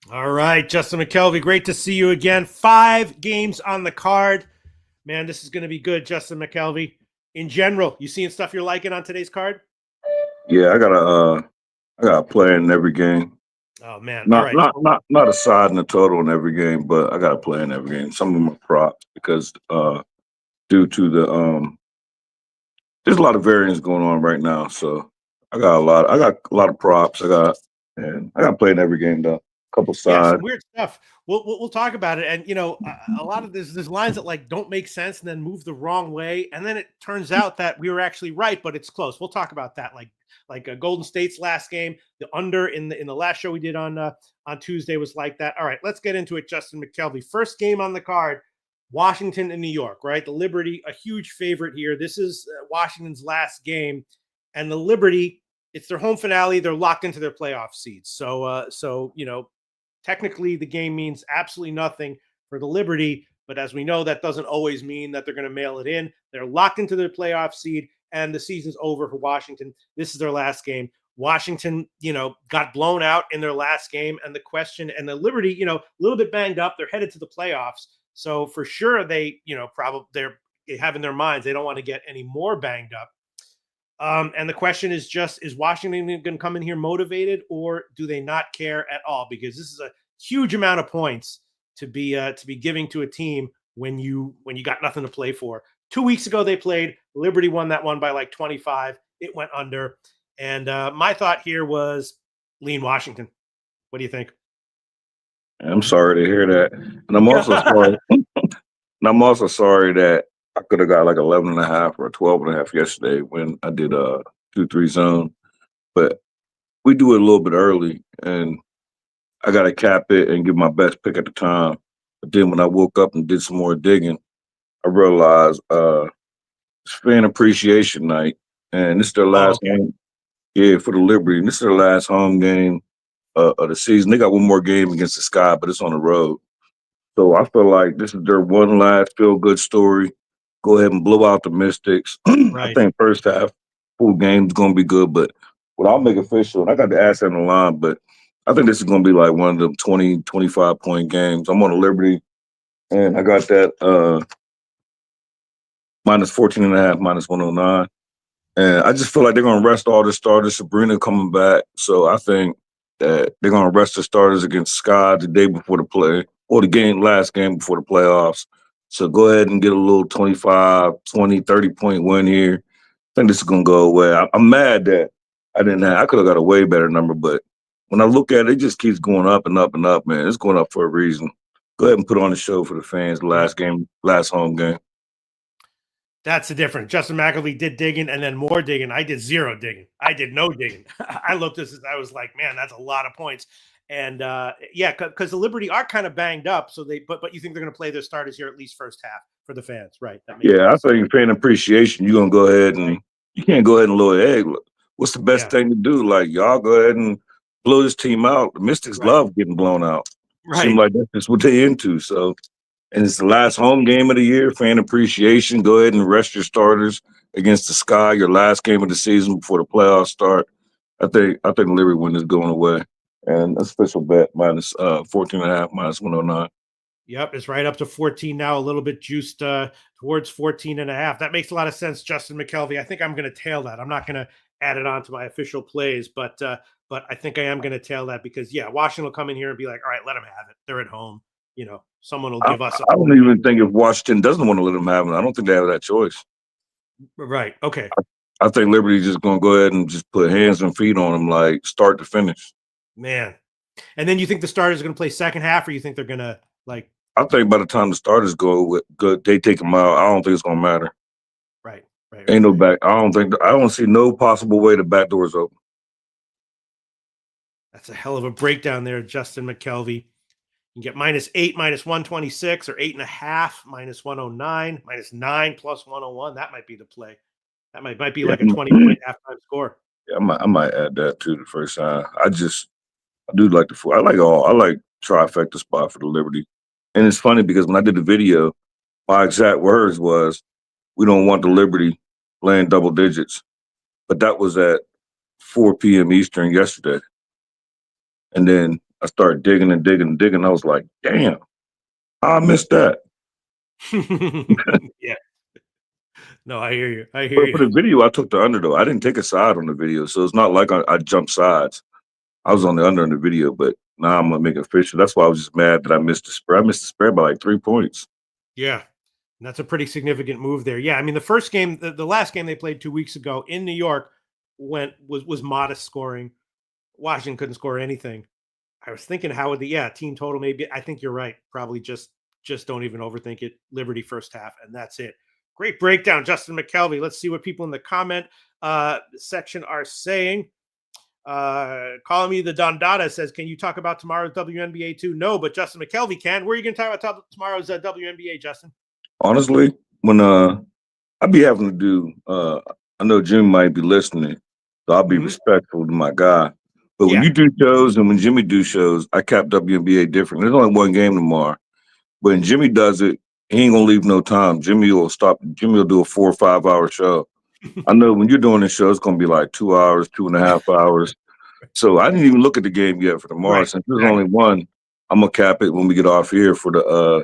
All right, Justin McKelvey, great to see you again. 5 games on the card. Man, this is going to be good, Justin McKelvey. In general, you seeing stuff you're liking on today's card? Yeah, I got a play in every game. Oh man, not a side in the total in every game, but I got a play in every game. Some of them are props because due to the there's a lot of variance going on right now. So I got a lot of props. I got to play in every game though. Couple sides. Yeah, some weird stuff. We'll talk about it. And, you know, a lot of there's lines that like don't make sense and then move the wrong way. And then it turns out that we were actually right, but it's close. We'll talk about that. Like Golden State's last game, the under in the last show we did on Tuesday was like that. All right, let's get into it. Justin McKelvey, first game on the card, Washington and New York, right? The Liberty, a huge favorite here. This is Washington's last game. And the Liberty, it's their home finale. They're locked into their playoff seeds. So you know, technically, the game means absolutely nothing for the Liberty, but as we know, that doesn't always mean that they're going to mail it in. They're locked into their playoff seed, and the season's over for Washington. This is their last game. Washington, you know, got blown out in their last game, and the Liberty, you know, a little bit banged up. They're headed to the playoffs, so for sure they, you know, they have in their minds they don't want to get any more banged up. And the question is just, is Washington going to come in here motivated, or do they not care at all? Because this is a huge amount of points to be giving to a team when you got nothing to play for. 2 weeks ago they played. Liberty won that one by like 25. It went under. And my thought here was lean Washington. What do you think? I'm sorry to hear that. And I'm also sorry. And I'm also sorry that I could have got like 11.5 or 12.5 yesterday when I did a 2-3 zone, but we do it a little bit early, and I got to cap it and give my best pick at the time. But then when I woke up and did some more digging, I realized it's fan appreciation night, and this is their last game. Yeah, for the Liberty, and this is their last home game of the season. They got one more game against the Sky, but it's on the road. So I feel like this is their one last feel-good story. Go ahead and blow out the Mystics. Right. I think first half, full game is going to be good. But what I'll make official, and I got the ass on the line, but I think this is going to be like one of them 20, 25-point games. I'm on the Liberty, and I got that minus 14.5, minus 109. And I just feel like they're going to rest all the starters. Sabrina coming back. So I think that they're going to rest the starters against Sky the day before the play, or the last game before the playoffs. So go ahead and get a little 25, 20, 30-point win here. I think this is going to go away. I'm mad that I could have got a way better number, but when I look at it, it just keeps going up and up and up, man. It's going up for a reason. Go ahead and put on the show for the fans, last home game. That's the difference. Justin McElvey did digging and then more digging. I did zero digging. I did no digging. I looked at this, I was like, man, that's a lot of points. And because the Liberty are kind of banged up, so but you think they're going to play their starters here at least first half for the fans, right? I think fan appreciation. You're gonna go ahead and you can't go ahead and lower egg. What's the best thing to do? Like y'all go ahead and blow this team out. The Mystics love getting blown out. Right. Seems like that's what they into. So, and it's the last home game of the year. Fan appreciation. Go ahead and rest your starters against the Sky. Your last game of the season before the playoffs start. I think the Liberty win is going away. And a special bet minus 14.5 minus 109. Yep, it's right up to 14 now, a little bit juiced towards 14.5. That makes a lot of sense, Justin McKelvey. I think I'm going to tail that. I'm not going to add it on to my official plays, but I think I am going to tail that because, Washington will come in here and be like, all right, let them have it. They're at home. Someone will give us. I don't even think if Washington doesn't want to let them have it, I don't think they have that choice. Right. Okay. I think Liberty's just going to go ahead and just put hands and feet on them, like start to finish. Man. And then you think the starters are going to play second half, or you think they're going to like? I think by the time the starters go, they take them out. I don't think it's going to matter. Right. Ain't no back. I don't see no possible way the back door's open. That's a hell of a breakdown there, Justin McKelvey. You can get -8, -126, or 8.5, -109, -9 plus 101. That might be the play. That might be like a 20-point halftime score. Yeah, I might add that to the first time. I do like I like trifecta spot for the Liberty. And it's funny because when I did the video, my exact words was, we don't want the Liberty playing double digits. But that was at 4 p.m. Eastern yesterday. And then I started digging and digging and digging. I was like, damn, I missed that. Yeah. No, I hear you. For the video, I took the under, though. I didn't take a side on the video. So it's not like I jumped sides. I was on the under in the video, but now I'm going to make it official. That's why I was just mad that I missed the spread. I missed the spread by like 3 points. Yeah. And that's a pretty significant move there. Yeah. I mean, the first game, the last game they played 2 weeks ago in New York was modest scoring. Washington couldn't score anything. I was thinking, how would team total maybe? I think you're right. Probably just don't even overthink it. Liberty first half, and that's it. Great breakdown, Justin McKelvey. Let's see what people in the comment section are saying. Calling me the Dondada says, can you talk about tomorrow's WNBA too? No, but Justin McKelvey can. Where are you going to talk about tomorrow's WNBA, Justin? Honestly, when I'd be having to do, I know Jim might be listening, so I'll be respectful to my guy. But when you do shows and when Jimmy do shows, I cap WNBA different. There's only one game tomorrow. But when Jimmy does it, he ain't going to leave no time. Jimmy will do a 4 or 5 hour show. I know when you're doing this show, it's going to be like 2 hours, 2.5 hours. So I didn't even look at the game yet for tomorrow. Since there's only one, I'm going to cap it when we get off here for the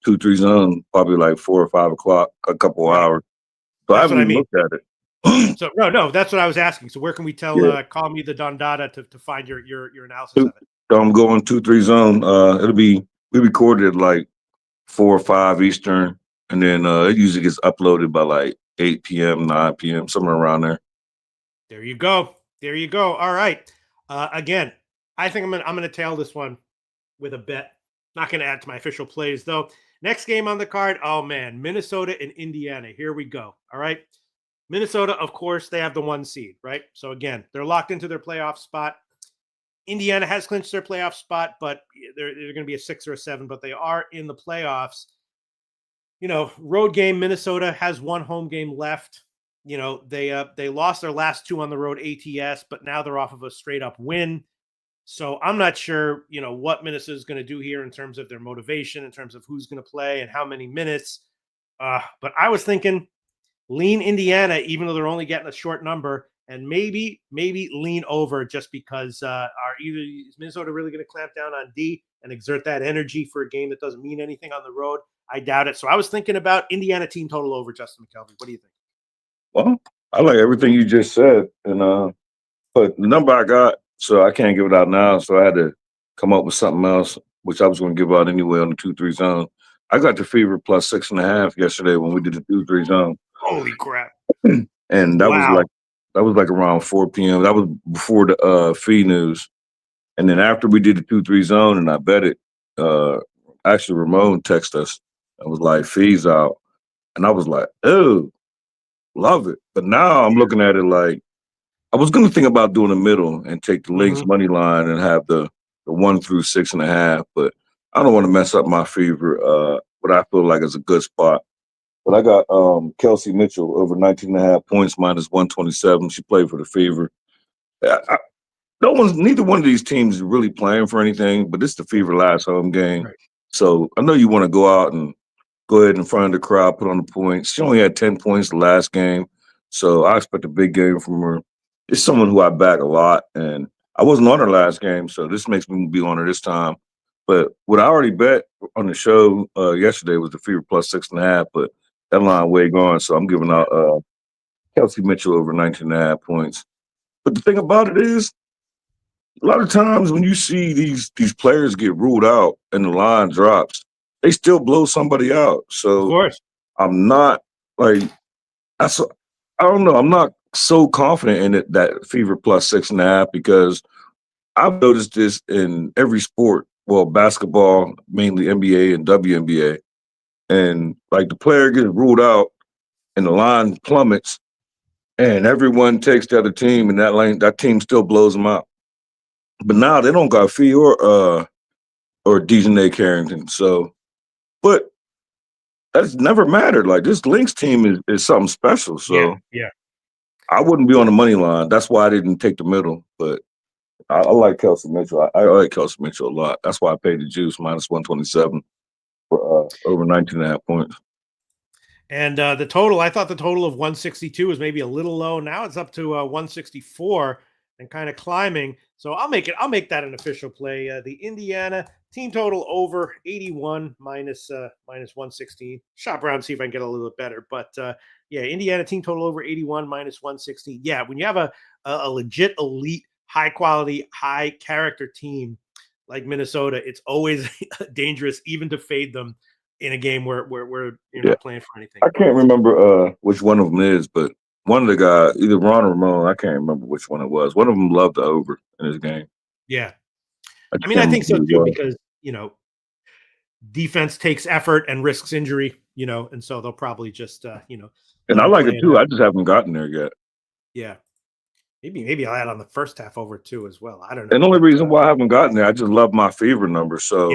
2-3 zone, probably like 4 or 5 o'clock, a couple hours. So I haven't even looked at it. So no, that's what I was asking. So where can we tell Call Me the Dondada to find your analysis of it? So I'm going 2-3 zone. We recorded at like 4 or 5 Eastern, and then it usually gets uploaded by like 8 p.m., 9 p.m., somewhere around there. There you go. All right. Again, I think I'm gonna tail this one with a bet. Not gonna add to my official plays though. Next game on the card. Oh man, Minnesota and Indiana. Here we go. All right. Minnesota, of course, they have the 1 seed, right? So again, they're locked into their playoff spot. Indiana has clinched their playoff spot, but they're going to be a 6 or a 7, but they are in the playoffs. Road game, Minnesota has 1 home game left. They lost their last 2 on the road ATS, but now they're off of a straight up win. So I'm not sure, what Minnesota is going to do here in terms of their motivation, in terms of who's going to play and how many minutes. But I was thinking lean Indiana, even though they're only getting a short number, and maybe lean over just because is Minnesota really going to clamp down on D and exert that energy for a game that doesn't mean anything on the road? I doubt it. So I was thinking about Indiana team total over, Justin McKelvey. What do you think? Well, I like everything you just said, and but the number I got, so I can't give it out now. So I had to come up with something else, which I was going to give out anyway on the 2-3 zone. I got the Fever plus 6.5 yesterday when we did the 2-3 zone, Holy crap! and Wow. that was like around 4 p.m. That was before the fee news, and then after we did the 2-3 zone, and I bet it. Actually, Ramon texted us. I was like, fees out, and I was like, oh, love it. But now I'm looking at it like I was going to think about doing the middle and take the Lynx money line and have the 1 through 6.5, but I don't want to mess up my Fever. What I feel like is a good spot. But I got Kelsey Mitchell over 19.5 points minus 127. She played for the Fever. Neither one of these teams is really playing for anything, but this is the Fever last home game. Right. So I know you want to go out and go ahead in front of the crowd, put on the points. She only had 10 points the last game, so I expect a big game from her. It's someone who I back a lot, and I wasn't on her last game, so this makes me be on her this time. But what I already bet on the show yesterday was the Fever plus 6.5, but that line way gone, so I'm giving out Kelsey Mitchell over 19.5 points. But the thing about it is, a lot of times when you see these players get ruled out and the line drops, they still blow somebody out. So Of course. I'm not like I don't know. I'm not so confident in it that Fever plus 6.5 because I've noticed this in every sport. Well, basketball, mainly NBA and WNBA, and like the player gets ruled out and the line plummets, and everyone takes the other team, and that team still blows them out. But now they don't got Fee or Dejanay Carrington. So, but that's never mattered. Like this Lynx team is something special. So Yeah. I wouldn't be on the money line. That's why I didn't take the middle. But I like Kelsey Mitchell. I like Kelsey Mitchell a lot. That's why I paid the juice minus 127 for over 19.5 points. And the total, I thought the total of 162 was maybe a little low. Now it's up to 164 and kind of climbing. So I'll make that an official play. The Indiana team total over 81 minus 116. Shop around, see if I can get a little bit better. But yeah, Indiana team total over 81 minus 116. Yeah, when you have a legit elite, high quality, high character team like Minnesota, it's always dangerous even to fade them in a game where you're not playing for anything. I can't remember which one of them is, but one of the guys, either Ron or Ramon, I can't remember which one it was. One of them loved the over in his game. Yeah. I think so too, because, defense takes effort and risks injury, and so they'll probably just, And I like it too. I just haven't gotten there yet. Yeah. Maybe I'll add on the first half over too as well. I don't know. And the only reason why I haven't gotten there, I just love my Fever number. So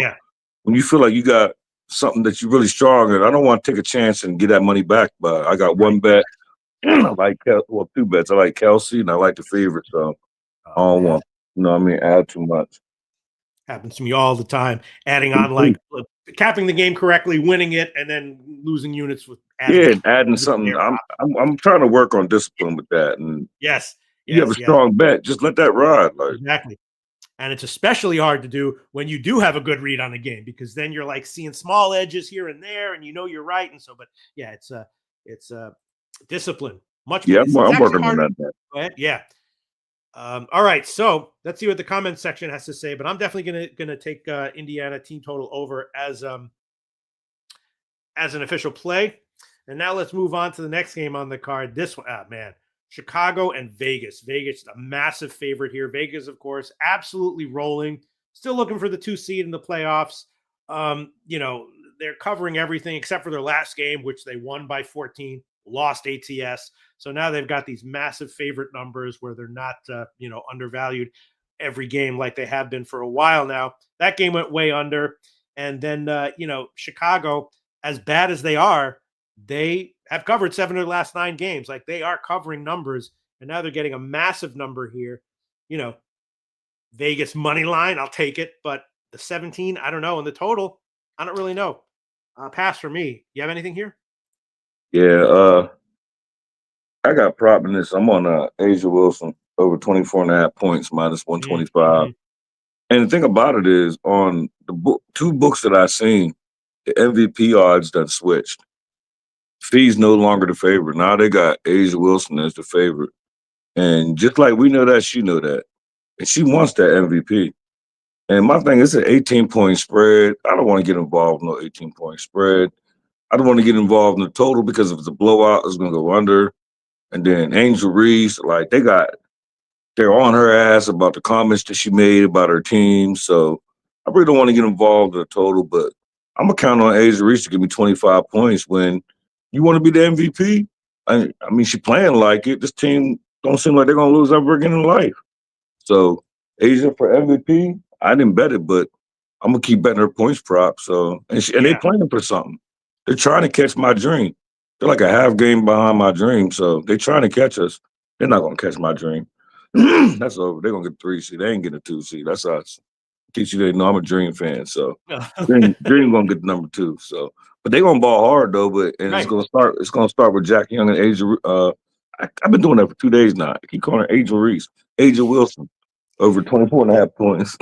when you feel like you got something that you're really strong in, I don't want to take a chance and get that money back. But I got one bet. I like two bets. I like Kelsey and I like the Fever. So I don't want, add too much. Happens to me all the time. Adding on like capping the game correctly, winning it, and then losing units with adding something. I'm trying to work on discipline with that. And you have a strong bet, just let that ride. Like exactly. And it's especially hard to do when you do have a good read on the game, because then you're like seeing small edges here and there, and you're right. And so, but yeah, it's discipline. Much more. I'm working on that. Go ahead. Yeah. All right. So let's see what the comment section has to say. But I'm definitely gonna take Indiana team total over as an official play. And now let's move on to the next game on the card. This one, man. Chicago and Vegas. Vegas, a massive favorite here. Vegas, of course, absolutely rolling. Still looking for the 2 seed in the playoffs. They're covering everything except for their last game, which they won by 14, lost ATS. So now they've got these massive favorite numbers where they're not, undervalued every game like they have been for a while now. That game went way under. And then, Chicago, as bad as they are, they have covered 7 of the last 9 games. Like they are covering numbers, and now they're getting a massive number here. Vegas money line, I'll take it, but the 17, I don't know. And the total, I don't really know. Pass for me. You have anything here? Yeah, I got prop in this. I'm on Asia Wilson over 24.5 points minus 125. And the thing about it is, on the two books that I've seen, the MVP odds done switched. Fee's no longer the favorite. Now they got Asia Wilson as the favorite. And just like we know that, she know that. And she wants that MVP. And my thing is an 18-point spread. I don't want to get involved in no 18-point spread. I don't want to get involved in the total because if it's a blowout, it's going to go under. And then Angel Reese, like they're on her ass about the comments that she made about her team. So I really don't want to get involved in the total, but I'm going to count on Angel Reese to give me 25 points when you want to be the MVP. I mean, she playing like it. This team don't seem like they're going to lose ever again in life. So Asia for MVP, I didn't bet it, but I'm gonna keep betting her points prop. So and they playing for something. They're trying to catch my dream. They're like a half game behind my dream, so they're trying to catch us. They're not gonna catch my dream. That's over. They're gonna get 3 seed. They ain't getting a 2 seed. That's us. In case you didn't know, I'm a Dream fan, so Dream gonna get number 2. So, but they gonna ball hard though. But and Right. it's gonna start. It's gonna start with Jack Young and Asia. I've been doing that for 2 days now. I keep calling her Asia Reese, Asia Wilson, over 24.5 points.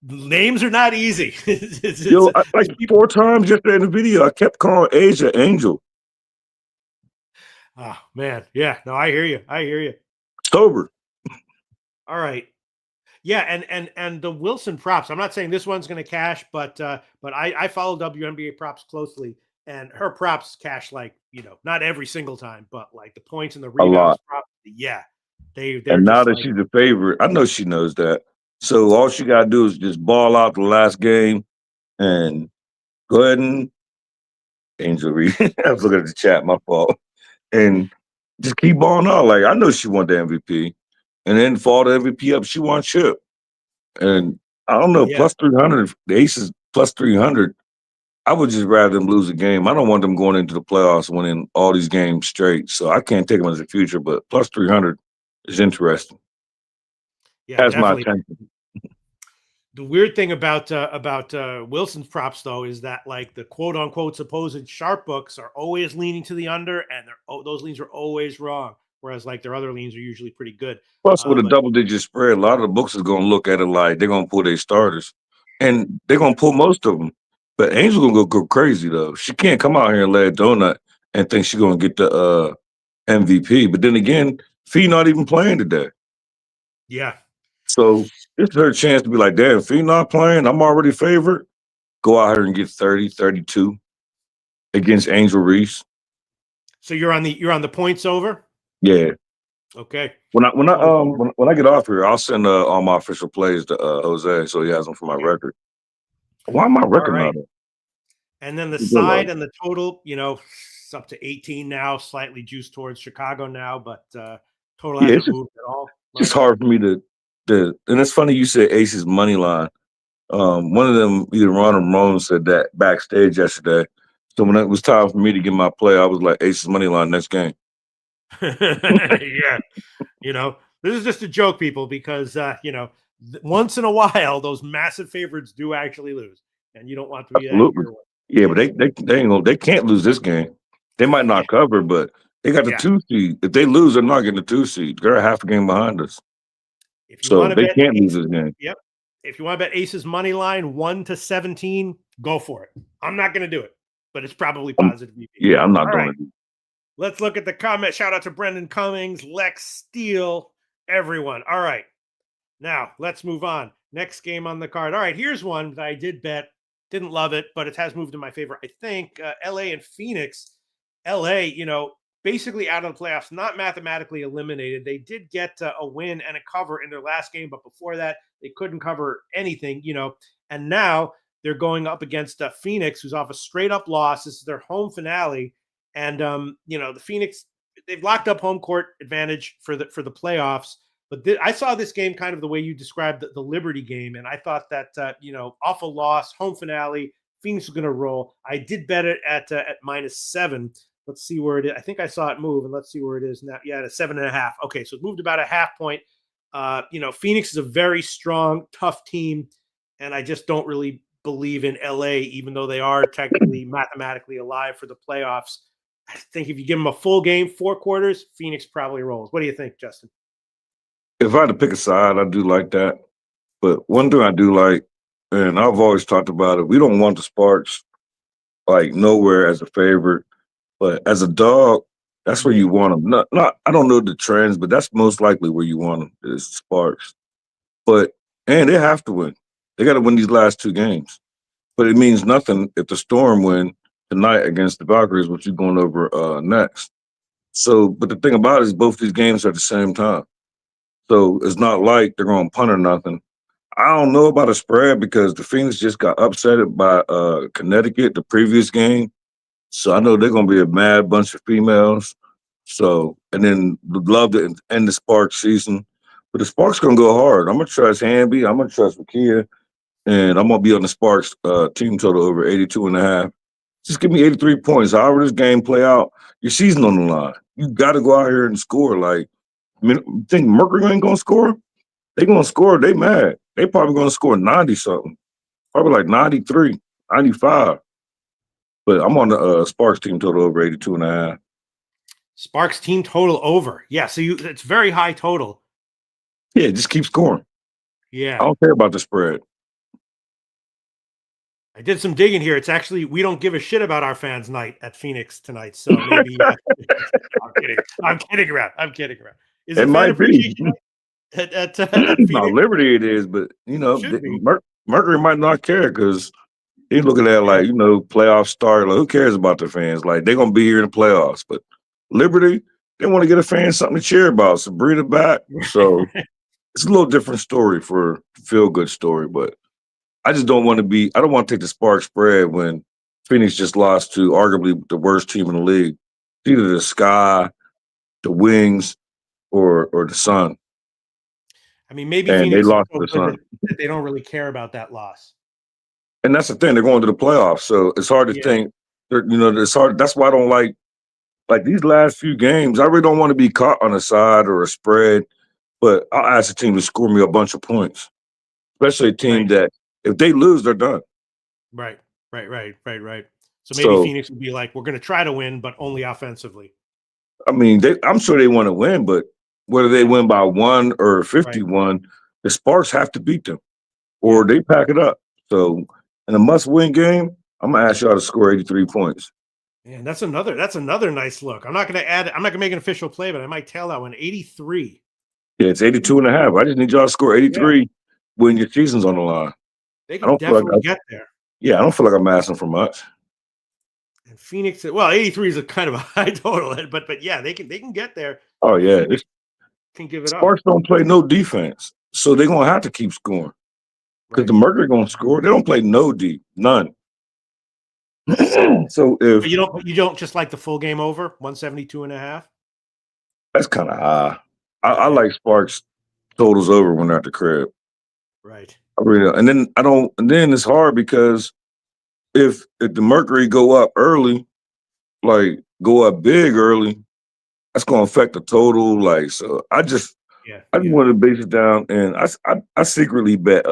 Names are not easy. Yo, like 4 times yesterday in the video, I kept calling Asia Angel. Oh man, yeah. No, I hear you. I hear you. Sober. All right. Yeah, and the Wilson props. I'm not saying this one's going to cash, but I follow WNBA props closely, and her props cash like not every single time, but like the points and the rebounds. lot. Props, yeah, they're And now just that like, she's a favorite, I know she knows that. So all she gotta do is just ball out the last game and go ahead and Angel Reese. I was looking at the chat, my fault. And just keep balling out. Like I know she won the MVP. And then fall the MVP up, she won chip. And I don't know, Yeah. plus 300, the Aces plus 300. I would just rather them lose a game. I don't want them going into the playoffs winning all these games straight. So I can't take them as a future, but plus 300 is interesting. yeah, Has my definitely. attention. The weird thing about Wilson's props though is that like the quote unquote supposed sharp books are always leaning to the under, and those leans are always wrong. Whereas like their other leans are usually pretty good. Plus, with a But double-digit spread, a lot of the books is going to look at it like they're going to pull their starters, and they're going to pull most of them. But Angel's going to go crazy though. She can't come out here and lay a donut and think she's going to get the MVP. But then again, Fee not even playing today, yeah, so this is her chance to be like, "Damn, Fee not playing. I'm already favored. Go out here and get 30, 32 against Angel Reese." so you're on the points over. Yeah. Okay. When I get off here, I'll send all my official plays to Jose so he has them for my record. Why am I record right. not? And then the Good side luck. and the total, it's up to 18 now, slightly juiced towards Chicago now, but total Yeah, hasn't moved at all. It's hard for me to and it's funny you said Ace's money line. One of them, either Ron or Ramon, said that backstage yesterday. So when it was time for me to get my play, I was like Ace's money line next game. Yeah. This is just a joke, people, because once in a while those massive favorites do actually lose, and you don't want to be that Absolutely. year one. Yeah, but they can't lose this game. They might not cover, but they got the Yeah. 2 seed. If they lose, they're not getting the 2 seed. They're a half a game behind us. If you So want to they bet can't lose Ace, this game. yep. If you want to bet Ace's money line 1-17, go for it. I'm not going to do it, but it's probably positive. Yeah, I'm not All doing right. it. Let's look at the comment. Shout out to Brendan Cummings, Lex Steele, everyone. All right. Now, let's move on. Next game on the card. All right, here's one that I did bet. Didn't love it, but it has moved in my favor, I think. LA and Phoenix. LA, basically out of the playoffs, not mathematically eliminated. They did get a win and a cover in their last game, but before that, they couldn't cover anything, And now they're going up against Phoenix, who's off a straight-up loss. This is their home finale. And the Phoenix, they've locked up home court advantage for the playoffs. But I saw this game kind of the way you described the Liberty game, and I thought that awful loss, home finale, Phoenix was going to roll. I did bet it at -7. Let's see where it is. I think I saw it move, and let's see where it is now. Yeah, at 7.5. Okay, so it moved about a half point. Phoenix is a very strong, tough team, and I just don't really believe in LA, even though they are technically mathematically alive for the playoffs. I think if you give them a full game, 4 quarters, Phoenix probably rolls. What do you think, Justin? If I had to pick a side, I do like that. But one thing I do like, and I've always talked about it, we don't want the Sparks like nowhere as a favorite. But as a dog, that's where you want them. Not I don't know the trends, but that's most likely where you want them is Sparks. But and they have to win. They got to win these last 2 games. But it means nothing if the Storm win tonight against the Valkyries, which you're going over next. So, but the thing about it is both these games are at the same time. So it's not like they're going to punt or nothing. I don't know about a spread because the Phoenix just got upset by Connecticut the previous game. So I know they're going to be a mad bunch of females. So, and then would love to end the Sparks season. But the Sparks going to go hard. I'm going to trust Hamby. I'm going to trust Rakia. And I'm going to be on the Sparks team total over 82.5. Just give me 83 points. However this game play out, your season on the line. You got to go out here and score. Like, you think Mercury ain't going to score? They going to score. They mad. They probably going to score 90-something. Probably like 93, 95. But I'm on the Sparks team total over 82.5. Sparks team total over. Yeah, so it's very high total. Yeah, just keep scoring. Yeah. I don't care about the spread. I did some digging here. It's actually, we don't give a shit about our fans night at Phoenix tonight. So maybe I'm kidding around. Is it might be. At No, Liberty it is, but Mercury might not care because he's looking at like, playoff start. Like, who cares about the fans? Like, they're gonna be here in the playoffs. But Liberty, they want to get a fan something to cheer about. Sabrina back. So it's a little different story for feel good story, but I just don't want to I don't want to take the Sparks spread when Phoenix just lost to arguably the worst team in the league. Either the Sky, the Wings, or the Sun. I mean, maybe and Phoenix they lost to the Sun. they don't really care about that loss. And that's the thing; they're going to the playoffs, so it's hard to think. It's hard. That's why I don't like these last few games. I really don't want to be caught on a side or a spread, but I'll ask the team to score me a bunch of points, especially a team that if they lose, they're done. Right. So maybe Phoenix would be like, we're going to try to win, but only offensively. I mean, I'm sure they want to win, but whether they win by 1 or 51, the Sparks have to beat them, or they pack it up. So in a must-win game, I'm gonna ask y'all to score 83 points. And that's another nice look. I'm not gonna make an official play, but I might tail that one. 83. Yeah, it's 82.5. I just need y'all to score 83 when your season's on the line. They can definitely get there. Yeah, I don't feel like I'm asking for much. And Phoenix, 83 is a kind of a high total, but yeah, they can get there. Oh yeah, can give it up. Sparks don't play no defense, so they're gonna have to keep scoring because the Mercury gonna score. They don't play no D, none. So if but you don't just like the full game over 172.5. That's kind of high. I like Sparks totals over when they're at the crib. Right. I really, and then I don't. And then it's hard because if the Mercury go up early, like go up big early, that's gonna affect the total. Like, so I just want to base it down, and I secretly bet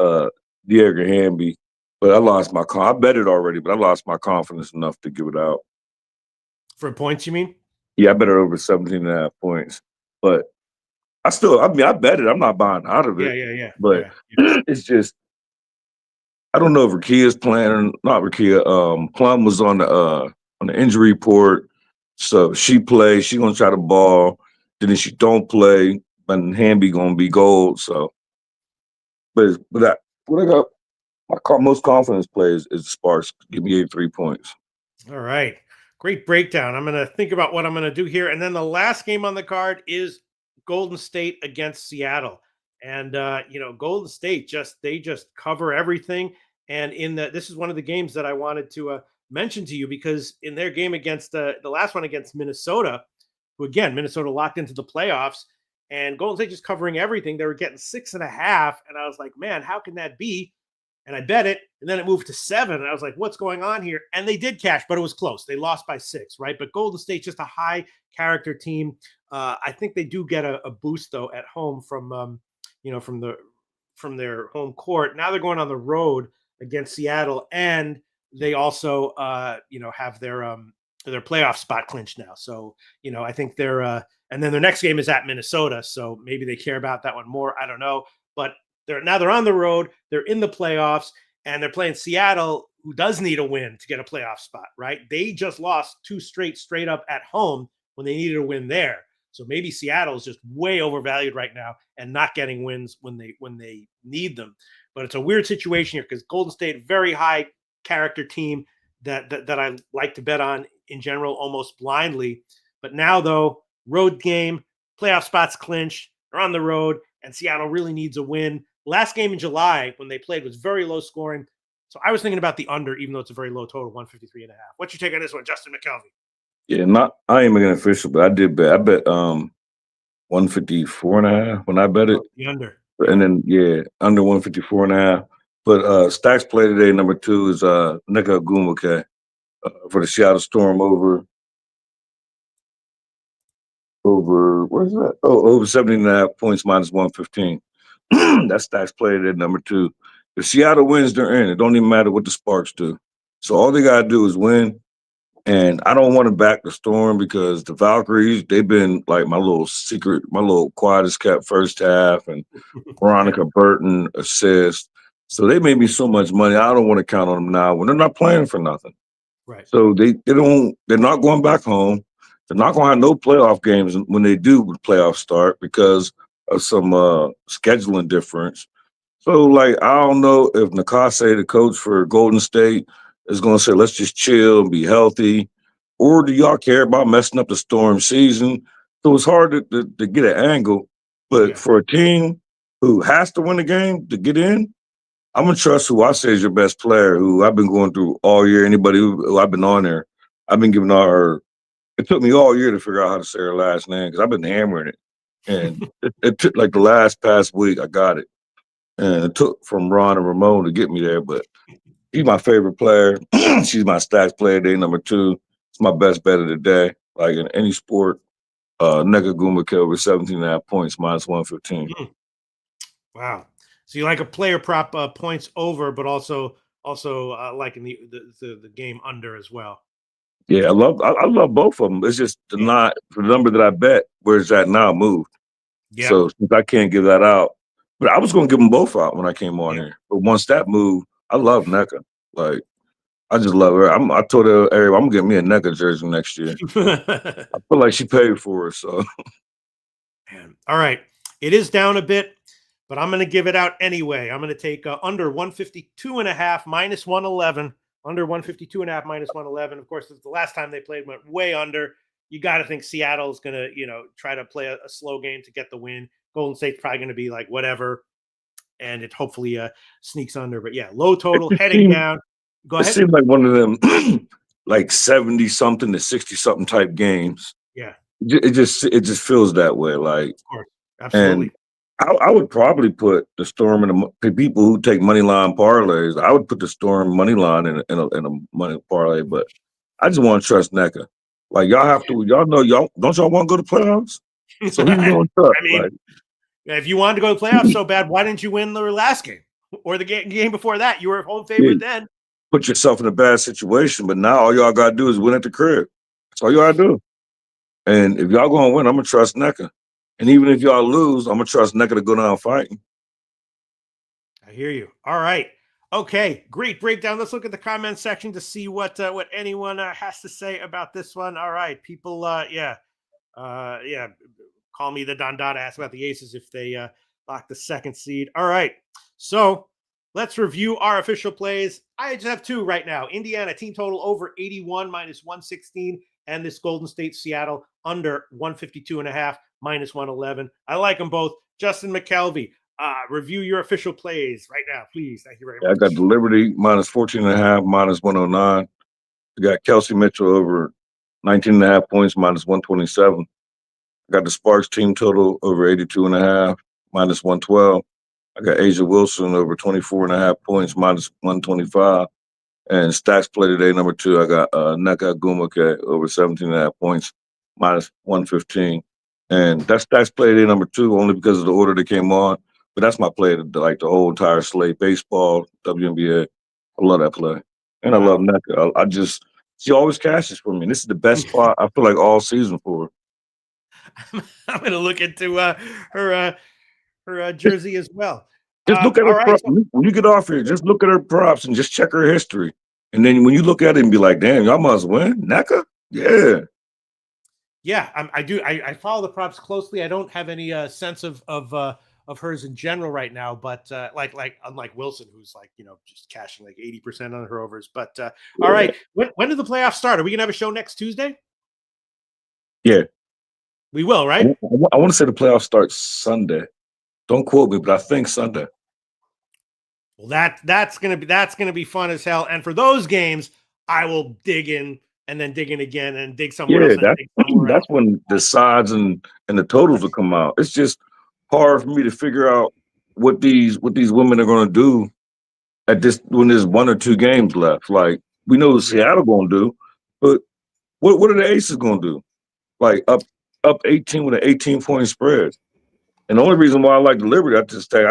Diego Hamby, but I lost my I bet it already, but I lost my confidence enough to give it out. For points, you mean? Yeah, I bet it over 17.5 points, but I bet it. I'm not buying out of it. Yeah. But it's just, I don't know if Rakia's playing or not. Rakia, Plum was on the injury report, so she plays. She gonna try to ball. Then if she don't play, and Hamby gonna be gold. So, but what I got, my most confidence plays is the Sparks. Give me 83 points. All right, great breakdown. I'm gonna think about what I'm gonna do here, and then the last game on the card is Golden State against Seattle. And Golden State just cover everything. And this is one of the games that I wanted to mention to you, because in their game against the last one against Minnesota, who again Minnesota locked into the playoffs, and Golden State just covering everything. They were getting 6.5, and I was like, man, how can that be? And I bet it, and then it moved to 7, and I was like, what's going on here? And they did cash, but it was close. They lost by 6, right? But Golden State, just a high character team. I think they do get a boost though at home from from their home court. Now they're going on the road against Seattle, and they also have their playoff spot clinched now. So I think they're and then their next game is at Minnesota, so maybe they care about that one more. I don't know, but they're on the road. They're in the playoffs, and they're playing Seattle, who does need a win to get a playoff spot. Right? They just lost 2 straight up at home when they needed a win there. So maybe Seattle is just way overvalued right now and not getting wins when they need them. But it's a weird situation here because Golden State, very high character team that I like to bet on in general almost blindly. But now, though, road game, playoff spots clinched, they're on the road, and Seattle really needs a win. Last game in July when they played was very low scoring. So I was thinking about the under, even though it's a very low total, 153.5. What's your take on this one, Justin McKelvey? Yeah, I ain't making it official, but I did bet. I bet 154.5 when I bet it. The under. And then under 154.5. But Stacks play today, number 2 is Nika Gumake for the Seattle Storm over where's that? Oh, over 70.5 points minus 115. That's Stacks play today, number 2. If Seattle wins, they're in. It don't even matter what the Sparks do. So all they gotta do is win. And I don't want to back the Storm because the Valkyries, they've been like my little quietest kept first half, and Veronica Burton assist. So they made me so much money. I don't want to count on them now when they're not playing for nothing. Right. So they're not going back home. They're not going to have no playoff games when they do playoffs start because of some scheduling difference. So, like, I don't know if Nakase, the coach for Golden State, is going to say, let's just chill and be healthy. Or do y'all care about messing up the Storm season? So it's hard to get an angle. But for a team who has to win the game to get in, I'm going to trust who I say is your best player, who I've been going through all year. Anybody who I've been on there, I've been giving all her. It took me all year to figure out how to say her last name because I've been hammering it. And it took like the past week, I got it. And it took from Ron and Ramon to get me there. But she's my favorite player. She's my Stacks player day, number 2. It's my best bet of the day. Like in any sport, Nika Gumake over 17.5 points, minus 115. Wow. So you like a player prop points over, but also liking the game under as well. Yeah, I love both of them. It's just the number that I bet where it's at now moved. Yeah. So since I can't give that out, but I was going to give them both out when I came on here. But once that moved, I love Nika. Like I just love her. I told everybody I'm gonna get me a Nika jersey next year. I feel like she paid for it. So, man. All right, it is down a bit. But I'm going to give it out anyway. I'm going to take under 152.5 minus 111. Under 152.5 minus 111. Of course, the last time they played went way under. You got to think Seattle's going to, try to play a slow game to get the win. Golden State's probably going to be like whatever, and it hopefully sneaks under. But yeah, low total heading down. Go ahead. It seemed like one of them, like 70 something to 60 something type games. Yeah, it just feels that way. Like, of course, absolutely. I would probably put the Storm in the people who take money line parlays. I would put the Storm money line in a money parlay, but I just want to trust Nika. Like y'all have to, y'all know don't y'all want to go to playoffs? So who's going to trust? I mean, if you wanted to go to playoffs so bad, why didn't you win the last game or the game before that? You were home favorite then. Put yourself in a bad situation, but now all y'all got to do is win at the crib. That's all you got to do. And if y'all going to win, I'm going to trust Nika. And even if y'all lose, I'm going to trust Nika to go down fighting. I hear you. All right. Okay. Great breakdown. Let's look at the comment section to see what anyone has to say about this one. All right. People, call me the Don Dada. Ask about the Aces if they lock the second seed. All right. So let's review our official plays. I just have 2 right now. Indiana team total over 81 minus 116. And this Golden State Seattle under 152.5 minus 111. I like them both. Justin McKelvey, review your official plays right now, please. Thank you very much. I got the Liberty minus 14.5 minus 109. I got Kelsey Mitchell over 19.5 points minus 127. I got the Sparks team total over 82.5 minus 112. I got Asia Wilson over 24.5 points minus 125. And Stacks play today, number 2, I got Nika Gumake over 17.5 points, minus 115. And that's Stacks play today, number 2, only because of the order that came on. But that's my play, like the whole entire slate, baseball, WNBA. I love that play. And I love Nika. She always cashes for me. And this is the best spot, I feel like, all season for her. I'm going to look into her jersey as well. Just look at her props. When you get off here, just look at her props and just check her history. And then when you look at it and be like, damn, y'all must win. Nika? Yeah. Yeah, I do. I follow the props closely. I don't have any sense of hers in general right now, but like unlike Wilson, who's like just cashing like 80% on her overs. But all right, when do the playoffs start? Are we gonna have a show next Tuesday? Yeah, We will, right? I want to say the playoffs start Sunday. Don't quote me, but I think Sunday. Well, that's gonna be fun as hell. And for those games, I will dig in and then dig in again and dig somewhere Yeah, else. And dig somewhere that's else. when the sides and the totals will come out. It's just hard for me to figure out what these women are going to do at this when there's 1 or 2 games left. Like we know what Seattle going to do, but what are the Aces going to do? Like up 18 with an 18-point spread. And the only reason why I like the Liberty, I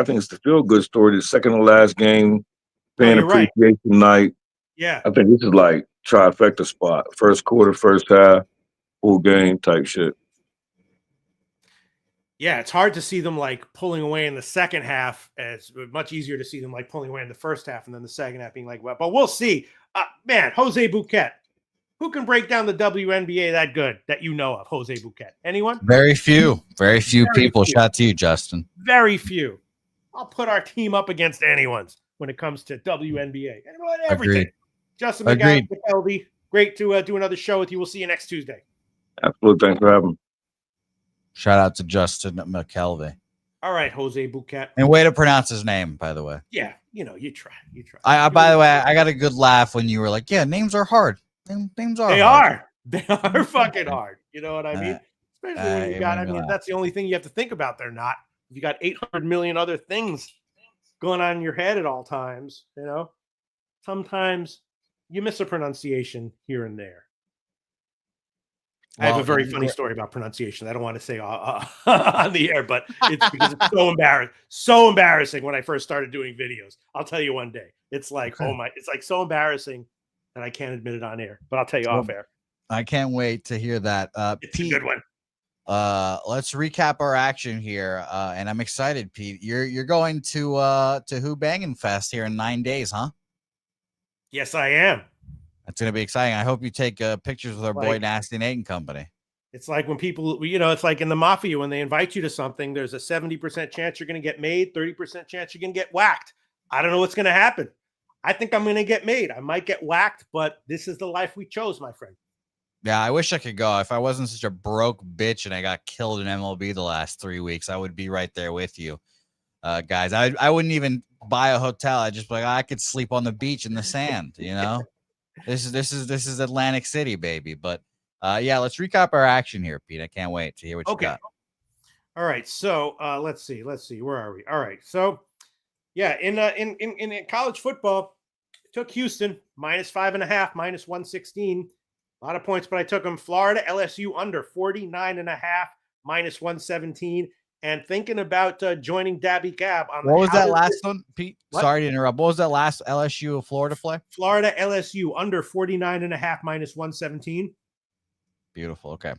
think it's the feel good story. The second to last game, fan you're right. appreciation night. Yeah. I think this is like trifecta spot. First quarter, first half, full game type shit. Yeah, it's hard to see them like pulling away in the second half. It's much easier to see them like pulling away in the first half and then the second half being like, well, but we'll see. Man, Jose Bouquett. Who can break down the WNBA that good that you know of? Jose Bouquett. Anyone? Very few people. Shout out to you, Justin. Very few. I'll put our team up against anyone's when it comes to WNBA. Everything. Agreed. Justin Agreed. McKelvey, great to do another show with you. We'll see you next Tuesday. Absolutely. Thanks for having me. Shout out to Justin McKelvey. All right, Jose Bouquett. And way to pronounce his name, by the way. Yeah, you try. I by the way, I got a good laugh when you were like, yeah, names are hard. Names are hard. They are fucking hard. You know what I mean? Especially when you got, laugh. that's the only thing you have to think about. They're not. You got 800 million other things going on in your head at all times. Sometimes you miss a pronunciation here and there. I have a very funny story about pronunciation. I don't want to say on the air, but it's because it's so embarrassing when I first started doing videos. I'll tell you one day. It's like, it's like so embarrassing that I can't admit it on air, but I'll tell you off air. I can't wait to hear that. It's Pete, a good one. Let's recap our action here. And I'm excited, Pete. You're going to Who Bangin' Fest here in 9 days, huh? Yes, I am. That's going to be exciting. I hope you take pictures with our boy Nasty Nate and company. It's like when people, it's like in the mafia, when they invite you to something, there's a 70% chance you're going to get made, 30% chance you're going to get whacked. I don't know what's going to happen. I think I'm going to get made. I might get whacked, but this is the life we chose, my friend. Yeah, I wish I could go. If I wasn't such a broke bitch and I got killed in MLB the last 3 weeks, I would be right there with you, guys. I wouldn't even buy a hotel. I just I could sleep on the beach in the sand, This is Atlantic City, baby. But yeah, let's recap our action here, Pete. I can't wait to hear what you got. All right, so let's see. Where are we? All right, so yeah, in college football, I took Houston -5.5, -116. A lot of points, but I took them. Florida, LSU under 49.5, -117. And thinking about joining Dabby Gab on what was that last one, Pete? What? Sorry to interrupt. What was that last LSU Florida play? Florida LSU under 49.5 -117. Beautiful. Okay.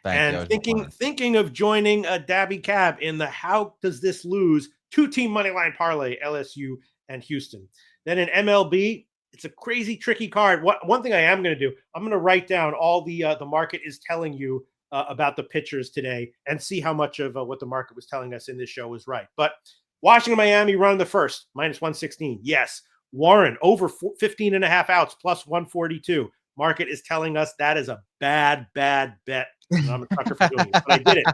Thank you. Thinking of joining Dabby Cab in the how does this lose 2-team money line parlay, LSU and Houston. Then in MLB, it's a crazy tricky card. One thing I am going to do, I'm going to write down all the market is telling you about the pitchers today and see how much of what the market was telling us in this show was right. But Washington, Miami run the first, -116. Yes. Warren over 15.5 outs, +142. Market is telling us that is a bad bet. I'm a sucker for doing it, but I did it.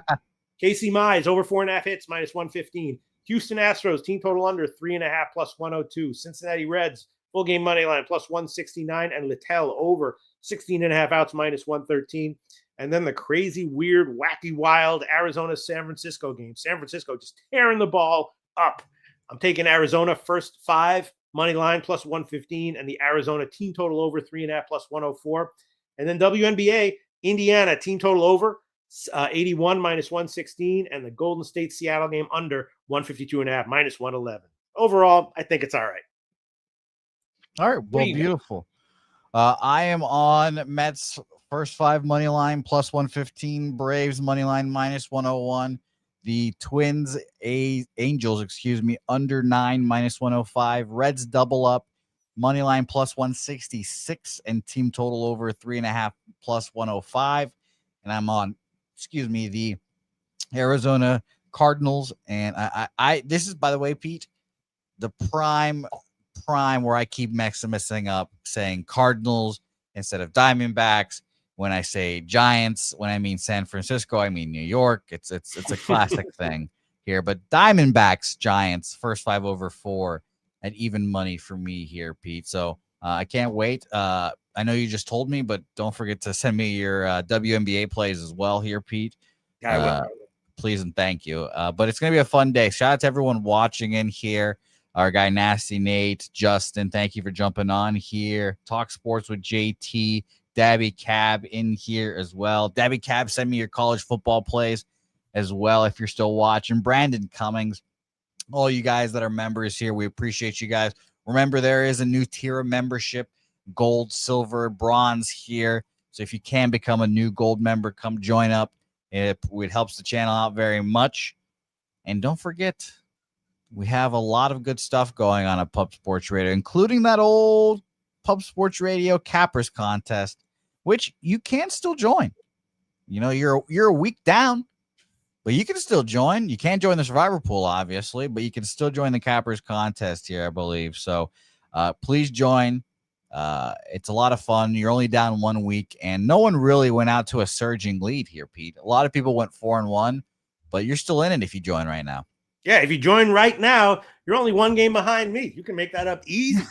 Casey Mize over 4.5 hits, -115. Houston Astros team total under 3.5, +102. Cincinnati Reds full game money line +169, and Littell over 16.5 outs, -113. And then the crazy, weird, wacky, wild Arizona-San Francisco game. San Francisco just tearing the ball up. I'm taking Arizona first 5, money line +115, and the Arizona team total over 3.5, +104. And then WNBA, Indiana team total over 81, -116, and the Golden State Seattle game under 152.5, -111. Overall, I think it's all right. All right. Well, beautiful. I am on Mets first 5 money line +115, Braves money line -101, the Twins Angels, under 9 -105, Reds double up money line +166, and team total over 3.5 +105. And I'm on the Arizona Cardinals. And I this is, by the way, Pete, the prime where I keep messing up saying Cardinals instead of Diamondbacks. When I say Giants, when I mean San Francisco, I mean New York. It's a classic thing here. But Diamondbacks, Giants, first 5 over 4 at even money for me here, Pete. So I can't wait. I know you just told me, but don't forget to send me your WNBA plays as well here, Pete. Please and thank you. But it's going to be a fun day. Shout out to everyone watching in here. Our guy Nasty Nate, Justin, thank you for jumping on here. Talk Sports with JT, Dabby Cab in here as well. Dabby Cab, send me your college football plays as well if you're still watching. Brandon Cummings, all you guys that are members here, we appreciate you guys. Remember, there is a new tier of membership, gold, silver, bronze here. So if you can become a new gold member, come join up. It helps the channel out very much. And don't forget, we have a lot of good stuff going on at Pub Sports Radio, including that old Pub Sports Radio Cappers contest, which you can still join. You know, you're a week down, but you can still join. You can't join the Survivor Pool, obviously, but you can still join the Cappers contest here, I believe. So please join. It's a lot of fun. You're only down 1 week, and no one really went out to a surging lead here, Pete. A lot of people went 4-1, but you're still in it if you join right now. Yeah, if you join right now, you're only 1 game behind me. You can make that up easily.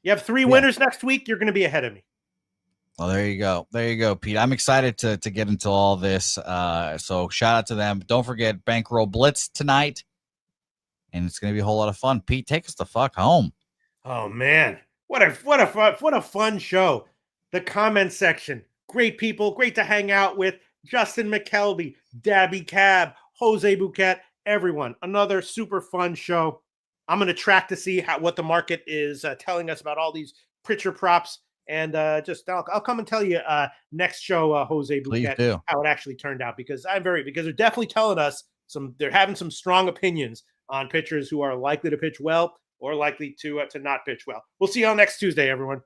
You have 3 winners next week. You're going to be ahead of me. Well, there you go. There you go, Pete. I'm excited to get into all this. So shout out to them. Don't forget Bankroll Blitz tonight, and it's going to be a whole lot of fun. Pete, take us the fuck home. Oh man, what a fun show! The comment section, great people, great to hang out with. Justin McKelvey, Dabby Cab, Jose Bouquett, everyone. Another super fun show. I'm going to track to see what the market is telling us about all these Pritchard props, and I'll come and tell you next show, Jose Bouquett, how it actually turned out, because they're definitely telling us they're having some strong opinions on pitchers who are likely to pitch well or likely to not pitch well. We'll see you all next Tuesday, everyone.